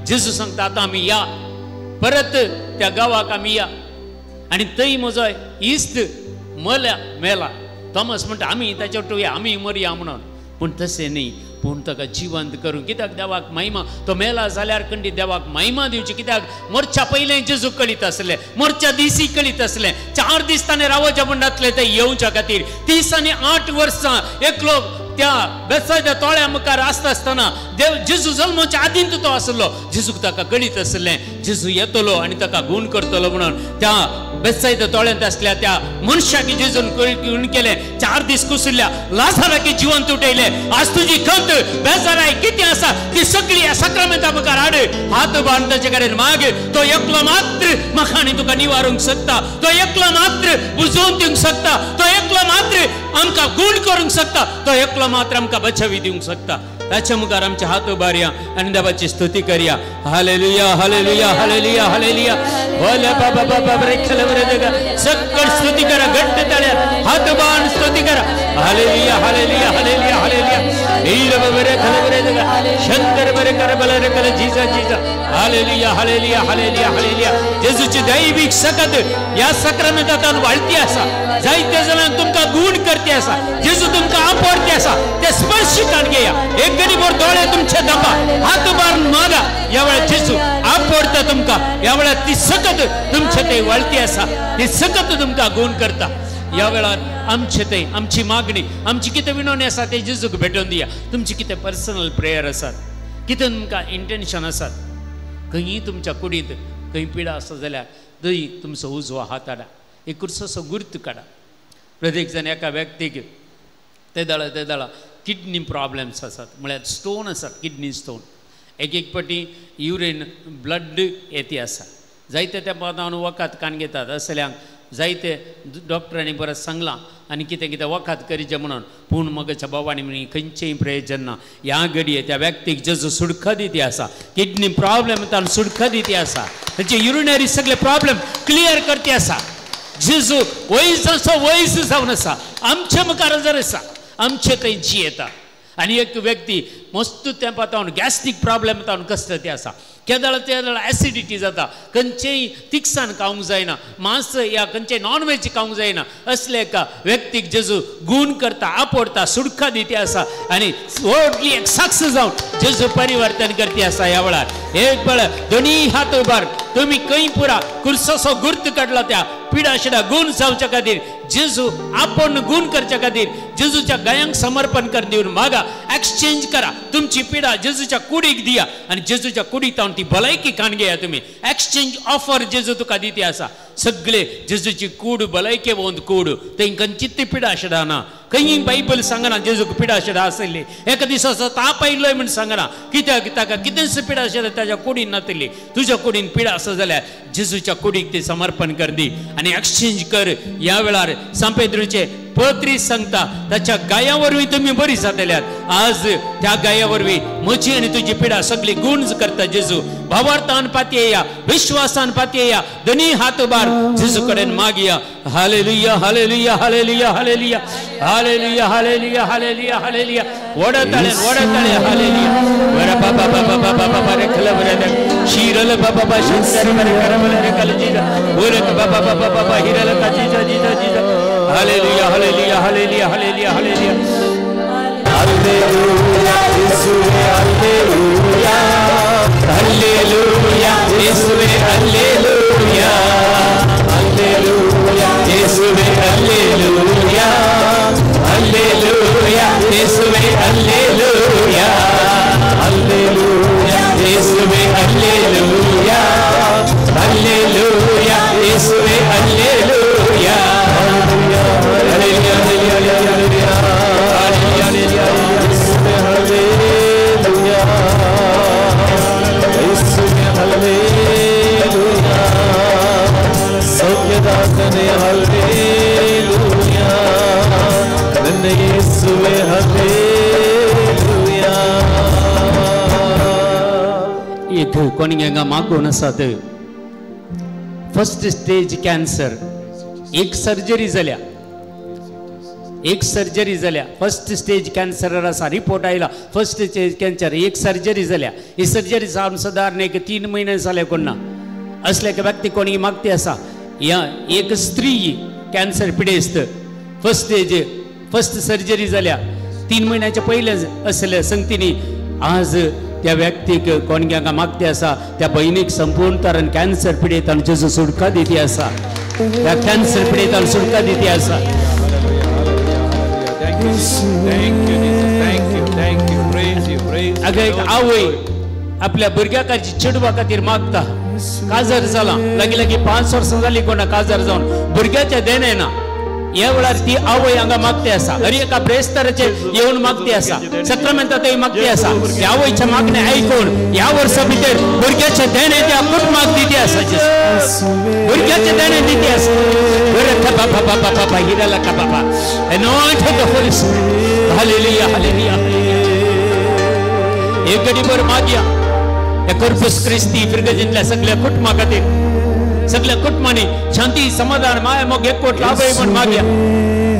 जेजू सांगता आतां आमी या परत त्या गांवाक आमी या आनी थंय म्हजो इश्ट मेला थॉमस म्हणटा आमी ताचे वांगडा आमी मरया म्हणून पूण तशें न्ही पूण ताका जिवंत करूं कित्याक देवाक महिमा तो मेला जाल्यार खंडी देवाक महिमा दिवची कित्याक मरच्या पयलें जेजू कळीत आसलें मरच्या दिसी कळीत आसलें 4 दीस ताणें रावच्या बंडांतले ते येवच्या खातीर 30 आनी 8 वर्सां एकलो त्या बेतसायदा तोळ्या मुखार आसता आसतना देव जेजू जल्माच्या आदींत तो आसलो जेजूक ताका कळीत आसलें जेजू येतलो आनी ताका गुण करतलो म्हणून त्या बेतसायदा तोळ्यांत आसल्या त्या मनशाक जेजून गुण केलें 4 दीस कुसरल्या लाजाराक जिवंत उठयले आज तुजी खंत बेजाराय कितें आसा ती सगळी ह्या सक्रामेंता मुखार हाड हात बांद ताचे कडेन माग तो एकलो मात्र म्हाका आनी तुका निवारूंक शकता तो एकलो मात्र बुजोवन दिवंक शकता तो एकलो मात्र आमकां गुण करूंक शकता तो एकलो मात्र आमकां बचावी दिवंक शकता ताच्या मुखार आमचे हात उबारया आनी देवाची स्तुती करया हालेलुया हालेलुया हालेलुया हालेलुया बोले बाबा बाबा बरे खले बरे देगा सकळ स्तुती करा घट्ट ताळ्या हात बांद स्तुती करा हालेलुया हालेलुया हालेलुया हालेलुया नील बरे खले बरे देगा शंकर बरे कर बले रे कले जीजा जीजा हालेलुया हालेलुया हालेलुया हालेलुया जेजूची दैविक सकत या सक्रामेंतान वाळती आसा जायते जाणांक तुमकां गुण करते आसा जेजू तुमकां आपडते आसा ते स्पर्श कान घेया एक गडी भर दोळे तुमचे दाबा हात बार मागा या वेळा जेजू आपडता तुमकां या वेळा ती सकत तुमचे ते वाळती आसा ती सकत तुमकां गुण करता या वेळार आमचे ते आमची मागणी आमची कितें विनवणी आसा ते जेजूक भेटोवन दिया तुमची कितें पर्सनल प्रेयर आसात कितें तुमकां इंटेंशन आसात खंयी तुमच्या कुडींत खंय पिडा आसा जाल्यार थंय तुमचो उजवा हात हाडा एक कुर्सोसो गुर्त काडा प्रत्येक जण एका व्यक्तीक ते दाळा किडनी प्रॉब्लेम्स आसात म्हळ्यार स्टोन आसात किडनी स्टोन एक पाटी युरीन ब्लड येती आसा जायते त्या पदान वखद कान घेतात असल्यांक जायते डॉक्टरांनी परत सांगलां आनी कितें कितें वखद करीचें म्हणून पूण मगच्या बाबांनी म्हणी खंयचेंय प्रयोजन ना ह्या घडये त्या व्यक्तीक जेजू सुडखा दिती आसा किडनी प्रॉब्लेम तान सुडखा दिती आसा ताचे युरिनरी सगळे प्रॉब्लेम क्लियर करते आसा जेजू वयस जावन आसा आमच्या मुखार जर आसा आमचे थंय जियेता आनी एक व्यक्ती मस्त तेंपा तावन गॅस्ट्रीक प्रॉब्लेम तावन कसले आसा केदाळ एसिडिटी जाता खंयचेय तिखसाण खावंक जायना मांस या खंयचेय नॉन वेज खावंक जायना असले एका व्यक्तीक जेजू गुण करता आपडता सुडखा दिती आसा आनी व्हडली एक साक्ष जावन जेजू परिवर्तन करती आसा ह्या वेळार एक वेळ दोनी हात उबार तुमी खंय पुरा कुर्सोसो गुर्त काडला त्या पिडा शिडा गुण जावच्या खातीर जेजू आपण गुण करच्या खातीर जेजूच्या गयांक समर्पण कर दिवन मागा एक्सचेंज करा तुमची पिडा जेजूच्या कुडीक दिया आनी जेजूच्या कुडीक तावन ती भलायकी काण घेया तुमी एक्सचेंज ऑफर जेजू तुका दिती आसा सगळे जेजूची कूड भलायके वोंद कूड तेंकां चित्ती पिडा शिडा ना खंय बायबल सांगना जेजूक पिडा शिडा आसली एका दिसाचो ताप आयिल्लोय म्हण सांगना कित्याक ताका कितेंच पिडा शिडा ताच्या कुडीन नातली तुज्या कुडीन पिडा आसा जाल्यार जेजूच्या कुडीक ती समर्पण कर दी आनी एक्सचेंज कर ह्या वेळार सांपेद्रूचे पत्री सांगता ताच्या गाया वरवीं तुमी बरी जातल्यात आज त्या गाया वरवीं म्हजी आनी तुजी पिडा सगळी गुण करता जेजू भावार्थान पातयेया विश्वासान पातयेया दोनी हात उबार जेजू कडेन मागया hallelujah hallelujah hallelujah hallelujah hallelujah hallelujah hallelujah hallelujah वडताळे हालेलुया वर बाबा बाबा बाबा बाबा रे खल वर दे शीरल बाबा बाबा शंकर वर करबल रे कलजीदा वर बाबा बाबा बाबा हिरल काजीजा जीजा जीजा hallelujah hallelujah hallelujah hallelujah hallelujah hallelujah यीशुवे हालेलुया हालेलुया यीशुवे येसुवे हालेलुया इथं कोणी हांगा मागून आसात फर्स्ट स्टेज कॅन्सर एक सर्जरी जाल्या फर्स्ट स्टेज कॅन्सर असा रिपोर्ट आयला फर्स्ट स्टेज कॅन्सर एक सर्जरी जाल्या ही सर्जरी जावन साधारण एक 3 महिने जाले कोणा असले व्यक्ती कोणी मागते असा या एक स्त्री कॅन्सर पिडेस्त फर्स्ट सर्जरी जाल्या 3 महिन्याच्या पहिले असले संगतीने आज त्या व्यक्तीक कोणी हांगा मागते असा त्या बहिणीक संपूर्ण तरण कॅन्सर पिडेतान जेजू सुटका दिती असा त्या कॅन्सर पिडेतान सुटका दिती असा अगं एक आवय आपल्या भुरग्याची चेडवा खातीर मागता काजर जाला लागी 5 वर्सां जाली कोणा काजर जावन भुरग्याच्या देणे ना या वेळार ती आवय हांगा मागते असा हर एका प्रेस्तराचे येवन मागते असा सक्रामेंतातय मागते असा या आवयच्या मागणे ऐकून या वर्सा भितर भुरग्याचे देणे त्या कुटुंबाक दिती असा भुरग्याचे देणे दिती असा बाबा हिराला का बाबा anointed the Holy Spirit hallelujah hallelujah एक गडीभर मागया या कर्पूस क्रिस्ती फिरगजींतल्या सगळ्या कुटुंबा खातीर सगळ्या कुटुंबांनी शांती समाधान माया मोग एकवट लाभय म्हणून मागया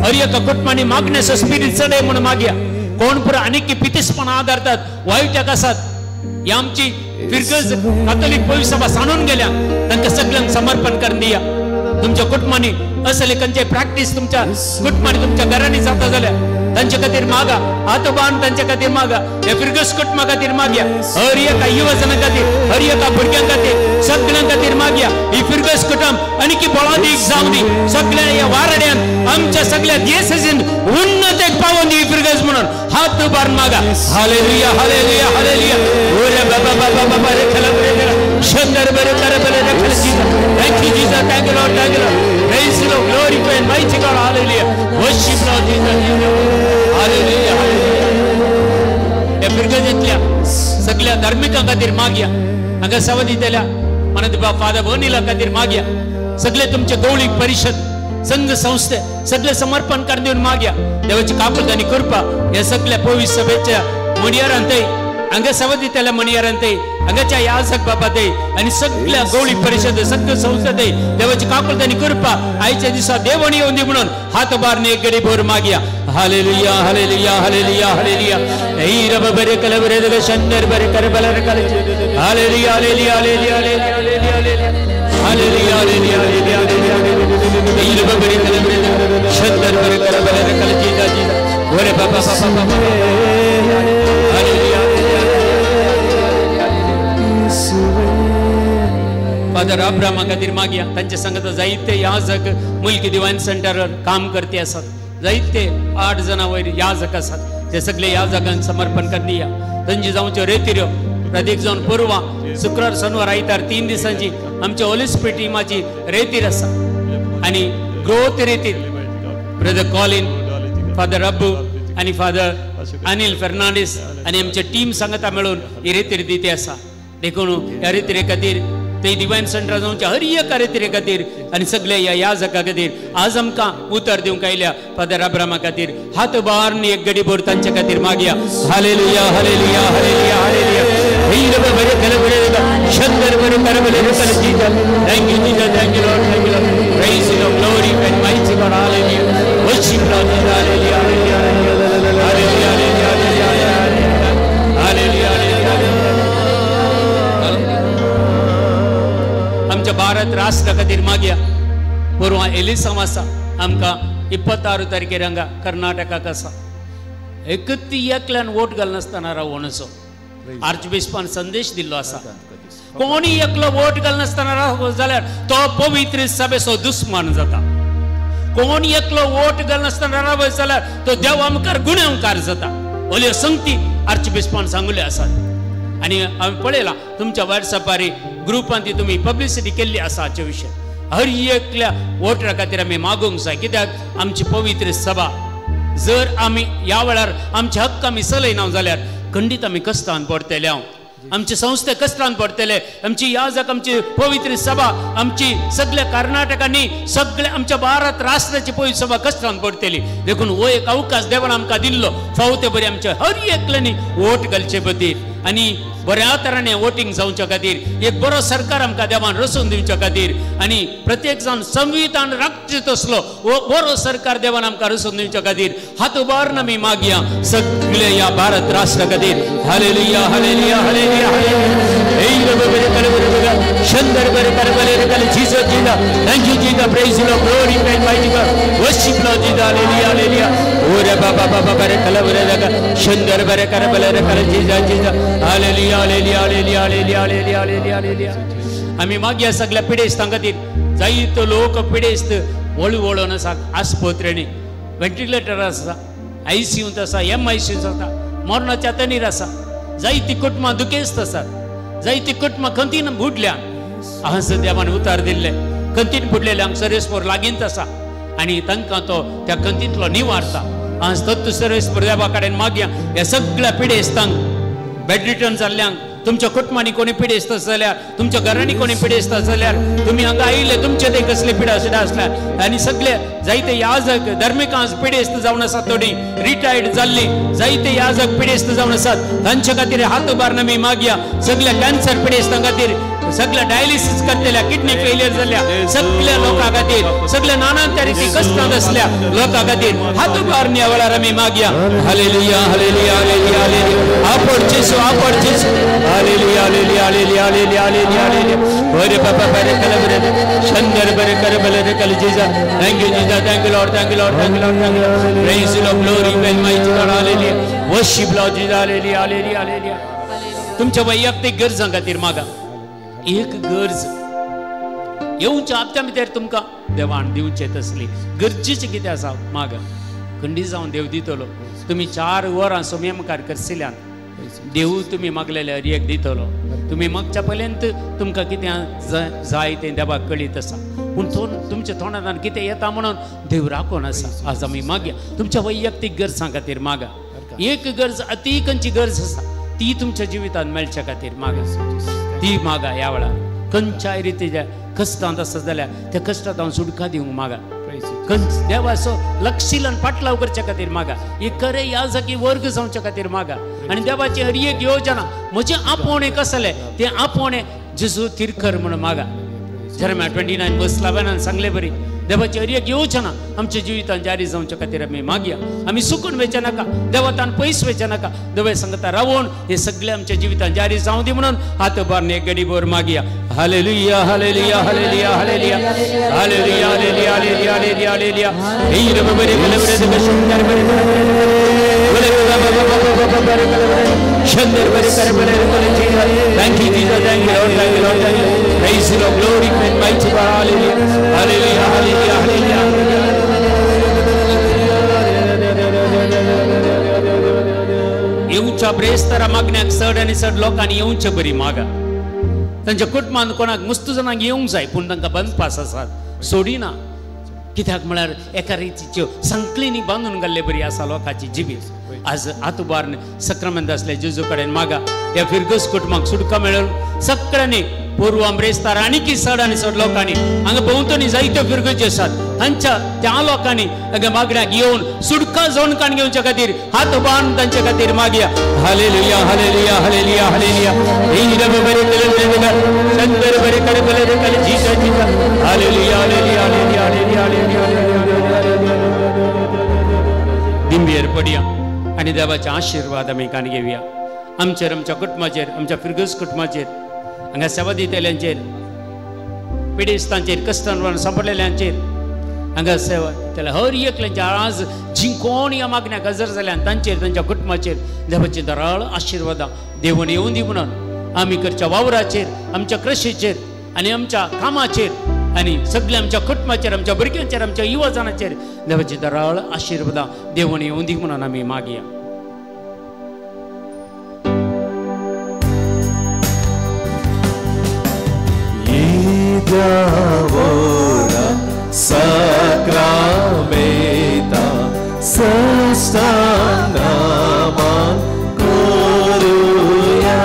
हर एका कुटुंबांनी मागण्याचं स्पिरिट चढय म्हणून मागया कोण पुरा अनेक पितीसपणा आधारतात वाईटाक आसात या आमची फिरगज कॅथोलिक पवित्र सभा सांडून गेल्या तांकां सगळ्यांक समर्पण करून दिया तुमच्या कुटुंबांनी असले खंयचे प्रॅक्टिस तुमच्या कुटुंबांनी तुमच्या घरांनी जाता जाल्यार तांचे खातीर मागा हात बांद तांचे खातीर मागा या फिरगस कुटुंबा खातीर मागया हर एका युवजना खातीर हर एका भुरग्यां खातीर सगळ्यां खातीर मागया ही फिरगस कुटुंब आनी की बळादीक जावं दी सगळ्या या वारड्यान आमच्या सगळ्या देशाचीन उन्नतेक पावून दी फिरगस म्हणून हात बांद मागा हालेलुया हालेलुया हालेलुया ओरे बाबा बाबा बाबा रे खला रे शंदर बरे कर बरे रे खला Jesus thank you Jesus thank you Lord praise the Lord glorify and mighty God hallelujah worship Lord Jesus hallelujah या फिरगजीतल्या सगळ्या धार्मिकां खातीर मागया हांगा सवा दितेल्या मनद बाप फादर बोनीला खातीर मागया सगळे तुमचे गवळीक परिषद संघ संस्थे सगळे समर्पण करून दिवन मागया देवाची काकूलदानी कृपा या सगळ्या पवित्र सभेच्या मुनियारांतय हांगा सवा दितेल्या मुनियारांतय हांगाच्या याजक बाबातय आनी सगळ्या गवळी परिषद सगळ्या संस्थेतय देवाची काकूलदानी कृपा आयच्या दिसा देवणी येवन दी म्हणून हात बारने एक गडी भर मागया हालेलुया हालेलुया हालेलुया हालेलुया हे रब बरे कल बरे दग शंकर बरे कर बल रे कल hallelujah hallelujah hallelujah hallelujah hallelujah hallelujah hallelujah हे रब बरे कल बरे दग शंकर बरे कर बल रे कल जीजा जीजा ओरे बाबा बाबा बाबा हालेलुया फादर अब्राहमा खातीर मागया तांचे संगत जायते याजक मुल्की दिवान सेंटरवर काम करते असतात जायते 8 जणां वयर याजक आसात ते सगळे याजकांक समर्पण करनिया तांची जावच्यो रेतिऱ्यो प्रत्येक जावन पुरवा शुक्रार शनिवार आयतार 3 दिसांची आमच्या होली स्पिरिट टीमाची रेतीर आसा आनी ग्रोथ रेतीर ब्रदर कॉलिन फादर अब्बू आनी फादर अनिल फर्नांडीस आनी आमचे टीम सांगता मेळून ही रेतीर दिते आसा देखून ह्या रेतीरे खातीर ते डिवाइन सेंटर जावचे हर एका रेतीरे खातीर आनी सगळे या याजका खातीर आज आमकां उतर दिवंक आयल्या फादर अब्राहमा खातीर हात बारनी एक गडी भर तांचे खातीर मागया हालेलुया हालेलुया हालेलुया हालेलुया वीर बरे कर बरे शंकर बरे कर बरे कर Jesus thank you Jesus thank you Lord praise you glory and mighty God hallelujah worship Lord hallelujah hallelujah hallelujah hallelujah आमच्या भारत राष्ट्र खातीर मागया परवा एलिसाम आसा आमकां 26 तारखेर हांगा कर्नाटकाक आसा एकती एकल्यान वोट घालनासतना रावणचो आर्चबिशपान संदेश दिल्लो आसा कोणी एकलो वोट घालनासतना रावलो जाल्यार तो पवित्र सभेचो दुस्मान जाता कोणी एकलो वोट घालनासतना रावलो जाल्यार तो देव आमकां गुन्यांवकार जाता ओल्यो संगती आर्चबिशपान सांगले आसात आणि आम्ही पळयला तुमच्या व्हॉट्सअपार ग्रुपांत तुम्ही पब्लिसिटी केल्ली आसा हाचे विशय हर एकल्या वोटरा खातीर आमी मागूंक जाय कित्याक आमची पवित्र सभा जर आमी ह्या वेळार आमचे हक्क आमी चलयना जाल्यार खंडीत आमी कश्टान पडटले आमचे संस्थे कष्टान पडतले आमची याजक आमची पवित्र सभा आमची सगळ्या कर्नाटकांनी सगळे आमच्या भारत राष्ट्राची पवित्र सभा कष्टान पडतली देखून वो एक अवकाश देवान आमकां दिल्लो फावते बरी आमच्या हर एकल्यानी वोट घालचे खातीर आनी बऱ्या तराने वोटिंग जावच्या खातीर एक बरो सरकार आमकां देवान रचून दिवच्या खातीर आनी प्रत्येक जाण संविधान राखचे तसलो बरो सरकार देवान आमकां रचून दिवच्या खातीर हात उबारून आमी मागया सगळे या भारत राष्ट्रा खातीर हालेलुया हालेलुया हालेलुया शंदर बर करबले कल जीसस जीदा थैंक यू जीदा praise the Lord glory and mighty God worship Lord जीदा हालेलुया हालेलुया ओरे बाबा बाबा बर कल बर शंदर बर करबले कल जीसस जीदा hallelujah hallelujah hallelujah hallelujah hallelujah hallelujah hallelujah आमी मागया सगळ्या पिडेस्तां खातीर जायतो लोक पिडेस्त वळू वळून आसा आस्पत्रेनी वेंटिलेटर आसा आयसीयूंत आसा MICयूंत आसा मरणाच्या तणीर आसा जायतीं कुटुंबां दुखेस्त आसात जायतीं कुटुंबां खंतीन बुडल्या आज देवान उतार दिल्ले खंतीन बुडलेल्यांक सर्वेस्पर लागींच आसा आनी तांकां तो त्या खंतींतलो निवारता आज तत्व सर्वेस्पर देवा कडेन मागया ह्या सगळ्या पिडेस्तांक बेडरिटन जाल्ल्यांक तुमच्या कुटुंबांनी कोणी पिडेस्त जाल्यार तुमच्या घरांनी कोणी पिडेस्त जाल्यार तुम्ही हांगा आयिल्ले तुमचे ते कसले पिडा सुद्दां आसल्यार आनी सगळे जायते याजक धर्मिकांक पिडेस्त जावन आसात थोडी रिटायर्ड जाल्ली जायते याजक पिडेस्त जावन आसात तांचे खातीर हात उबारून आमी मागया सगळ्या कॅन्सर पिडेस्तां खातीर सगळ्या डायलिसीस करतल्या किडनी फेलियर जाल्ल्या सगळ्या लोकां खातीर सगळ्या नाना तरेची कश्टांत आसल्या लोकां खातीर हात उबारून ह्या वेळार आमी मागया हालेलुया हालेलुया हालेलुया हालेलुया आपड Jezu hallelujah hallelujah hallelujah hallelujah hallelujah hallelujah ओरे बाबा बरे कल बरे शंदर बरे कर बले कल Jesus thank you Jesus thank you Lord thank you Lord thank you Lord thank you praise the Lord glory and mighty God hallelujah worship Lord Jesus hallelujah hallelujah hallelujah तुमच्या वैयक्तिक गरजां खातीर मागा एक गरज येवच्या हप्त्या भितर तुमकां देवान दिवचे तसली गरजेचे कितें आसा मागा खंडी जावन देव दितलो तुमी 4 वरां सोमेमकार करशिल्ल्यान देव तुमी मागलेले हर एक दितलो तुमी मागच्या पर्यंत तुमकां कितें जाय तें देवाक कळीत आसा पूण तुमच्या तोंडांतल्यान कितें येता म्हणून देव राखून आसा आज आमी मागया तुमच्या वैयक्तीक गरजां खातीर मागा एक गरज अती खंयची गरज आसा ती तुमच्या जिवितांत मेळच्या खातीर मागा ती मागा ह्या वेळार खंयच्याय रितीच्या कश्टांत आसा जाल्यार त्या कश्टांत हांव सुटका दिवंक मागा देवाचो लक्षिलान पाटलाव करच्या खातीर मागा एक खरे याजकी वर्ग जावच्या खातीर मागा आनी देवाची हर एक योजना म्हजे आपोवणे कसले ते आपोवणे जेजू तिरखर म्हणून मागा जरम्या 29:11 सांगले बरी देवाची हर एक योजना आमच्या जिवितांत जारी जावच्या खातीर आमी मागया आमी सुकून वेचे नाका देवातान पयस वेचे नाका देवा सांगता रावून हे सगळे आमच्या जिवितांत जारी जावं दी म्हणून हात उबारून एक घडी भर मागया hallelujah hallelujah hallelujah hallelujah hallelujah hallelujah hallelujah hallelujah hallelujah हे रे बरे बरे बरे शंकर बरे शंकर बरे कर बरे बरे Jesus thank you Jesus thank you Lord thank you Lord thank you praise the Lord glory and mighty God hallelujah hallelujah hallelujah hallelujah येवच्या ब्रेस्तारा मागण्याक चड आनी चड लोकांनी येवचे बरी मागा तांच्या कुटुंबांत कोणाक मस्त जाणांक येवंक जाय पूण तांकां बंद पास आसात सोडिना कित्याक म्हळ्यार एका रितीच्यो संकलींनी बांदून घाल्ले बरी आसा लोकांची जिवीत आज हात उबारून सक्रामेंत आसले जेजू कडेन मागा ह्या फिरगस कुटुंबाक सुटका मेळून सगळ्यांनी पूर्व ब्रेस्तार आनी चड आनी चड लोकांनी हांगा भोंवतणी जायत्यो फिरगजी आसात हांच्या त्या लोकांनी हांगा मागण्याक येवन सुटका जावन काण घेवच्या खातीर हात उबारून तांच्या खातीर मागया हालेलुया हालेलुया हालेलुया हालेलुया शंकर बरे करे बले रे कल Jesus Jesus hallelujah hallelujah hallelujah hallelujah दिंबेर पडया आनी देवाचे आशीर्वाद आमी काण घेवया आमचेर आमच्या कुटुंबाचेर आमच्या फिरगस कुटुंबाचेर हांगा सेवा दितेल्यांचेर पिडेस्तांचेर कश्टान सांपडलेल्यांचेर हांगा सेवा दितेल्या हर एकल्यांचेर आज जिंकोन ह्या मागण्याक हजर जाल्यान तांचेर तांच्या कुटुंबाचेर देवाची दराळ आशिर्वादां देवून येवं दी म्हणून आमी करच्या वावराचेर आमच्या कृशीचेर आनी आमच्या कामाचेर आनी सगळ्या आमच्या कुटुंबाचेर आमच्या भुरग्यांचेर आमच्या युवजनाचेर देवाची दराळ आशिर्वादां देवून येवं दी म्हणून आमी मागया Ora sacramenta sastanaman koruya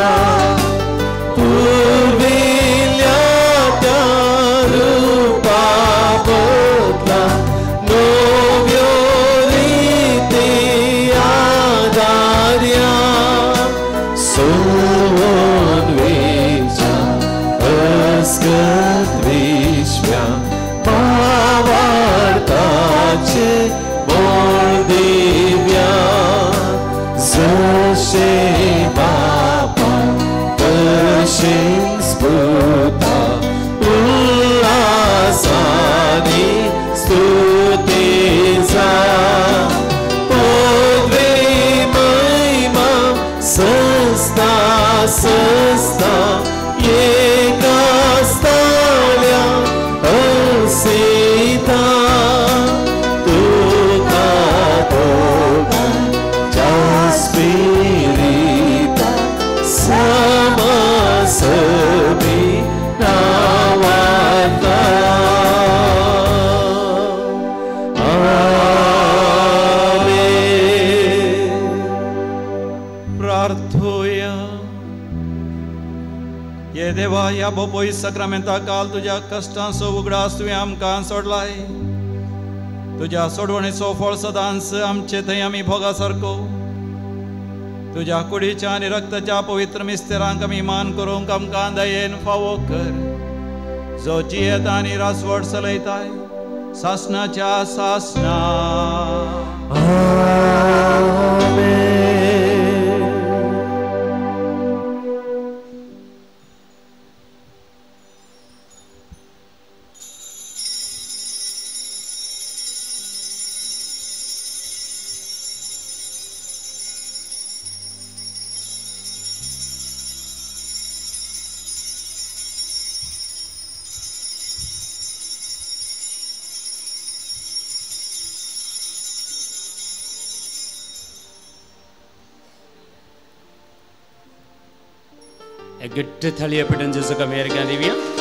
संस्था एका स्थळ्या असेता तुका दोगांच्या स्पिरिता समासमी नावाता प्रार्थोया ये देवा या बोपोई सक्रामेंता काल तुझ्या कष्टांचो उगडास तुवें आमकां सोडलाय तुझ्या सोडवणेचो फळ सदांच आमचे थंय आमी भोगा सारको तुझ्या कुडीच्या आनी रक्ताच्या पवित्र मिस्तेरांक आमी मान करूंक आमकां दयेन फावो कर जो जियेत आनी रासवट चलयताय सासनाच्या सासना एक गिट्ट थाली पिटन जैसे का मेरे क्या दिव्या